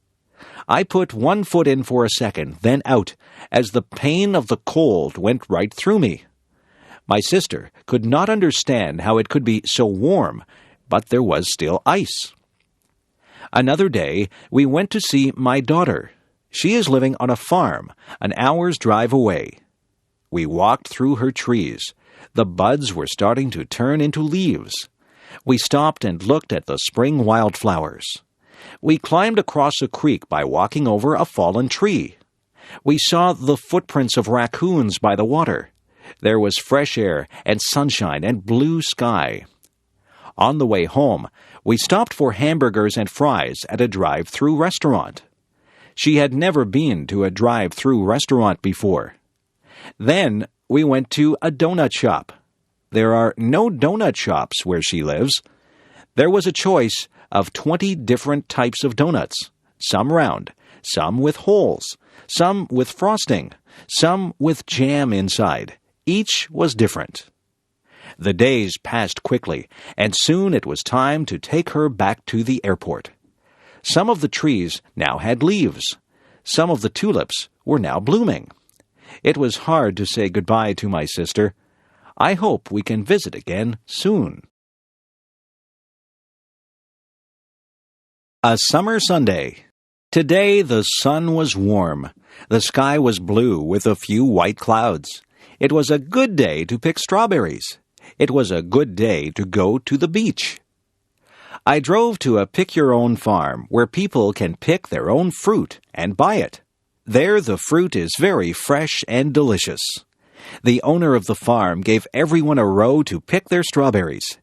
I put one foot in for a second, then out, as the pain of the cold went right through me. My sister could not understand how it could be so warm, but there was still ice. Another day, we went to see my daughter. She is living on a farm, an hour's drive away. We walked through her trees. The buds were starting to turn into leaves. We stopped and looked at the spring wildflowers. We climbed across a creek by walking over a fallen tree. We saw the footprints of raccoons by the water. There was fresh air and sunshine and blue sky. On the way home, we stopped for hamburgers and fries at a drive-through restaurant. She had never been to a drive-through restaurant before. Then we went to a donut shop. There are no donut shops where she lives. There was a choice of 20 different types of donuts, some round, some with holes, some with frosting, some with jam inside. Each was different. The days passed quickly, and soon it was time to take her back to the airport. Some of the trees now had leaves. Some of the tulips were now blooming. It was hard to say goodbye to my sister. I hope we can visit again soon. A summer Sunday. Today the sun was warm. The sky was blue with a few white clouds. It was a good day to pick strawberries. It was a good day to go to the beach. I drove to a pick-your-own farm where people can pick their own fruit and buy it. There the fruit is very fresh and delicious. The owner of the farm gave everyone a row to pick their strawberries.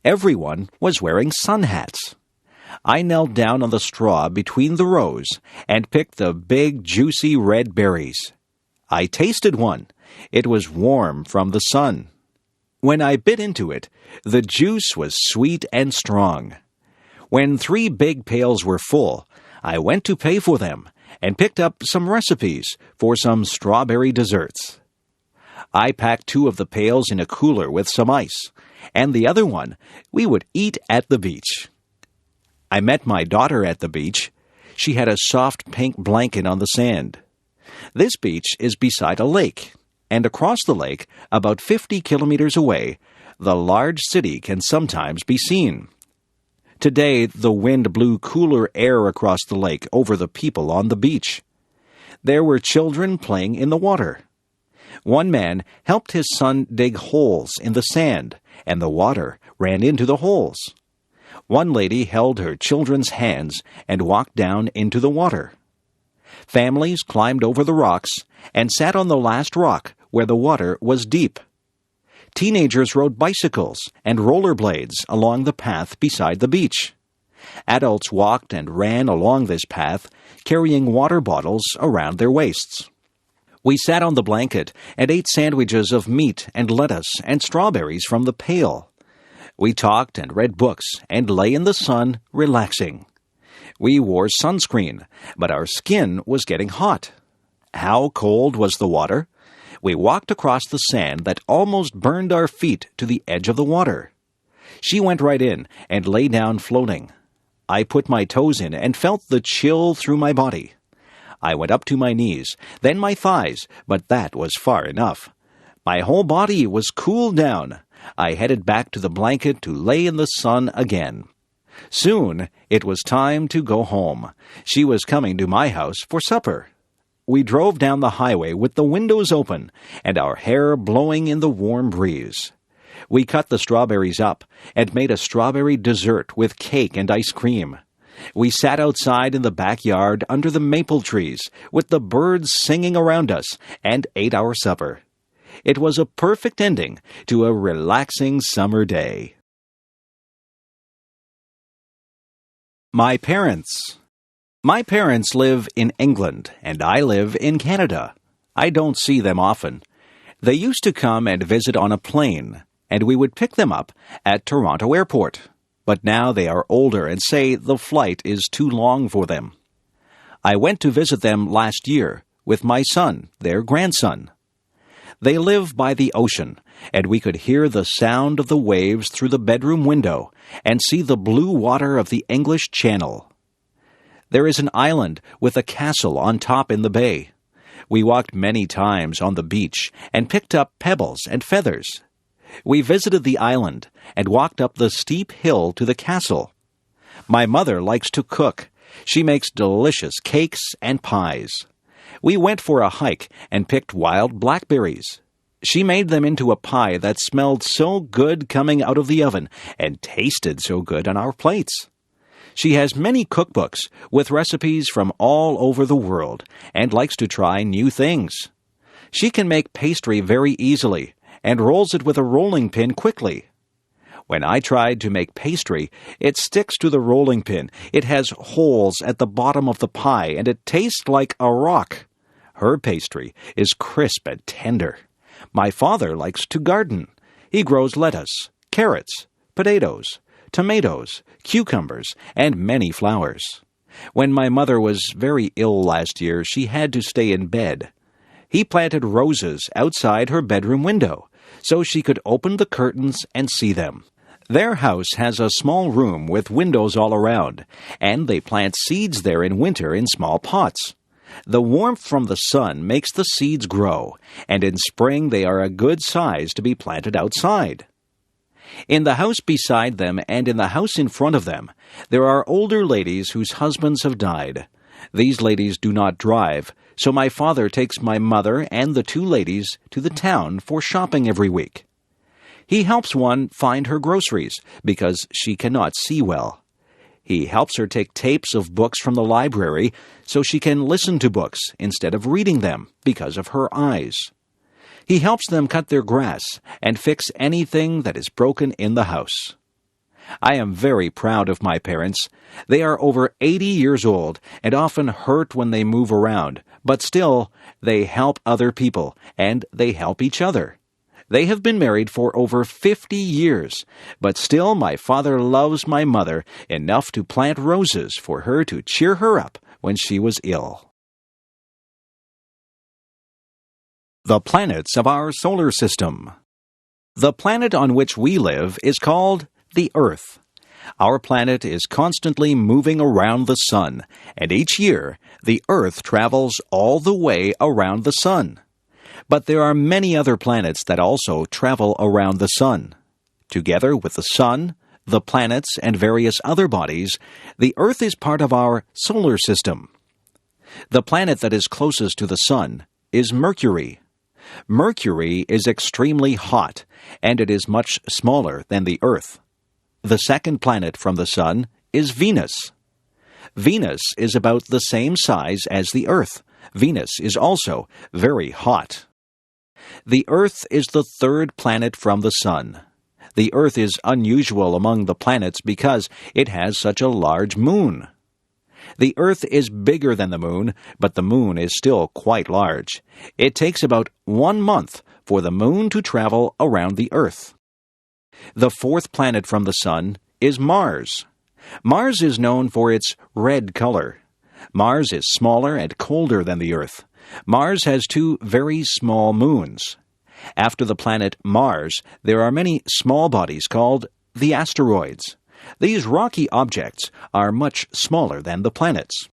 Everyone was wearing sun hats. I knelt down on the straw between the rows and picked the big, juicy red berries. I tasted one. It was warm from the sun. When I bit into it, the juice was sweet and strong. When 3 big pails were full, I went to pay for them and picked up some recipes for some strawberry desserts. I packed 2 of the pails in a cooler with some ice, and the other one we would eat at the beach. I met my daughter at the beach. She had a soft pink blanket on the sand. This beach is beside a lake, and across the lake, about 50 kilometers away, the large city can sometimes be seen. Today, the wind blew cooler air across the lake over the people on the beach. There were children playing in the water. One man helped his son dig holes in the sand, and the water ran into the holes. One lady held her children's hands and walked down into the water. Families climbed over the rocks and sat on the last rock where the water was deep. Teenagers rode bicycles and rollerblades along the path beside the beach. Adults walked and ran along this path, carrying water bottles around their waists. We sat on the blanket and ate sandwiches of meat and lettuce and strawberries from the pail. We talked and read books and lay in the sun, relaxing. We wore sunscreen, but our skin was getting hot. How cold was the water? We walked across the sand that almost burned our feet to the edge of the water. She went right in and lay down floating. I put my toes in and felt the chill through my body. I went up to my knees, then my thighs, but that was far enough. My whole body was cooled down. I headed back to the blanket to lay in the sun again. Soon it was time to go home. She was coming to my house for supper. We drove down the highway with the windows open and our hair blowing in the warm breeze. We cut the strawberries up and made a strawberry dessert with cake and ice cream. We sat outside in the backyard under the maple trees with the birds singing around us and ate our supper. It was a perfect ending to a relaxing summer day. My parents. My parents live in England, and I live in Canada. I don't see them often. They used to come and visit on a plane, and we would pick them up at Toronto Airport. But now they are older and say the flight is too long for them. I went to visit them last year with my son, their grandson. They live by the ocean, and we could hear the sound of the waves through the bedroom window and see the blue water of the English Channel. There is an island with a castle on top in the bay. We walked many times on the beach and picked up pebbles and feathers. We visited the island and walked up the steep hill to the castle. My mother likes to cook. She makes delicious cakes and pies. We went for a hike and picked wild blackberries. She made them into a pie that smelled so good coming out of the oven and tasted so good on our plates. She has many cookbooks with recipes from all over the world and likes to try new things. She can make pastry very easily and rolls it with a rolling pin quickly. When I tried to make pastry, it sticks to the rolling pin. It has holes at the bottom of the pie, and it tastes like a rock. Her pastry is crisp and tender. My father likes to garden. He grows lettuce, carrots, potatoes, tomatoes, cucumbers, and many flowers. When my mother was very ill last year, she had to stay in bed. He planted roses outside her bedroom window, so she could open the curtains and see them. Their house has a small room with windows all around, and they plant seeds there in winter in small pots. The warmth from the sun makes the seeds grow, and in spring they are a good size to be planted outside. In the house beside them and in the house in front of them, there are older ladies whose husbands have died. These ladies do not drive, so my father takes my mother and the two ladies to the town for shopping every week. He helps one find her groceries because she cannot see well. He helps her take tapes of books from the library so she can listen to books instead of reading them because of her eyes. He helps them cut their grass and fix anything that is broken in the house. I am very proud of my parents. They are over 80 years old and often hurt when they move around, but still, they help other people and they help each other. They have been married for over 50 years, but still my father loves my mother enough to plant roses for her to cheer her up when she was ill. The planets of our solar system. The planet on which we live is called the Earth. Our planet is constantly moving around the sun, and each year the Earth travels all the way around the sun. But there are many other planets that also travel around the sun. Together with the sun, the planets, and various other bodies, the Earth is part of our solar system. The planet that is closest to the sun is Mercury. Mercury is extremely hot, and it is much smaller than the Earth. The second planet from the Sun is Venus. Venus is about the same size as the Earth. Venus is also very hot. The Earth is the third planet from the Sun. The Earth is unusual among the planets because it has such a large moon. The Earth is bigger than the Moon, but the Moon is still quite large. It takes about 1 month for the Moon to travel around the Earth. The fourth planet from the Sun is Mars. Mars is known for its red color. Mars is smaller and colder than the Earth. Mars has 2 very small moons. After the planet Mars, there are many small bodies called the asteroids. These rocky objects are much smaller than the planets.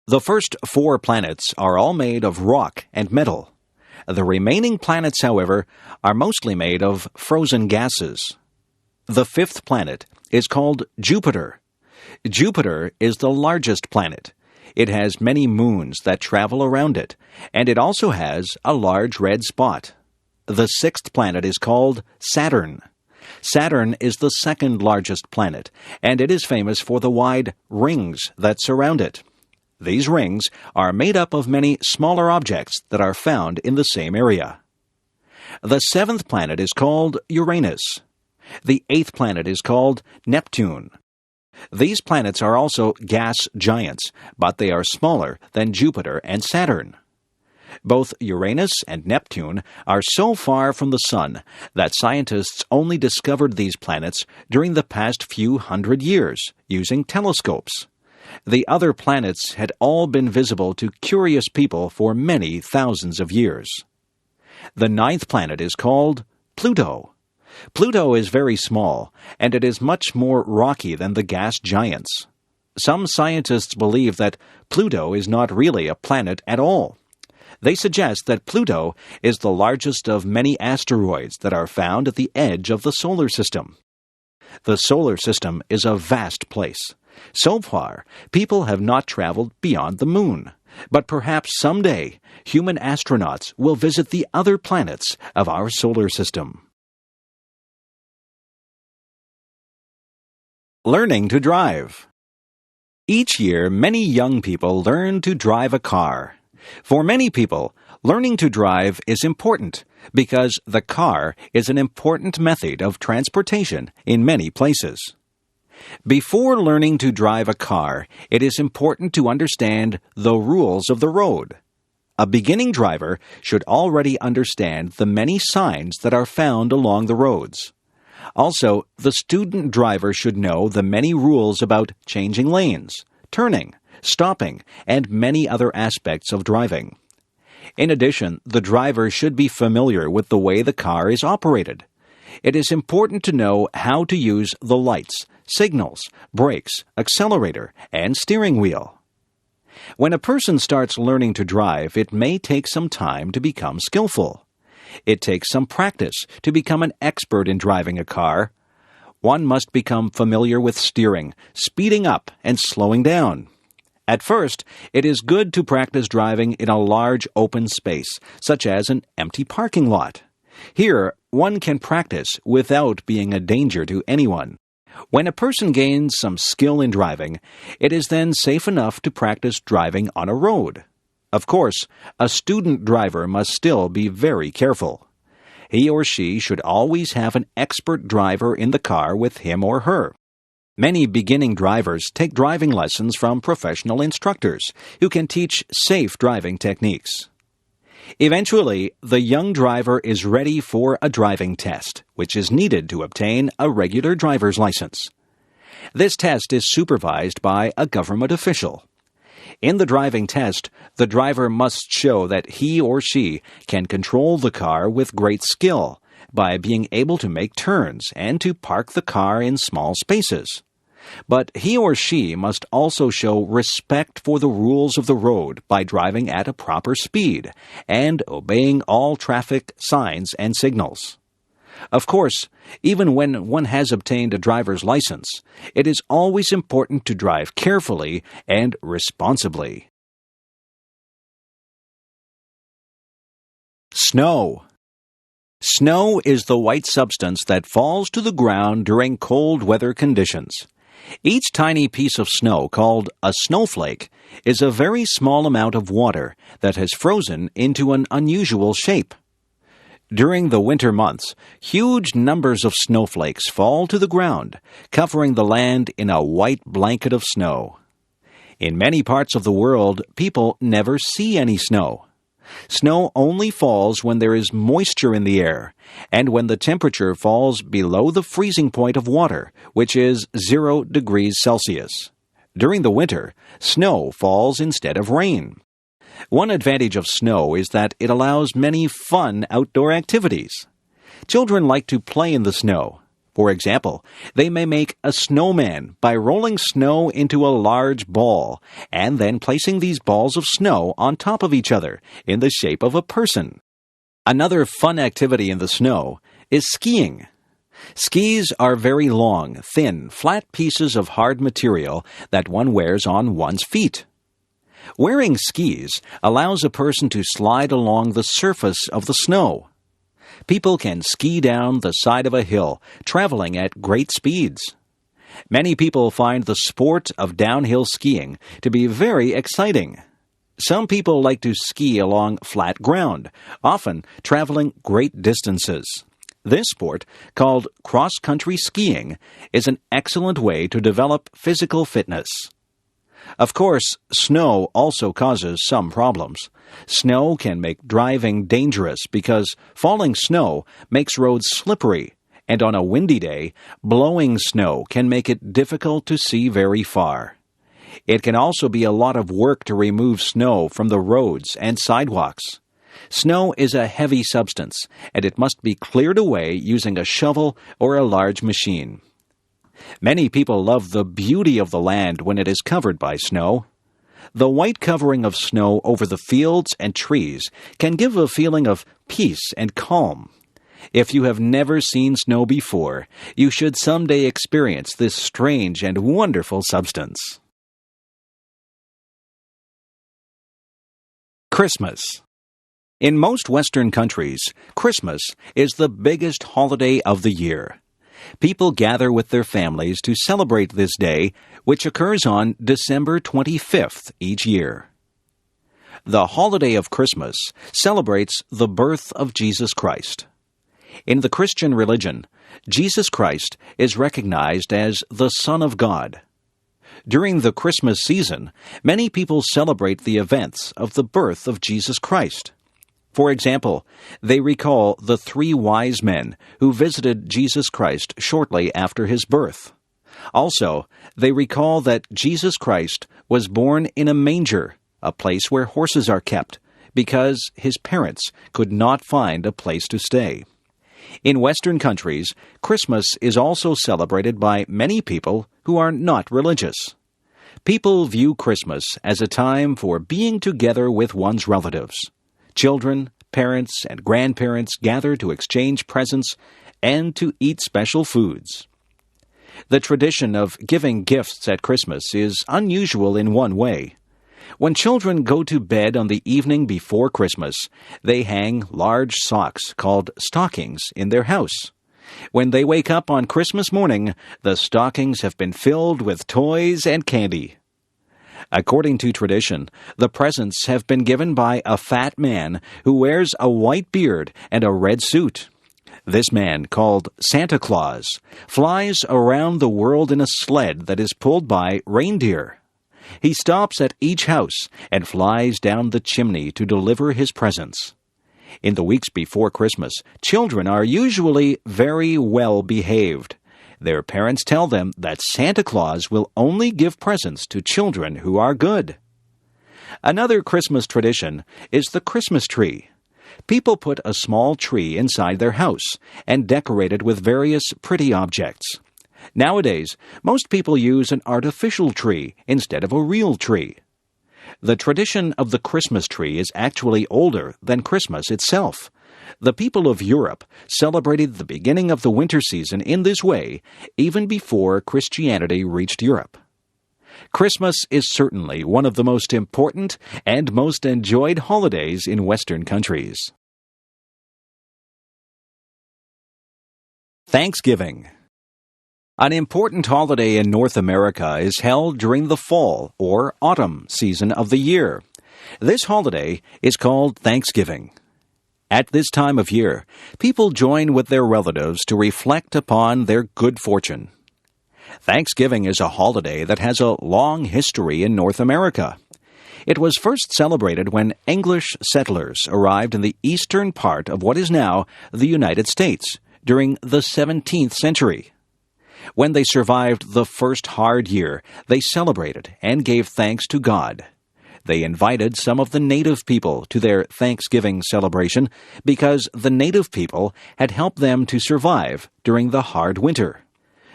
The first 4 planets are all made of rock and metal. The remaining planets, however, are mostly made of frozen gases. The 5th planet is called Jupiter. Jupiter is the largest planet. It has many moons that travel around it, and it also has a large red spot. The 6th planet is called Saturn. Saturn is the second largest planet, and it is famous for the wide rings that surround it. These rings are made up of many smaller objects that are found in the same area. The 7th planet is called Uranus. The 8th planet is called Neptune. These planets are also gas giants, but they are smaller than Jupiter and Saturn. Both Uranus and Neptune are so far from the Sun that scientists only discovered these planets during the past few hundred years using telescopes. The other planets had all been visible to curious people for many thousands of years. The 9th planet is called Pluto. Pluto is very small, and it is much more rocky than the gas giants. Some scientists believe that Pluto is not really a planet at all. They suggest that Pluto is the largest of many asteroids that are found at the edge of the solar system. The solar system is a vast place. So far, people have not traveled beyond the Moon. But perhaps someday, human astronauts will visit the other planets of our solar system. Learning to drive. Each year, many young people learn to drive a car. For many people, learning to drive is important because the car is an important method of transportation in many places. Before learning to drive a car, it is important to understand the rules of the road. A beginning driver should already understand the many signs that are found along the roads. Also, the student driver should know the many rules about changing lanes, turning, stopping, and many other aspects of driving. In addition, the driver should be familiar with the way the car is operated. It is important to know how to use the lights, signals, brakes, accelerator, and steering wheel. When a person starts learning to drive, it may take some time to become skillful. It takes some practice to become an expert in driving a car. One must become familiar with steering, speeding up, and slowing down. At first, it is good to practice driving in a large open space, such as an empty parking lot. Here, one can practice without being a danger to anyone. When a person gains some skill in driving, it is then safe enough to practice driving on a road. Of course, a student driver must still be very careful. He or she should always have an expert driver in the car with him or her. Many beginning drivers take driving lessons from professional instructors who can teach safe driving techniques. Eventually, the young driver is ready for a driving test, which is needed to obtain a regular driver's license. This test is supervised by a government official. In the driving test, the driver must show that he or she can control the car with great skill by being able to make turns and to park the car in small spaces. But he or she must also show respect for the rules of the road by driving at a proper speed and obeying all traffic signs and signals. Of course, even when one has obtained a driver's license, it is always important to drive carefully and responsibly. Snow. Snow is the white substance that falls to the ground during cold weather conditions. Each tiny piece of snow, called a snowflake, is a very small amount of water that has frozen into an unusual shape. During the winter months, huge numbers of snowflakes fall to the ground, covering the land in a white blanket of snow. In many parts of the world, people never see any snow. Snow only falls when there is moisture in the air, and when the temperature falls below the freezing point of water, which is 0 degrees Celsius. During the winter, snow falls instead of rain. One advantage of snow is that it allows many fun outdoor activities. Children like to play in the snow. For example, they may make a snowman by rolling snow into a large ball and then placing these balls of snow on top of each other in the shape of a person. Another fun activity in the snow is skiing. Skis are very long, thin, flat pieces of hard material that one wears on one's feet. Wearing skis allows a person to slide along the surface of the snow. People can ski down the side of a hill, traveling at great speeds. Many people find the sport of downhill skiing to be very exciting. Some people like to ski along flat ground, often traveling great distances. This sport, called cross-country skiing, is an excellent way to develop physical fitness. Of course, snow also causes some problems. Snow can make driving dangerous because falling snow makes roads slippery, and on a windy day, blowing snow can make it difficult to see very far. It can also be a lot of work to remove snow from the roads and sidewalks. Snow is a heavy substance, and it must be cleared away using a shovel or a large machine. Many people love the beauty of the land when it is covered by snow. The white covering of snow over the fields and trees can give a feeling of peace and calm. If you have never seen snow before, you should someday experience this strange and wonderful substance. Christmas. In most Western countries, Christmas is the biggest holiday of the year. People gather with their families to celebrate this day, which occurs on December 25th each year. The holiday of Christmas celebrates the birth of Jesus Christ. In the Christian religion, Jesus Christ is recognized as the Son of God. During the Christmas season, many people celebrate the events of the birth of Jesus Christ. For example, they recall the 3 wise men who visited Jesus Christ shortly after his birth. Also, they recall that Jesus Christ was born in a manger, a place where horses are kept, because his parents could not find a place to stay. In Western countries, Christmas is also celebrated by many people who are not religious. People view Christmas as a time for being together with one's relatives. Children, parents, and grandparents gather to exchange presents and to eat special foods. The tradition of giving gifts at Christmas is unusual in one way. When children go to bed on the evening before Christmas, they hang large socks called stockings in their house. When they wake up on Christmas morning, the stockings have been filled with toys and candy. According to tradition, the presents have been given by a fat man who wears a white beard and a red suit. This man, called Santa Claus, flies around the world in a sled that is pulled by reindeer. He stops at each house and flies down the chimney to deliver his presents. In the weeks before Christmas, children are usually very well behaved. Their parents tell them that Santa Claus will only give presents to children who are good. Another Christmas tradition is the Christmas tree. People put a small tree inside their house and decorate it with various pretty objects. Nowadays, most people use an artificial tree instead of a real tree. The tradition of the Christmas tree is actually older than Christmas itself. The people of Europe celebrated the beginning of the winter season in this way even before Christianity reached Europe. Christmas is certainly one of the most important and most enjoyed holidays in Western countries. Thanksgiving. An important holiday in North America is held during the fall or autumn season of the year. This holiday is called Thanksgiving. At this time of year, people join with their relatives to reflect upon their good fortune. Thanksgiving is a holiday that has a long history in North America. It was first celebrated when English settlers arrived in the eastern part of what is now the United States during the 17th century. When they survived the first hard year, they celebrated and gave thanks to God. They invited some of the native people to their Thanksgiving celebration because the native people had helped them to survive during the hard winter.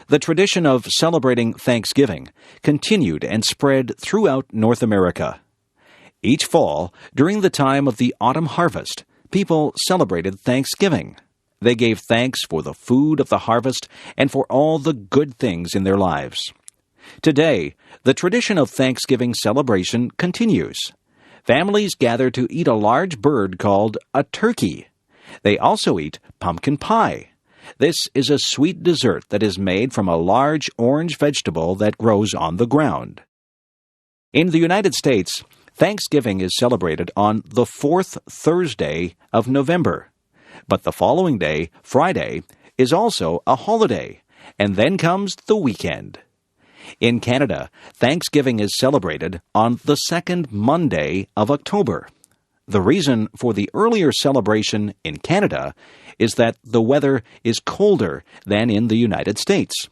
The tradition of celebrating Thanksgiving continued and spread throughout North America. Each fall, during the time of the autumn harvest, people celebrated Thanksgiving. They gave thanks for the food of the harvest and for all the good things in their lives. Today, the tradition of Thanksgiving celebration continues. Families gather to eat a large bird called a turkey. They also eat pumpkin pie. This is a sweet dessert that is made from a large orange vegetable that grows on the ground. In the United States, Thanksgiving is celebrated on the fourth Thursday of November. But the following day, Friday, is also a holiday, and then comes the weekend. In Canada, Thanksgiving is celebrated on the second Monday of October. The reason for the earlier celebration in Canada is that the weather is colder than in the United States.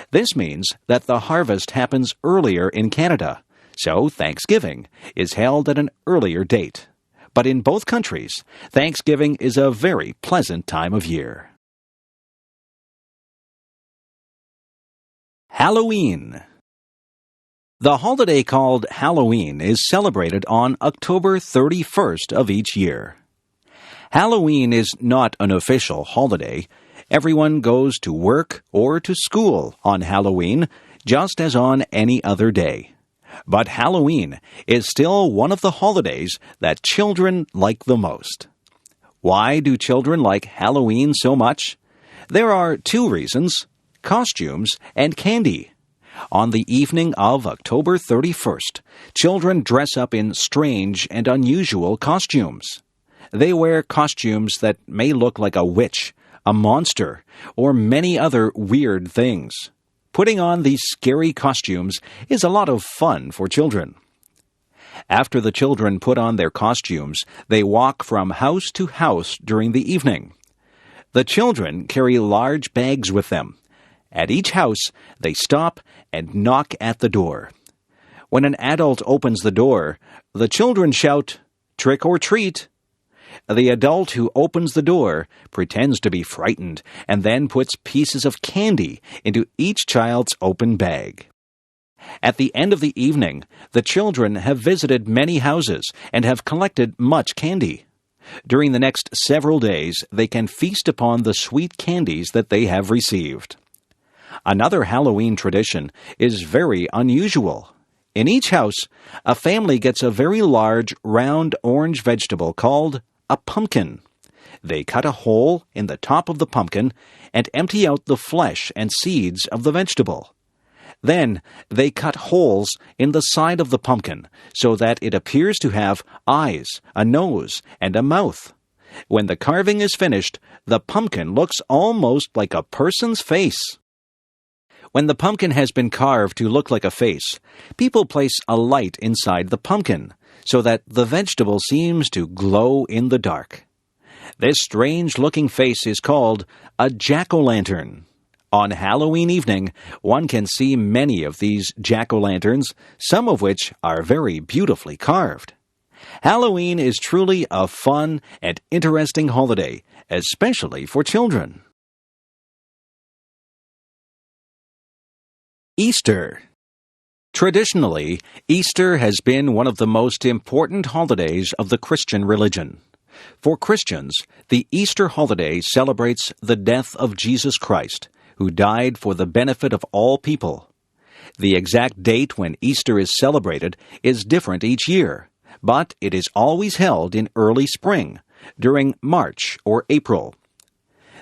This means that the harvest happens earlier in Canada, so Thanksgiving is held at an earlier date. But in both countries, Thanksgiving is a very pleasant time of year. Halloween. The holiday called Halloween is celebrated on October 31st of each year. Halloween is not an official holiday. Everyone goes to work or to school on Halloween, just as on any other day. But Halloween is still one of the holidays that children like the most. Why do children like Halloween so much? There are two reasons: costumes and candy. On the evening of October 31st, children dress up in strange and unusual costumes. They wear costumes that may look like a witch, a monster, or many other weird things. Putting on these scary costumes is a lot of fun for children. After the children put on their costumes, they walk from house to house during the evening. The children carry large bags with them. At each house, they stop and knock at the door. When an adult opens the door, the children shout, "Trick or treat!" The adult who opens the door pretends to be frightened and then puts pieces of candy into each child's open bag. At the end of the evening, the children have visited many houses and have collected much candy. During the next several days, they can feast upon the sweet candies that they have received. Another Halloween tradition is very unusual. In each house, a family gets a very large, round orange vegetable called a pumpkin. They cut a hole in the top of the pumpkin and empty out the flesh and seeds of the vegetable. Then they cut holes in the side of the pumpkin so that it appears to have eyes, a nose, and a mouth. When the carving is finished, the pumpkin looks almost like a person's face. When the pumpkin has been carved to look like a face, people place a light inside the pumpkin so that the vegetable seems to glow in the dark. This strange-looking face is called a jack-o'-lantern. On Halloween evening, one can see many of these jack-o'-lanterns, some of which are very beautifully carved. Halloween is truly a fun and interesting holiday, especially for children. Easter. Traditionally, Easter has been one of the most important holidays of the Christian religion. For Christians, the Easter holiday celebrates the death of Jesus Christ, who died for the benefit of all people. The exact date when Easter is celebrated is different each year, but it is always held in early spring, during March or April.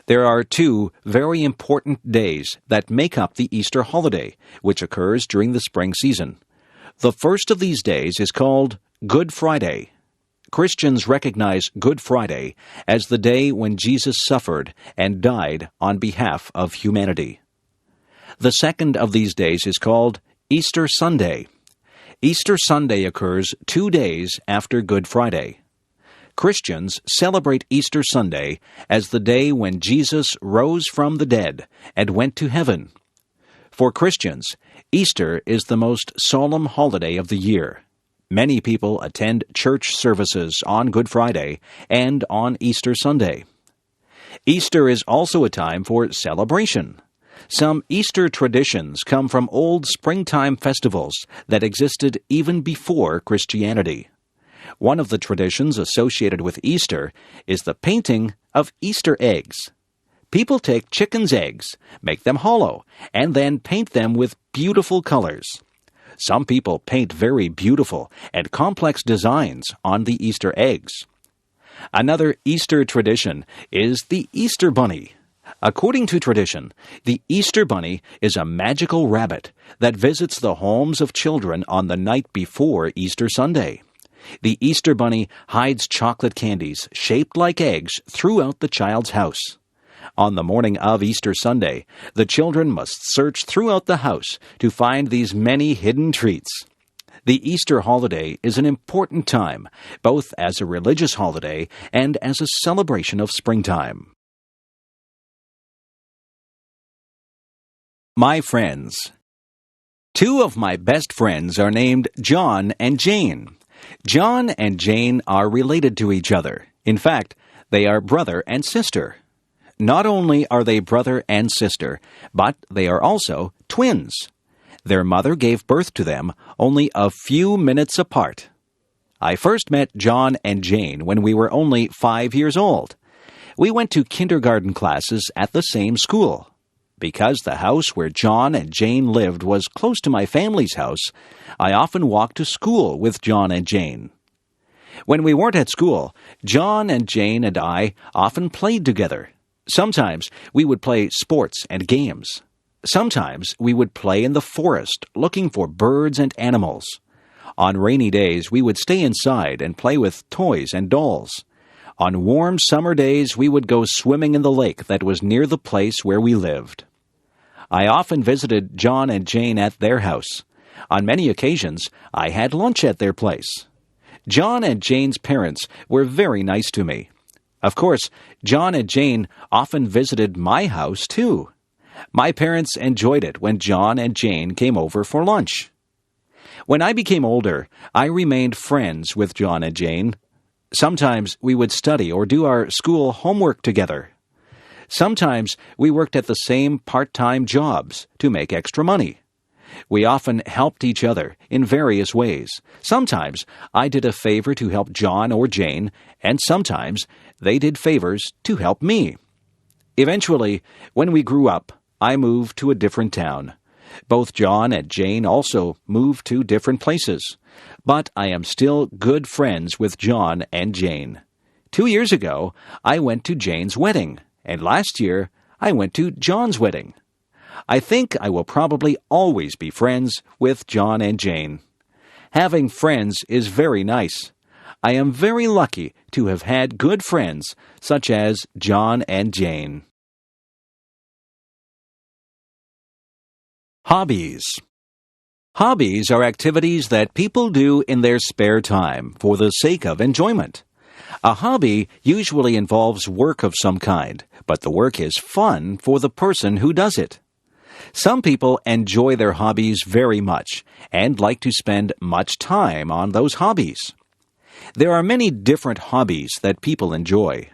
There are two very important days that make up the Easter holiday, which occurs during the spring season. The first of these days is called Good Friday. Christians recognize Good Friday as the day when Jesus suffered and died on behalf of humanity. The second of these days is called Easter Sunday. Easter Sunday occurs 2 days after Good Friday. Christians celebrate Easter Sunday as the day when Jesus rose from the dead and went to heaven. For Christians, Easter is the most solemn holiday of the year. Many people attend church services on Good Friday and on Easter Sunday. Easter is also a time for celebration. Some Easter traditions come from old springtime festivals that existed even before Christianity. One of the traditions associated with Easter is the painting of Easter eggs. People take chickens' eggs, make them hollow, and then paint them with beautiful colors. Some people paint very beautiful and complex designs on the Easter eggs. Another Easter tradition is the Easter Bunny. According to tradition, the Easter Bunny is a magical rabbit that visits the homes of children on the night before Easter Sunday. The Easter Bunny hides chocolate candies shaped like eggs throughout the child's house. On the morning of Easter Sunday, the children must search throughout the house to find these many hidden treats. The Easter holiday is an important time, both as a religious holiday and as a celebration of springtime. My friends. 2 of my best friends are named John and Jane. John and Jane are related to each other. In fact, they are brother and sister. Not only are they brother and sister, but they are also twins. Their mother gave birth to them only a few minutes apart. I first met John and Jane when we were only 5 years old. We went to kindergarten classes at the same school. Because the house where John and Jane lived was close to my family's house, I often walked to school with John and Jane. When we weren't at school, John and Jane and I often played together. Sometimes we would play sports and games. Sometimes we would play in the forest looking for birds and animals. On rainy days, we would stay inside and play with toys and dolls. On warm summer days, we would go swimming in the lake that was near the place where we lived. I often visited John and Jane at their house. On many occasions, I had lunch at their place. John and Jane's parents were very nice to me. Of course, John and Jane often visited my house, too. My parents enjoyed it when John and Jane came over for lunch. When I became older, I remained friends with John and Jane. Sometimes we would study or do our school homework together. Sometimes we worked at the same part-time jobs to make extra money. We often helped each other in various ways. Sometimes I did a favor to help John or Jane, and sometimes they did favors to help me. Eventually, when we grew up, I moved to a different town. Both John and Jane also moved to different places. But I am still good friends with John and Jane. 2 years ago, I went to Jane's wedding, and last year, I went to John's wedding. I think I will probably always be friends with John and Jane. Having friends is very nice. I am very lucky to have had good friends such as John and Jane. Hobbies. Hobbies are activities that people do in their spare time for the sake of enjoyment. A hobby usually involves work of some kind, but the work is fun for the person who does it. Some people enjoy their hobbies very much and like to spend much time on those hobbies. There are many different hobbies that people enjoy.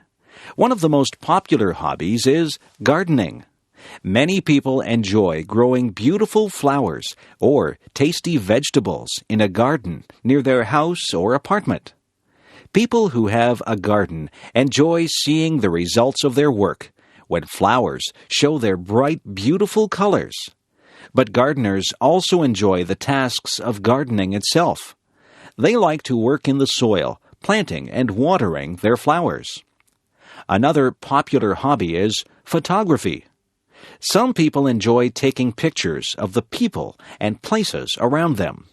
One of the most popular hobbies is gardening. Many people enjoy growing beautiful flowers or tasty vegetables in a garden near their house or apartment. People who have a garden enjoy seeing the results of their work when flowers show their bright, beautiful colors. But gardeners also enjoy the tasks of gardening itself. They like to work in the soil, planting and watering their flowers. Another popular hobby is photography. Some people enjoy taking pictures of the people and places around them.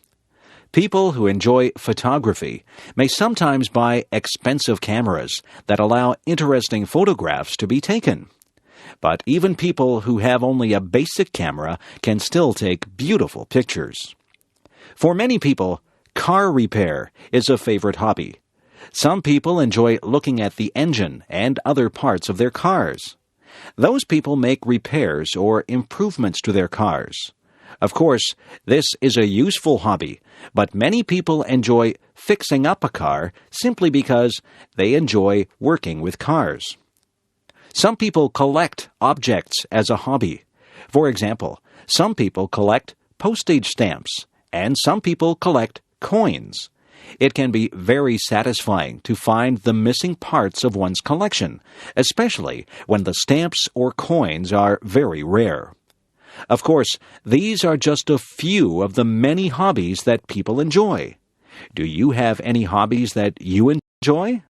People who enjoy photography may sometimes buy expensive cameras that allow interesting photographs to be taken. But even people who have only a basic camera can still take beautiful pictures. For many people, car repair is a favorite hobby. Some people enjoy looking at the engine and other parts of their cars. Those people make repairs or improvements to their cars. Of course, this is a useful hobby, but many people enjoy fixing up a car simply because they enjoy working with cars. Some people collect objects as a hobby. For example, some people collect postage stamps, and some people collect coins. It can be very satisfying to find the missing parts of one's collection, especially when the stamps or coins are very rare. Of course, these are just a few of the many hobbies that people enjoy. Do you have any hobbies that you enjoy?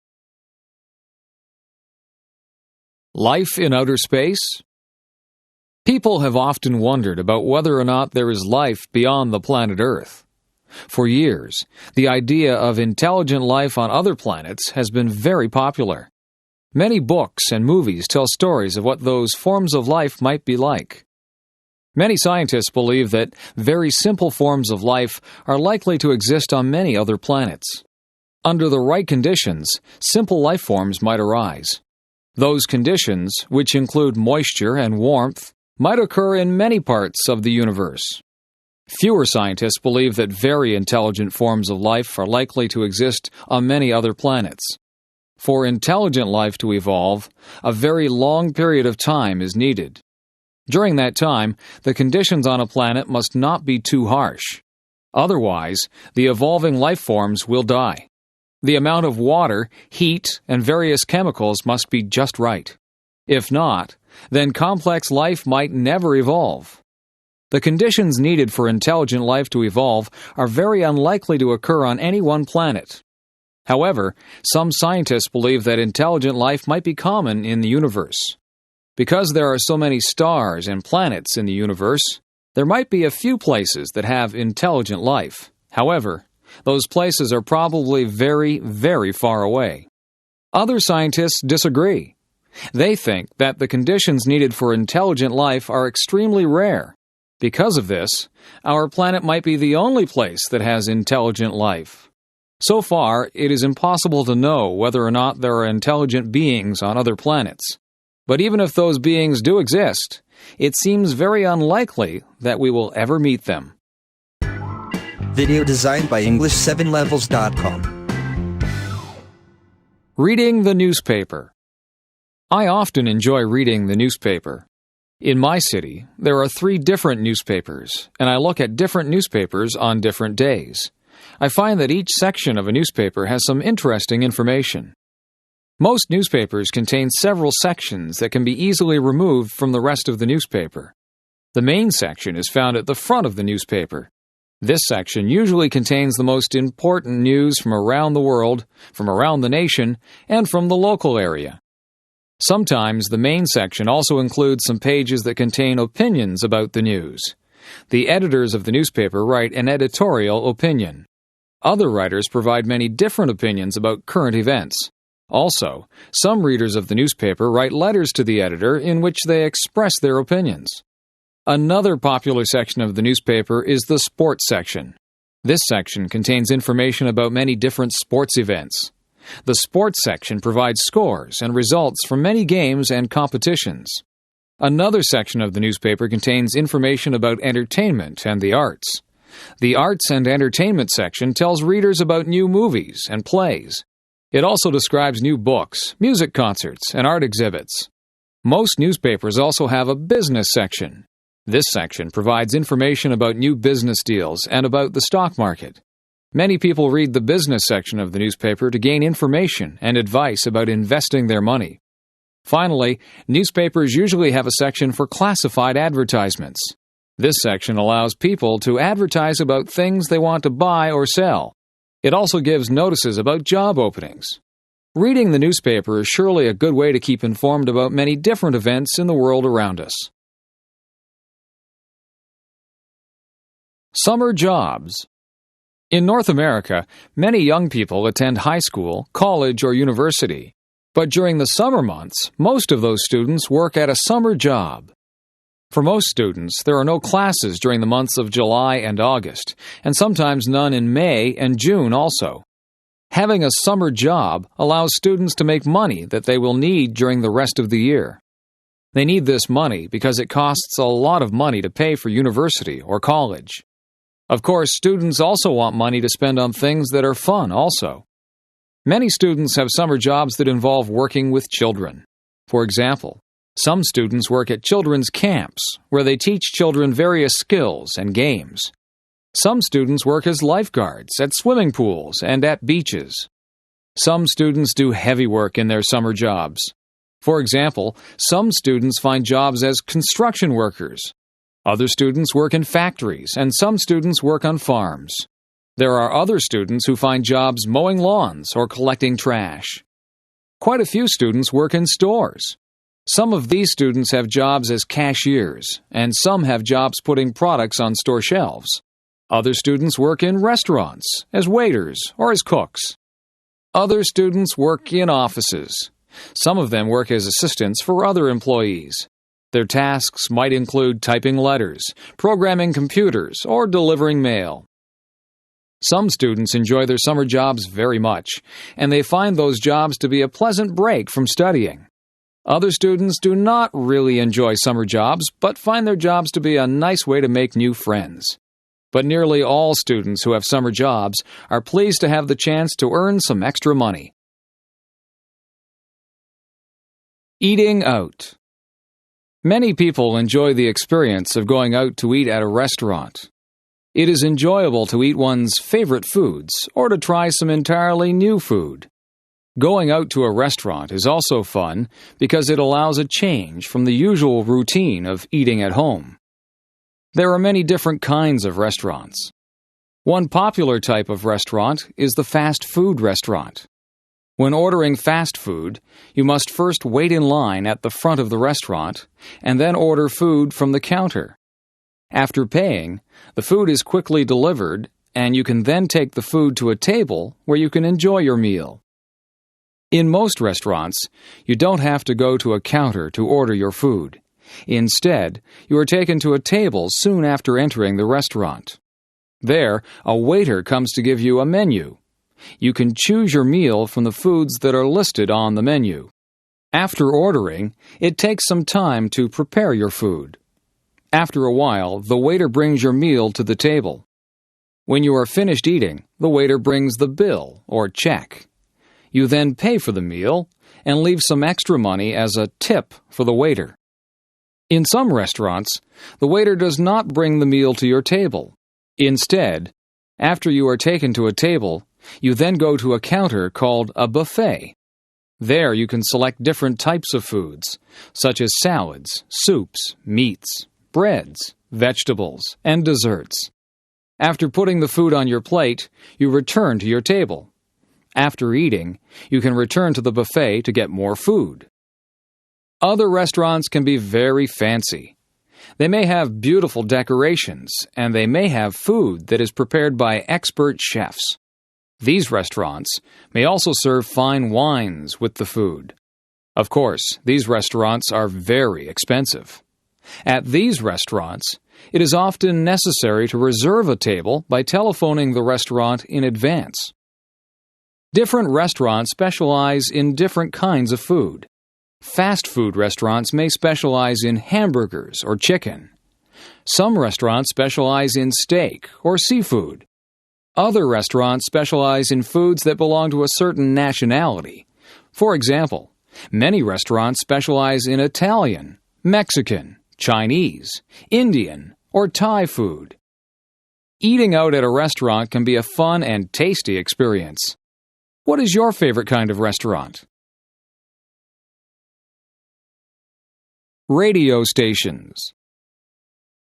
Life in outer space? People have often wondered about whether or not there is life beyond the planet Earth. For years, the idea of intelligent life on other planets has been very popular. Many books and movies tell stories of what those forms of life might be like. Many scientists believe that very simple forms of life are likely to exist on many other planets. Under the right conditions, simple life forms might arise. Those conditions, which include moisture and warmth, might occur in many parts of the universe. Fewer scientists believe that very intelligent forms of life are likely to exist on many other planets. For intelligent life to evolve, a very long period of time is needed. During that time, the conditions on a planet must not be too harsh. Otherwise, the evolving life forms will die. The amount of water, heat, and various chemicals must be just right. If not, then complex life might never evolve. The conditions needed for intelligent life to evolve are very unlikely to occur on any one planet. However, some scientists believe that intelligent life might be common in the universe. Because there are so many stars and planets in the universe, there might be a few places that have intelligent life. However, those places are probably very, very far away. Other scientists disagree. They think that the conditions needed for intelligent life are extremely rare. Because of this, our planet might be the only place that has intelligent life. So far, it is impossible to know whether or not there are intelligent beings on other planets. But even if those beings do exist, it seems very unlikely that we will ever meet them. Video designed by EngLish7levels.com. Reading the newspaper. I often enjoy reading the newspaper. In my city, there are 3 different newspapers, and I look at different newspapers on different days. I find that each section of a newspaper has some interesting information. Most newspapers contain several sections that can be easily removed from the rest of the newspaper. The main section is found at the front of the newspaper. This section usually contains the most important news from around the world, from around the nation, and from the local area. Sometimes the main section also includes some pages that contain opinions about the news. The editors of the newspaper write an editorial opinion. Other writers provide many different opinions about current events. Also, some readers of the newspaper write letters to the editor in which they express their opinions. Another popular section of the newspaper is the sports section. This section contains information about many different sports events. The sports section provides scores and results from many games and competitions. Another section of the newspaper contains information about entertainment and the arts. The arts and entertainment section tells readers about new movies and plays. It also describes new books, music concerts, and art exhibits. Most newspapers also have a business section. This section provides information about new business deals and about the stock market. Many people read the business section of the newspaper to gain information and advice about investing their money. Finally, newspapers usually have a section for classified advertisements. This section allows people to advertise about things they want to buy or sell. It also gives notices about job openings. Reading the newspaper is surely a good way to keep informed about many different events in the world around us. Summer jobs. In North America, many young people attend high school, college, or university. But during the summer months, most of those students work at a summer job. For most students, there are no classes during the months of July and August, and sometimes none in May and June also. Having a summer job allows students to make money that they will need during the rest of the year. They need this money because it costs a lot of money to pay for university or college. Of course, students also want money to spend on things that are fun also. Many students have summer jobs that involve working with children. For example, some students work at children's camps, where they teach children various skills and games. Some students work as lifeguards at swimming pools and at beaches. Some students do heavy work in their summer jobs. For example, some students find jobs as construction workers. Other students work in factories, and some students work on farms. There are other students who find jobs mowing lawns or collecting trash. Quite a few students work in stores. Some of these students have jobs as cashiers, and some have jobs putting products on store shelves. Other students work in restaurants, as waiters or as cooks. Other students work in offices. Some of them work as assistants for other employees. Their tasks might include typing letters, programming computers, or delivering mail. Some students enjoy their summer jobs very much, and they find those jobs to be a pleasant break from studying. Other students do not really enjoy summer jobs, but find their jobs to be a nice way to make new friends. But nearly all students who have summer jobs are pleased to have the chance to earn some extra money. Eating out. Many people enjoy the experience of going out to eat at a restaurant. It is enjoyable to eat one's favorite foods or to try some entirely new food. Going out to a restaurant is also fun because it allows a change from the usual routine of eating at home. There are many different kinds of restaurants. One popular type of restaurant is the fast food restaurant. When ordering fast food, you must first wait in line at the front of the restaurant and then order food from the counter. After paying, the food is quickly delivered and you can then take the food to a table where you can enjoy your meal. In most restaurants, you don't have to go to a counter to order your food. Instead, you are taken to a table soon after entering the restaurant. There, a waiter comes to give you a menu. You can choose your meal from the foods that are listed on the menu. After ordering, it takes some time to prepare your food. After a while, the waiter brings your meal to the table. When you are finished eating, the waiter brings the bill or check. You then pay for the meal and leave some extra money as a tip for the waiter. In some restaurants, the waiter does not bring the meal to your table. Instead, after you are taken to a table, you then go to a counter called a buffet. There you can select different types of foods, such as salads, soups, meats, breads, vegetables, and desserts. After putting the food on your plate, you return to your table. After eating, you can return to the buffet to get more food. Other restaurants can be very fancy. They may have beautiful decorations, and they may have food that is prepared by expert chefs. These restaurants may also serve fine wines with the food. Of course, these restaurants are very expensive. At these restaurants, it is often necessary to reserve a table by telephoning the restaurant in advance. Different restaurants specialize in different kinds of food. Fast food restaurants may specialize in hamburgers or chicken. Some restaurants specialize in steak or seafood. Other restaurants specialize in foods that belong to a certain nationality. For example, many restaurants specialize in Italian, Mexican, Chinese, Indian, or Thai food. Eating out at a restaurant can be a fun and tasty experience. What is your favorite kind of restaurant? Radio stations.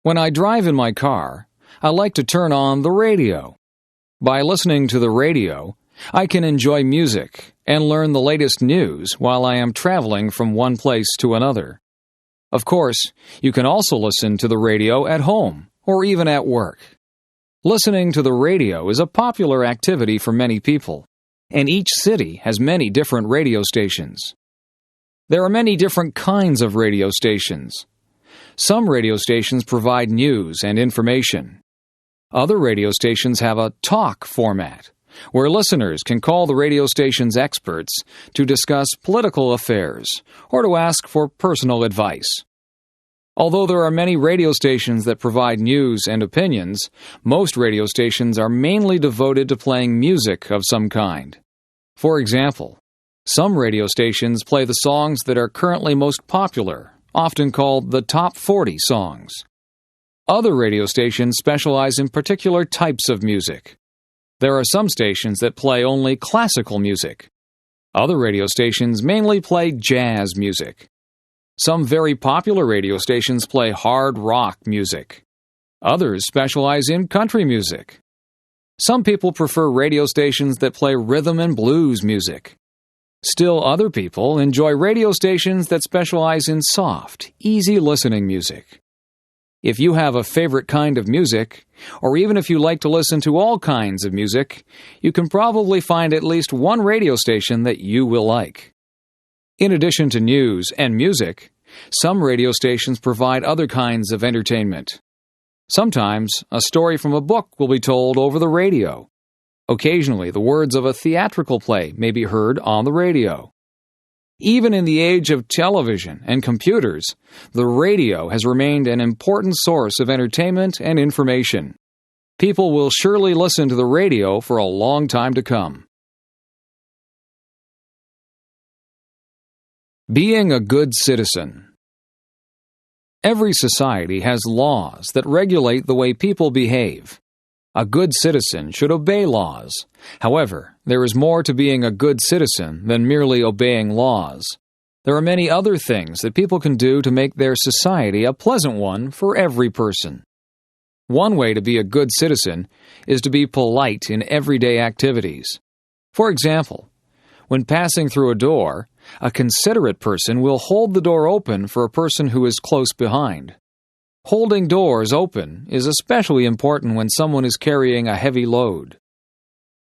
When I drive in my car, I like to turn on the radio. By listening to the radio, I can enjoy music, and learn the latest news while I am traveling from one place to another. Of course, you can also listen to the radio at home or even at work. Listening to the radio is a popular activity for many people, and each city has many different radio stations. There are many different kinds of radio stations. Some radio stations provide news and information. Other radio stations have a talk format, where listeners can call the radio station's experts to discuss political affairs or to ask for personal advice. Although there are many radio stations that provide news and opinions, most radio stations are mainly devoted to playing music of some kind. For example, some radio stations play the songs that are currently most popular, often called the top 40 songs. Other radio stations specialize in particular types of music. There are some stations that play only classical music. Other radio stations mainly play jazz music. Some very popular radio stations play hard rock music. Others specialize in country music. Some people prefer radio stations that play rhythm and blues music. Still other people enjoy radio stations that specialize in soft, easy listening music. If you have a favorite kind of music, or even if you like to listen to all kinds of music, you can probably find at least one radio station that you will like. In addition to news and music, some radio stations provide other kinds of entertainment. Sometimes, a story from a book will be told over the radio. Occasionally, the words of a theatrical play may be heard on the radio. Even in the age of television and computers, the radio has remained an important source of entertainment and information. People will surely listen to the radio for a long time to come. Being a good citizen. Every society has laws that regulate the way people behave. A good citizen should obey laws. However, there is more to being a good citizen than merely obeying laws. There are many other things that people can do to make their society a pleasant one for every person. One way to be a good citizen is to be polite in everyday activities. For example, when passing through a door, a considerate person will hold the door open for a person who is close behind. Holding doors open is especially important when someone is carrying a heavy load.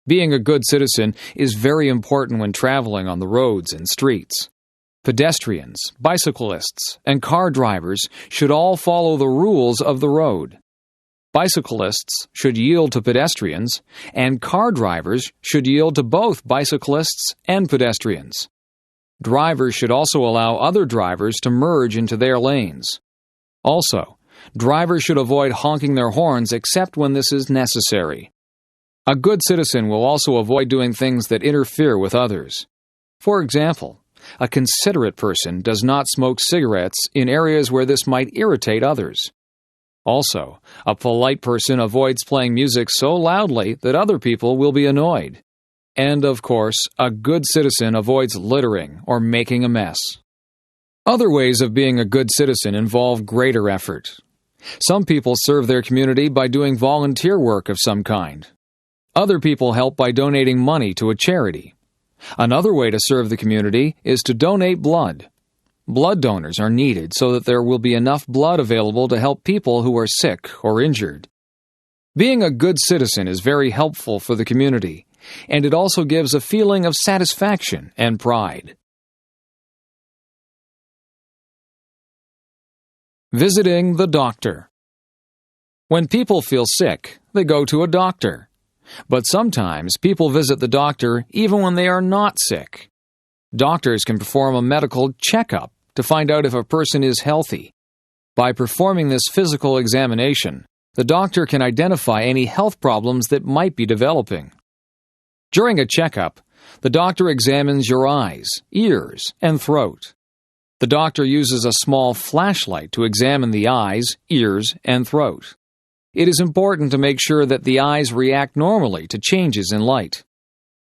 Being a good citizen is very important when traveling on the roads and streets. Pedestrians, bicyclists, and car drivers should all follow the rules of the road. Bicyclists should yield to pedestrians, and car drivers should yield to both bicyclists and pedestrians. Drivers should also allow other drivers to merge into their lanes. Also, drivers should avoid honking their horns except when this is necessary. A good citizen will also avoid doing things that interfere with others. For example, a considerate person does not smoke cigarettes in areas where this might irritate others. Also, a polite person avoids playing music so loudly that other people will be annoyed. And, of course, a good citizen avoids littering or making a mess. Other ways of being a good citizen involve greater effort. Some people serve their community by doing volunteer work of some kind. Other people help by donating money to a charity. Another way to serve the community is to donate blood. Blood donors are needed so that there will be enough blood available to help people who are sick or injured. Being a good citizen is very helpful for the community, and it also gives a feeling of satisfaction and pride. Visiting the doctor. When people feel sick, they go to a doctor. But sometimes people visit the doctor even when they are not sick. Doctors can perform a medical checkup to find out if a person is healthy. By performing this physical examination, the doctor can identify any health problems that might be developing. During a checkup, the doctor examines your eyes, ears, and throat. The doctor uses a small flashlight to examine the eyes, ears, and throat. It is important to make sure that the eyes react normally to changes in light.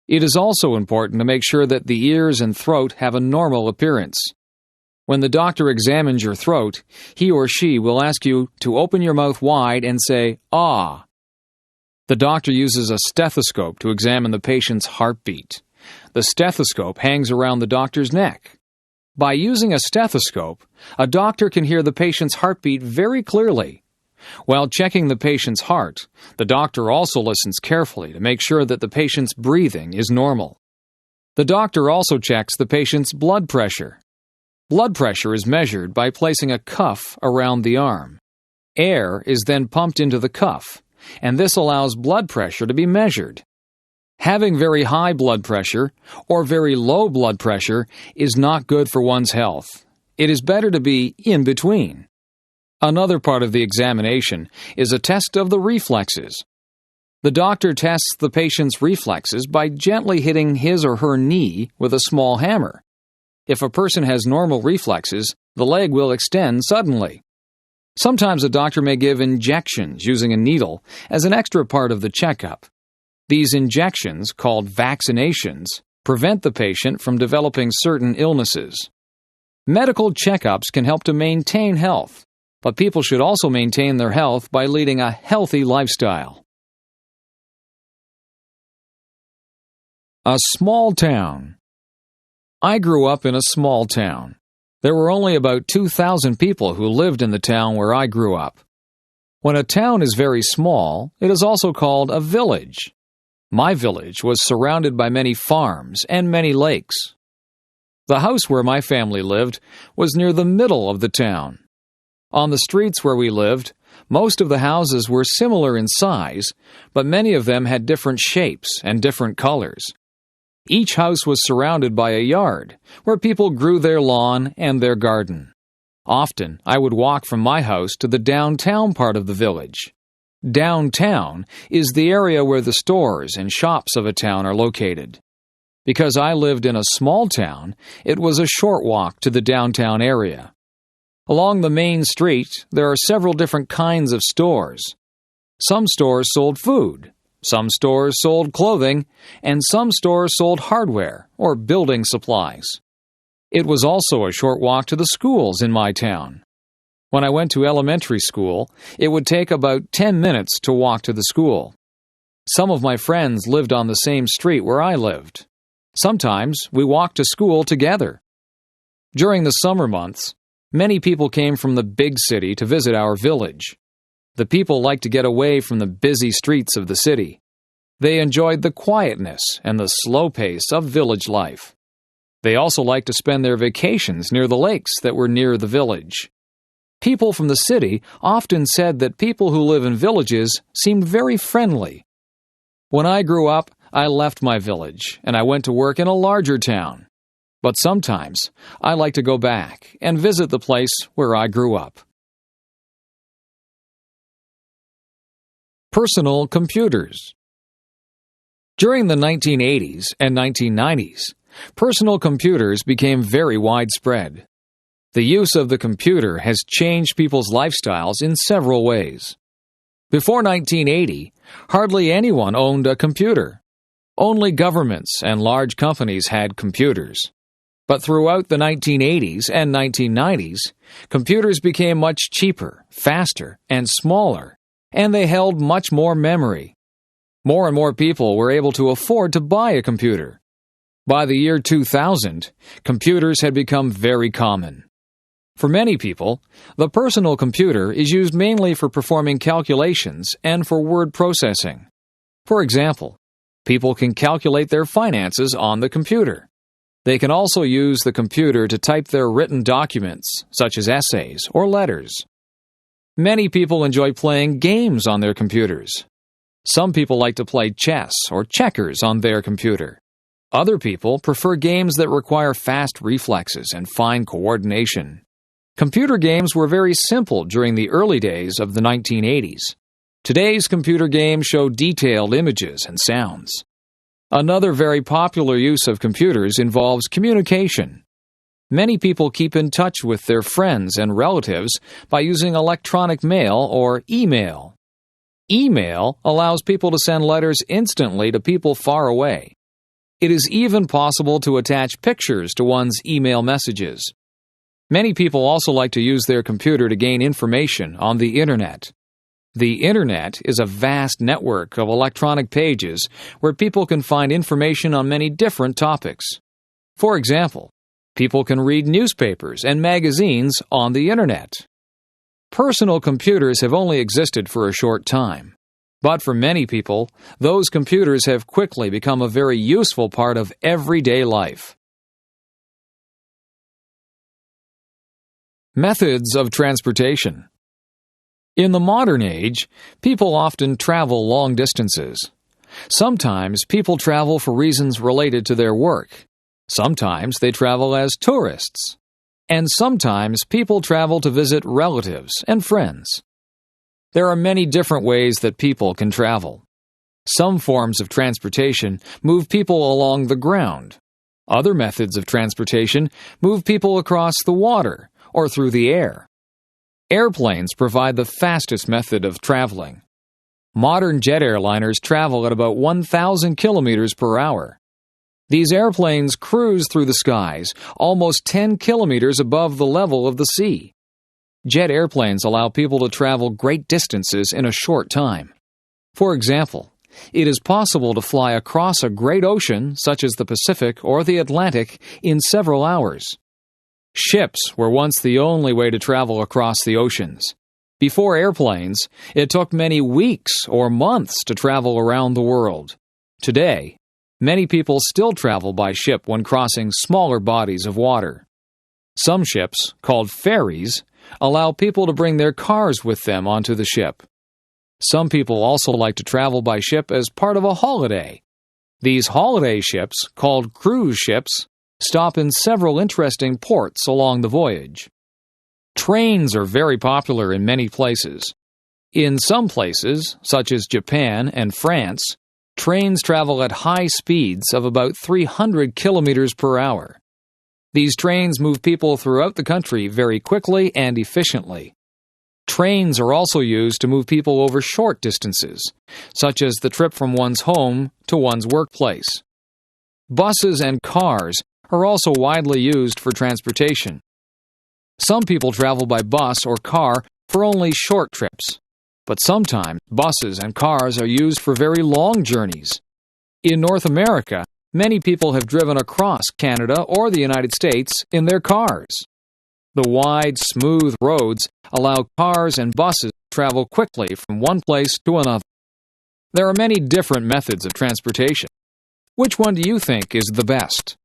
It is also important to make sure that the ears and throat have a normal appearance. When the doctor examines your throat, he or she will ask you to open your mouth wide and say, "Ah." The doctor uses a stethoscope to examine the patient's heartbeat, The stethoscope hangs around the doctor's neck. By using a stethoscope, a doctor can hear the patient's heartbeat very clearly. While checking the patient's heart, the doctor also listens carefully to make sure that the patient's breathing is normal. The doctor also checks the patient's blood pressure. Blood pressure is measured by placing a cuff around the arm. Air is then pumped into the cuff, and this allows blood pressure to be measured. Having very high blood pressure or very low blood pressure is not good for one's health. It is better to be in between. Another part of the examination is a test of the reflexes. The doctor tests the patient's reflexes by gently hitting his or her knee with a small hammer. If a person has normal reflexes, the leg will extend suddenly. Sometimes a doctor may give injections using a needle as an extra part of the checkup. These injections, called vaccinations, prevent the patient from developing certain illnesses. Medical checkups can help to maintain health, but people should also maintain their health by leading a healthy lifestyle. A small town. I grew up in a small town. There were only about 2,000 people who lived in the town where I grew up. When a town is very small, it is also called a village. My village was surrounded by many farms and many lakes. The house where my family lived was near the middle of the town. On the streets where we lived, most of the houses were similar in size, but many of them had different shapes and different colors. Each house was surrounded by a yard, where people grew their lawn and their garden. Often, I would walk from my house to the downtown part of the village. Downtown is the area where the stores and shops of a town are located. Because I lived in a small town, it was a short walk to the downtown area. Along the main street, there are several different kinds of stores. Some stores sold food, some stores sold clothing, and some stores sold hardware or building supplies. It was also a short walk to the schools in my town. When I went to elementary school, it would take about 10 minutes to walk to the school. Some of my friends lived on the same street where I lived. Sometimes we walked to school together. During the summer months, many people came from the big city to visit our village. The people liked to get away from the busy streets of the city. They enjoyed the quietness and the slow pace of village life. They also liked to spend their vacations near the lakes that were near the village. People from the city often said that people who live in villages seemed very friendly. When I grew up, I left my village and I went to work in a larger town. But sometimes I like to go back and visit the place where I grew up. Personal computers. During the 1980s and 1990s, personal computers became very widespread. The use of the computer has changed people's lifestyles in several ways. Before 1980, hardly anyone owned a computer. Only governments and large companies had computers. But throughout the 1980s and 1990s, computers became much cheaper, faster, and smaller, and they held much more memory. More and more people were able to afford to buy a computer. By the year 2000, computers had become very common. For many people, the personal computer is used mainly for performing calculations and for word processing. For example, people can calculate their finances on the computer. They can also use the computer to type their written documents, such as essays or letters. Many people enjoy playing games on their computers. Some people like to play chess or checkers on their computer. Other people prefer games that require fast reflexes and fine coordination. Computer games were very simple during the early days of the 1980s. Today's computer games show detailed images and sounds. Another very popular use of computers involves communication. Many people keep in touch with their friends and relatives by using electronic mail or email. Email allows people to send letters instantly to people far away. It is even possible to attach pictures to one's email messages. Many people also like to use their computer to gain information on the internet. The Internet is a vast network of electronic pages where people can find information on many different topics. For example, people can read newspapers and magazines on the Internet. Personal computers have only existed for a short time, but for many people, those computers have quickly become a very useful part of everyday life. Methods of transportation. In the modern age, people often travel long distances. Sometimes people travel for reasons related to their work. Sometimes they travel as tourists. And sometimes people travel to visit relatives and friends. There are many different ways that people can travel. Some forms of transportation move people along the ground. Other methods of transportation move people across the water or through the air. Airplanes provide the fastest method of traveling. Modern jet airliners travel at about 1,000 kilometers per hour. These airplanes cruise through the skies almost 10 kilometers above the level of the sea. Jet airplanes allow people to travel great distances in a short time. For example, it is possible to fly across a great ocean, such as the Pacific or the Atlantic, in several hours. Ships were once the only way to travel across the oceans. Before airplanes, it took many weeks or months to travel around the world. Today, many people still travel by ship when crossing smaller bodies of water. Some ships, called ferries, allow people to bring their cars with them onto the ship. Some people also like to travel by ship as part of a holiday. These holiday ships, called cruise ships, stop in several interesting ports along the voyage. Trains are very popular in many places. In some places, such as Japan and France, trains travel at high speeds of about 300 kilometers per hour. These trains move people throughout the country very quickly and efficiently. Trains are also used to move people over short distances, such as the trip from one's home to one's workplace. Buses and cars are also widely used for transportation. Some people travel by bus or car for only short trips, but sometimes buses and cars are used for very long journeys. In North America, many people have driven across Canada or the United States in their cars. The wide, smooth roads allow cars and buses to travel quickly from one place to another. There are many different methods of transportation. Which one do you think is the best?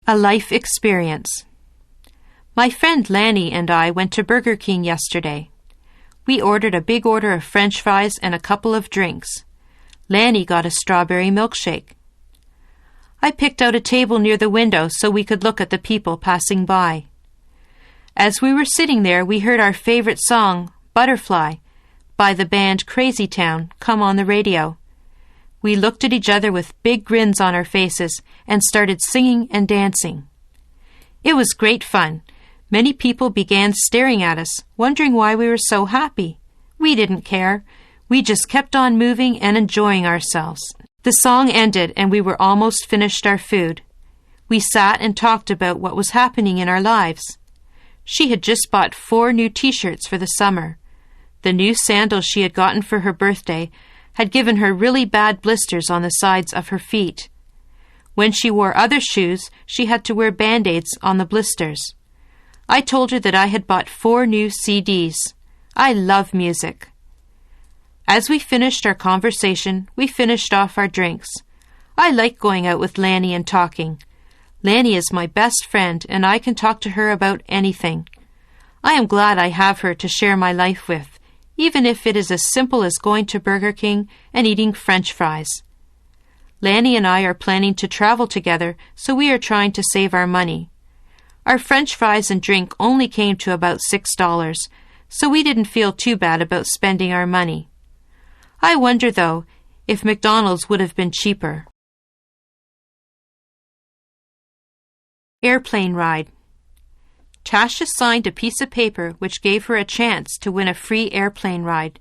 A life experience. My friend Lanny and I went to Burger King yesterday. We ordered a big order of French fries and a couple of drinks. Lanny got a strawberry milkshake. I picked out a table near the window so we could look at the people passing by. As we were sitting there, we heard our favorite song, Butterfly, by the band Crazy Town, come on the radio. We looked at each other with big grins on our faces and started singing and dancing. It was great fun. Many people began staring at us, wondering why we were so happy. We didn't care. We just kept on moving and enjoying ourselves. The song ended and we were almost finished our food. We sat and talked about what was happening in our lives. She had just bought 4 new t-shirts for the summer. The new sandals she had gotten for her birthday had given her really bad blisters on the sides of her feet. When she wore other shoes, she had to wear Band-Aids on the blisters. I told her that I had bought 4 new CDs. I love music. As we finished our conversation, we finished off our drinks. I like going out with Lanny and talking. Lanny is my best friend, and I can talk to her about anything. I am glad I have her to share my life with, even if it is as simple as going to Burger King and eating French fries. Lanny and I are planning to travel together, so we are trying to save our money. Our French fries and drink only came to about $6, so we didn't feel too bad about spending our money. I wonder, though, if McDonald's would have been cheaper. Airplane ride. Tasha signed a piece of paper which gave her a chance to win a free airplane ride.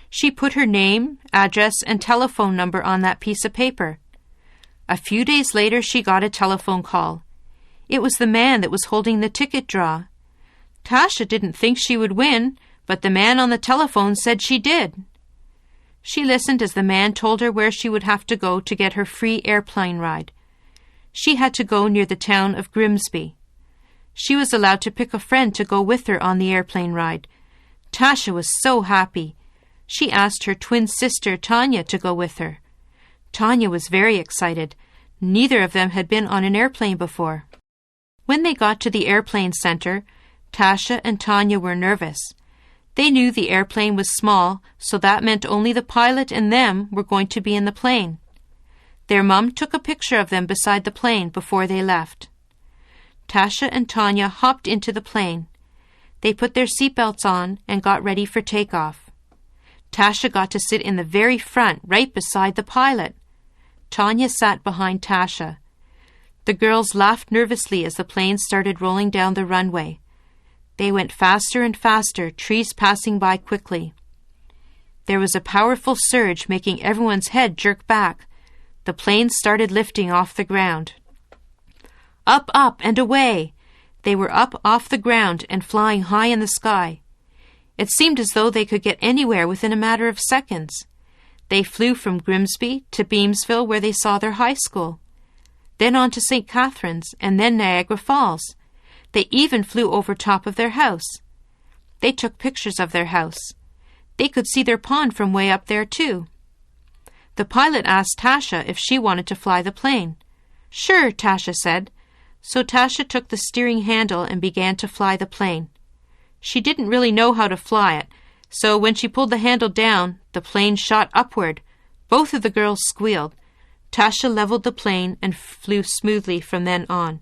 She put her name, address, and telephone number on that piece of paper. A few days later, she got a telephone call. It was the man that was holding the ticket draw. Tasha didn't think she would win, but the man on the telephone said she did. She listened as the man told her where she would have to go to get her free airplane ride. She had to go near the town of Grimsby. She was allowed to pick a friend to go with her on the airplane ride. Tasha was so happy. She asked her twin sister Tanya to go with her. Tanya was very excited. Neither of them had been on an airplane before. When they got to the airplane center, Tasha and Tanya were nervous. They knew the airplane was small, so that meant only the pilot and them were going to be in the plane. Their mum took a picture of them beside the plane before they left. Tasha and Tanya hopped into the plane. They put their seatbelts on and got ready for takeoff. Tasha got to sit in the very front, right beside the pilot. Tanya sat behind Tasha. The girls laughed nervously as the plane started rolling down the runway. They went faster and faster, trees passing by quickly. There was a powerful surge making everyone's head jerk back. The plane started lifting off the ground. Up, up, and away! They were up off the ground and flying high in the sky. It seemed as though they could get anywhere within a matter of seconds. They flew from Grimsby to Beamsville, where they saw their high school. Then on to St. Catharines, and then Niagara Falls. They even flew over top of their house. They took pictures of their house. They could see their pond from way up there, too. The pilot asked Tasha if she wanted to fly the plane. Sure, Tasha said. So Tasha took the steering handle and began to fly the plane. She didn't really know how to fly it, so when she pulled the handle down, the plane shot upward. Both of the girls squealed. Tasha leveled the plane and flew smoothly from then on.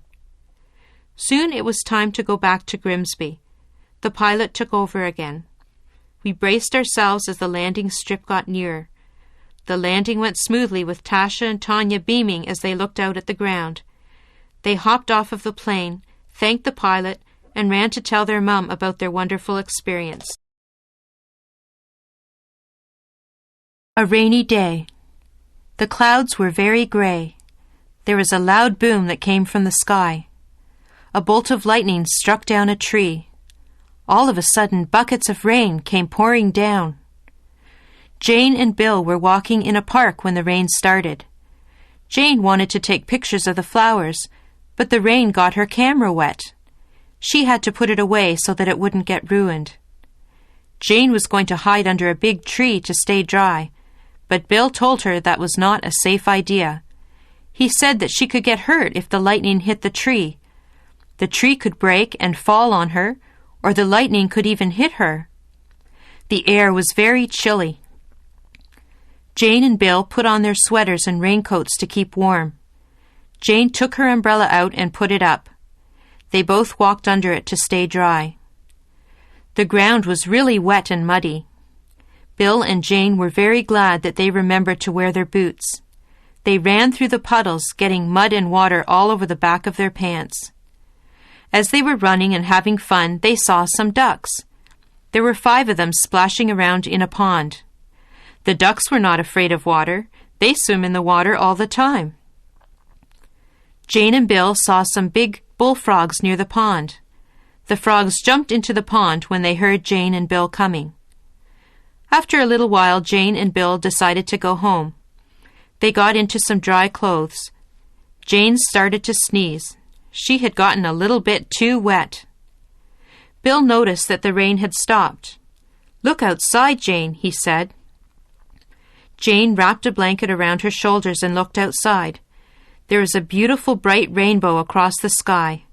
Soon it was time to go back to Grimsby. The pilot took over again. We braced ourselves as the landing strip got nearer. The landing went smoothly with Tasha and Tanya beaming as they looked out at the ground. They hopped off of the plane, thanked the pilot, and ran to tell their mum about their wonderful experience. A rainy day. The clouds were very grey. There was a loud boom that came from the sky. A bolt of lightning struck down a tree. All of a sudden, buckets of rain came pouring down. Jane and Bill were walking in a park when the rain started. Jane wanted to take pictures of the flowers, but the rain got her camera wet. She had to put it away so that it wouldn't get ruined. Jane was going to hide under a big tree to stay dry, but Bill told her that was not a safe idea. He said that she could get hurt if the lightning hit the tree. The tree could break and fall on her, or the lightning could even hit her. The air was very chilly. Jane and Bill put on their sweaters and raincoats to keep warm. Jane took her umbrella out and put it up. They both walked under it to stay dry. The ground was really wet and muddy. Bill and Jane were very glad that they remembered to wear their boots. They ran through the puddles, getting mud and water all over the back of their pants. As they were running and having fun, they saw some ducks. There were 5 of them splashing around in a pond. The ducks were not afraid of water. They swim in the water all the time. Jane and Bill saw some big bullfrogs near the pond. The frogs jumped into the pond when they heard Jane and Bill coming. After a little while, Jane and Bill decided to go home. They got into some dry clothes. Jane started to sneeze. She had gotten a little bit too wet. Bill noticed that the rain had stopped. "Look outside, Jane," he said. Jane wrapped a blanket around her shoulders and looked outside. There was a beautiful bright rainbow across the sky.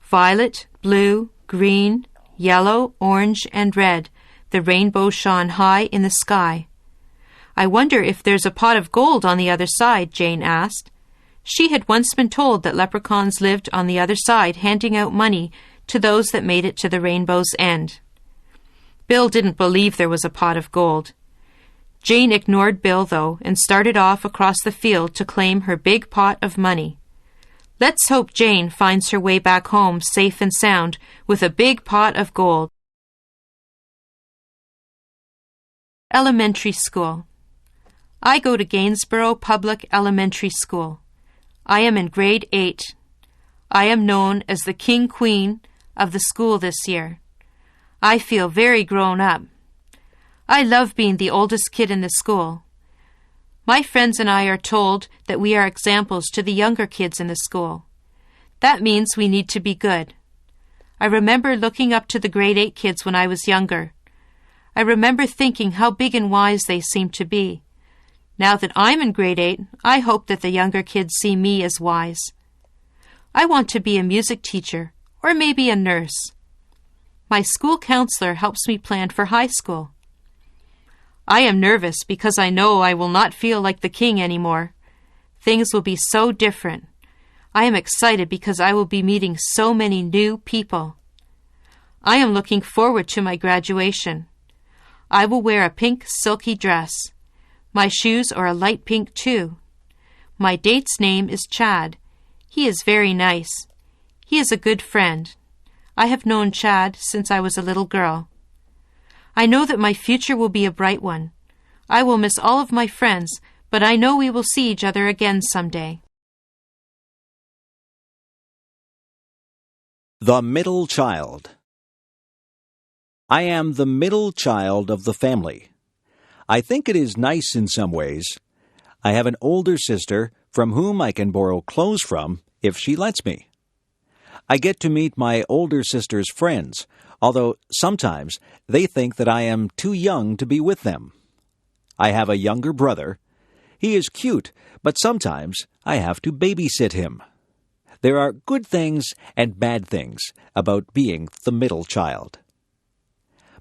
Violet, blue, green, yellow, orange, and red. The rainbow shone high in the sky. "I wonder if there's a pot of gold on the other side," Jane asked. She had once been told that leprechauns lived on the other side, handing out money to those that made it to the rainbow's end. Bill didn't believe there was a pot of gold. Jane ignored Bill, though, and started off across the field to claim her big pot of money. Let's hope Jane finds her way back home safe and sound with a big pot of gold. Elementary School. I go to Gainsborough Public Elementary School. I am in grade 8. I am known as the King Queen of the school this year. I feel very grown up. I love being the oldest kid in the school. My friends and I are told that we are examples to the younger kids in the school. That means we need to be good. I remember looking up to the grade 8 kids when I was younger. I remember thinking how big and wise they seemed to be. Now that I'm in grade 8, I hope that the younger kids see me as wise. I want to be a music teacher or maybe a nurse. My school counselor helps me plan for high school. I am nervous because I know I will not feel like the king anymore. Things will be so different. I am excited because I will be meeting so many new people. I am looking forward to my graduation. I will wear a pink silky dress. My shoes are a light pink too. My date's name is Chad. He is very nice. He is a good friend. I have known Chad since I was a little girl. I know that my future will be a bright one. I will miss all of my friends, but I know we will see each other again someday. The middle child. I am the middle child of the family. I think it is nice in some ways. I have an older sister from whom I can borrow clothes from if she lets me. I get to meet my older sister's friends, although sometimes they think that I am too young to be with them. I have a younger brother. He is cute, but sometimes I have to babysit him. There are good things and bad things about being the middle child.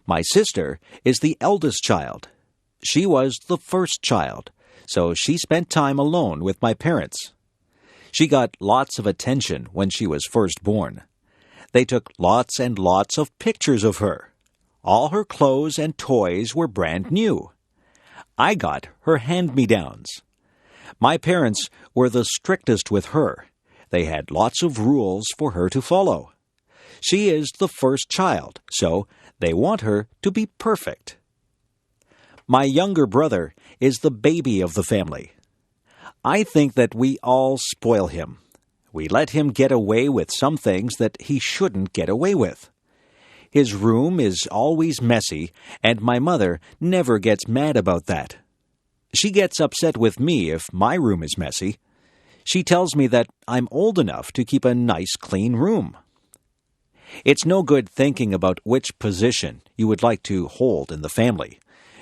My sister is the eldest child. She was the first child, so she spent time alone with my parents. She got lots of attention when she was first born. They took lots and lots of pictures of her. All her clothes and toys were brand new. I got her hand-me-downs. My parents were the strictest with her. They had lots of rules for her to follow. She is the first child, so they want her to be perfect. My younger brother is the baby of the family. I think that we all spoil him. We let him get away with some things that he shouldn't get away with. His room is always messy, and my mother never gets mad about that. She gets upset with me if my room is messy. She tells me that I'm old enough to keep a nice, clean room. It's no good thinking about which position you would like to hold in the family.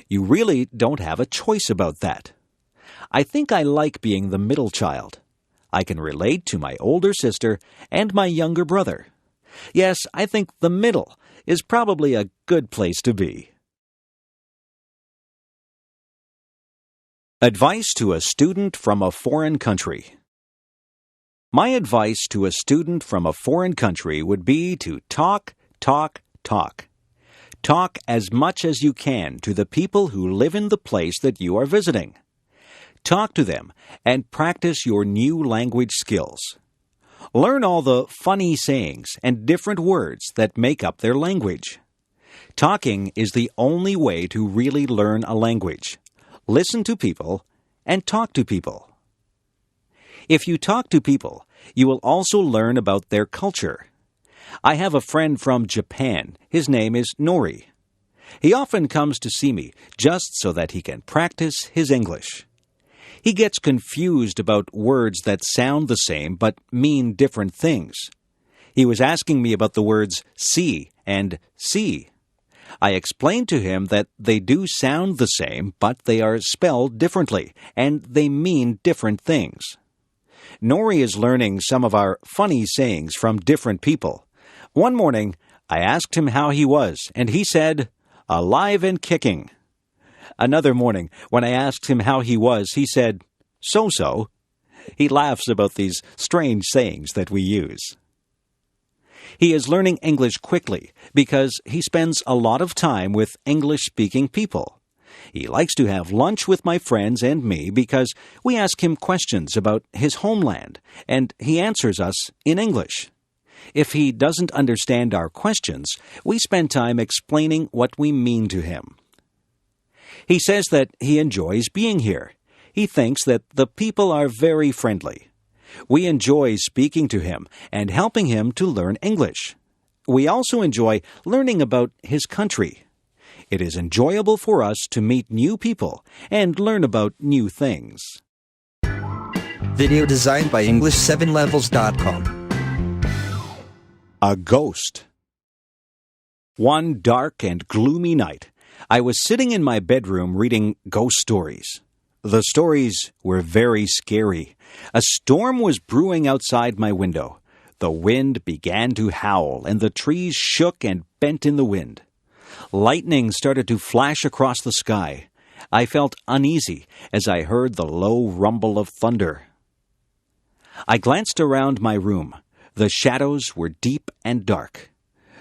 You really don't have a choice about that. I think I like being the middle child. I can relate to my older sister and my younger brother. Yes, I think the middle is probably a good place to be. Advice to a student from a foreign country. My advice to a student from a foreign country would be to talk, talk, talk. Talk as much as you can to the people who live in the place that you are visiting. Talk to them and practice your new language skills. Learn all the funny sayings and different words that make up their language. Talking is the only way to really learn a language. Listen to people and talk to people. If you talk to people, you will also learn about their culture. I have a friend from Japan. His name is Nori. He often comes to see me just so that he can practice his English. He gets confused about words that sound the same but mean different things. He was asking me about the words see and see. I explained to him that they do sound the same, but they are spelled differently, and they mean different things. Nori is learning some of our funny sayings from different people. One morning, I asked him how he was, and he said, "Alive and kicking." Another morning, when I asked him how he was, he said, "So-so." He laughs about these strange sayings that we use. He is learning English quickly because he spends a lot of time with English-speaking people. He likes to have lunch with my friends and me because we ask him questions about his homeland, and he answers us in English. If he doesn't understand our questions, we spend time explaining what we mean to him. He says that he enjoys being here. He thinks that the people are very friendly. We enjoy speaking to him and helping him to learn English. We also enjoy learning about his country. It is enjoyable for us to meet new people and learn about new things. Video designed by EngLish7levels.com. A ghost. One dark and gloomy night, I was sitting in my bedroom reading ghost stories. The stories were very scary. A storm was brewing outside my window. The wind began to howl, and the trees shook and bent in the wind. Lightning started to flash across the sky. I felt uneasy as I heard the low rumble of thunder. I glanced around my room. The shadows were deep and dark.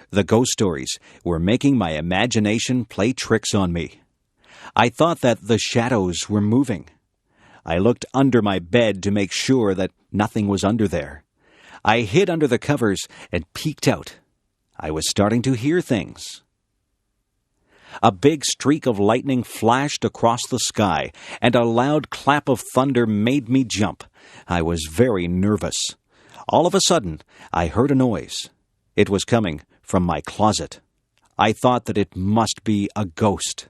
The ghost stories were making my imagination play tricks on me. I thought that the shadows were moving. I looked under my bed to make sure that nothing was under there. I hid under the covers and peeked out. I was starting to hear things. A big streak of lightning flashed across the sky, and a loud clap of thunder made me jump. I was very nervous. All of a sudden, I heard a noise. It was coming from my closet. I thought that it must be a ghost.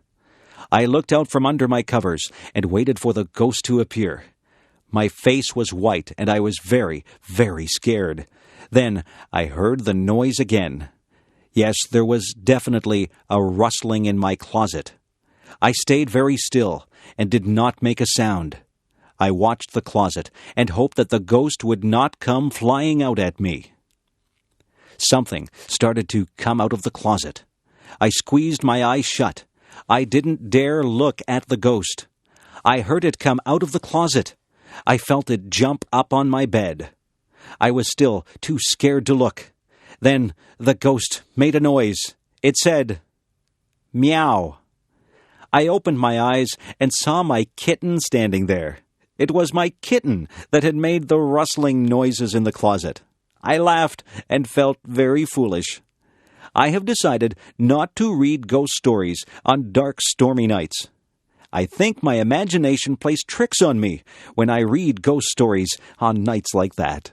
I looked out from under my covers and waited for the ghost to appear. My face was white, and I was very, very scared. Then I heard the noise again. Yes, there was definitely a rustling in my closet. I stayed very still and did not make a sound. I watched the closet and hoped that the ghost would not come flying out at me. Something started to come out of the closet. I squeezed my eyes shut. I didn't dare look at the ghost. I heard it come out of the closet. I felt it jump up on my bed. I was still too scared to look. Then the ghost made a noise. It said, "Meow." I opened my eyes and saw my kitten standing there. It was my kitten that had made the rustling noises in the closet. I laughed and felt very foolish. I have decided not to read ghost stories on dark, stormy nights. I think my imagination plays tricks on me when I read ghost stories on nights like that.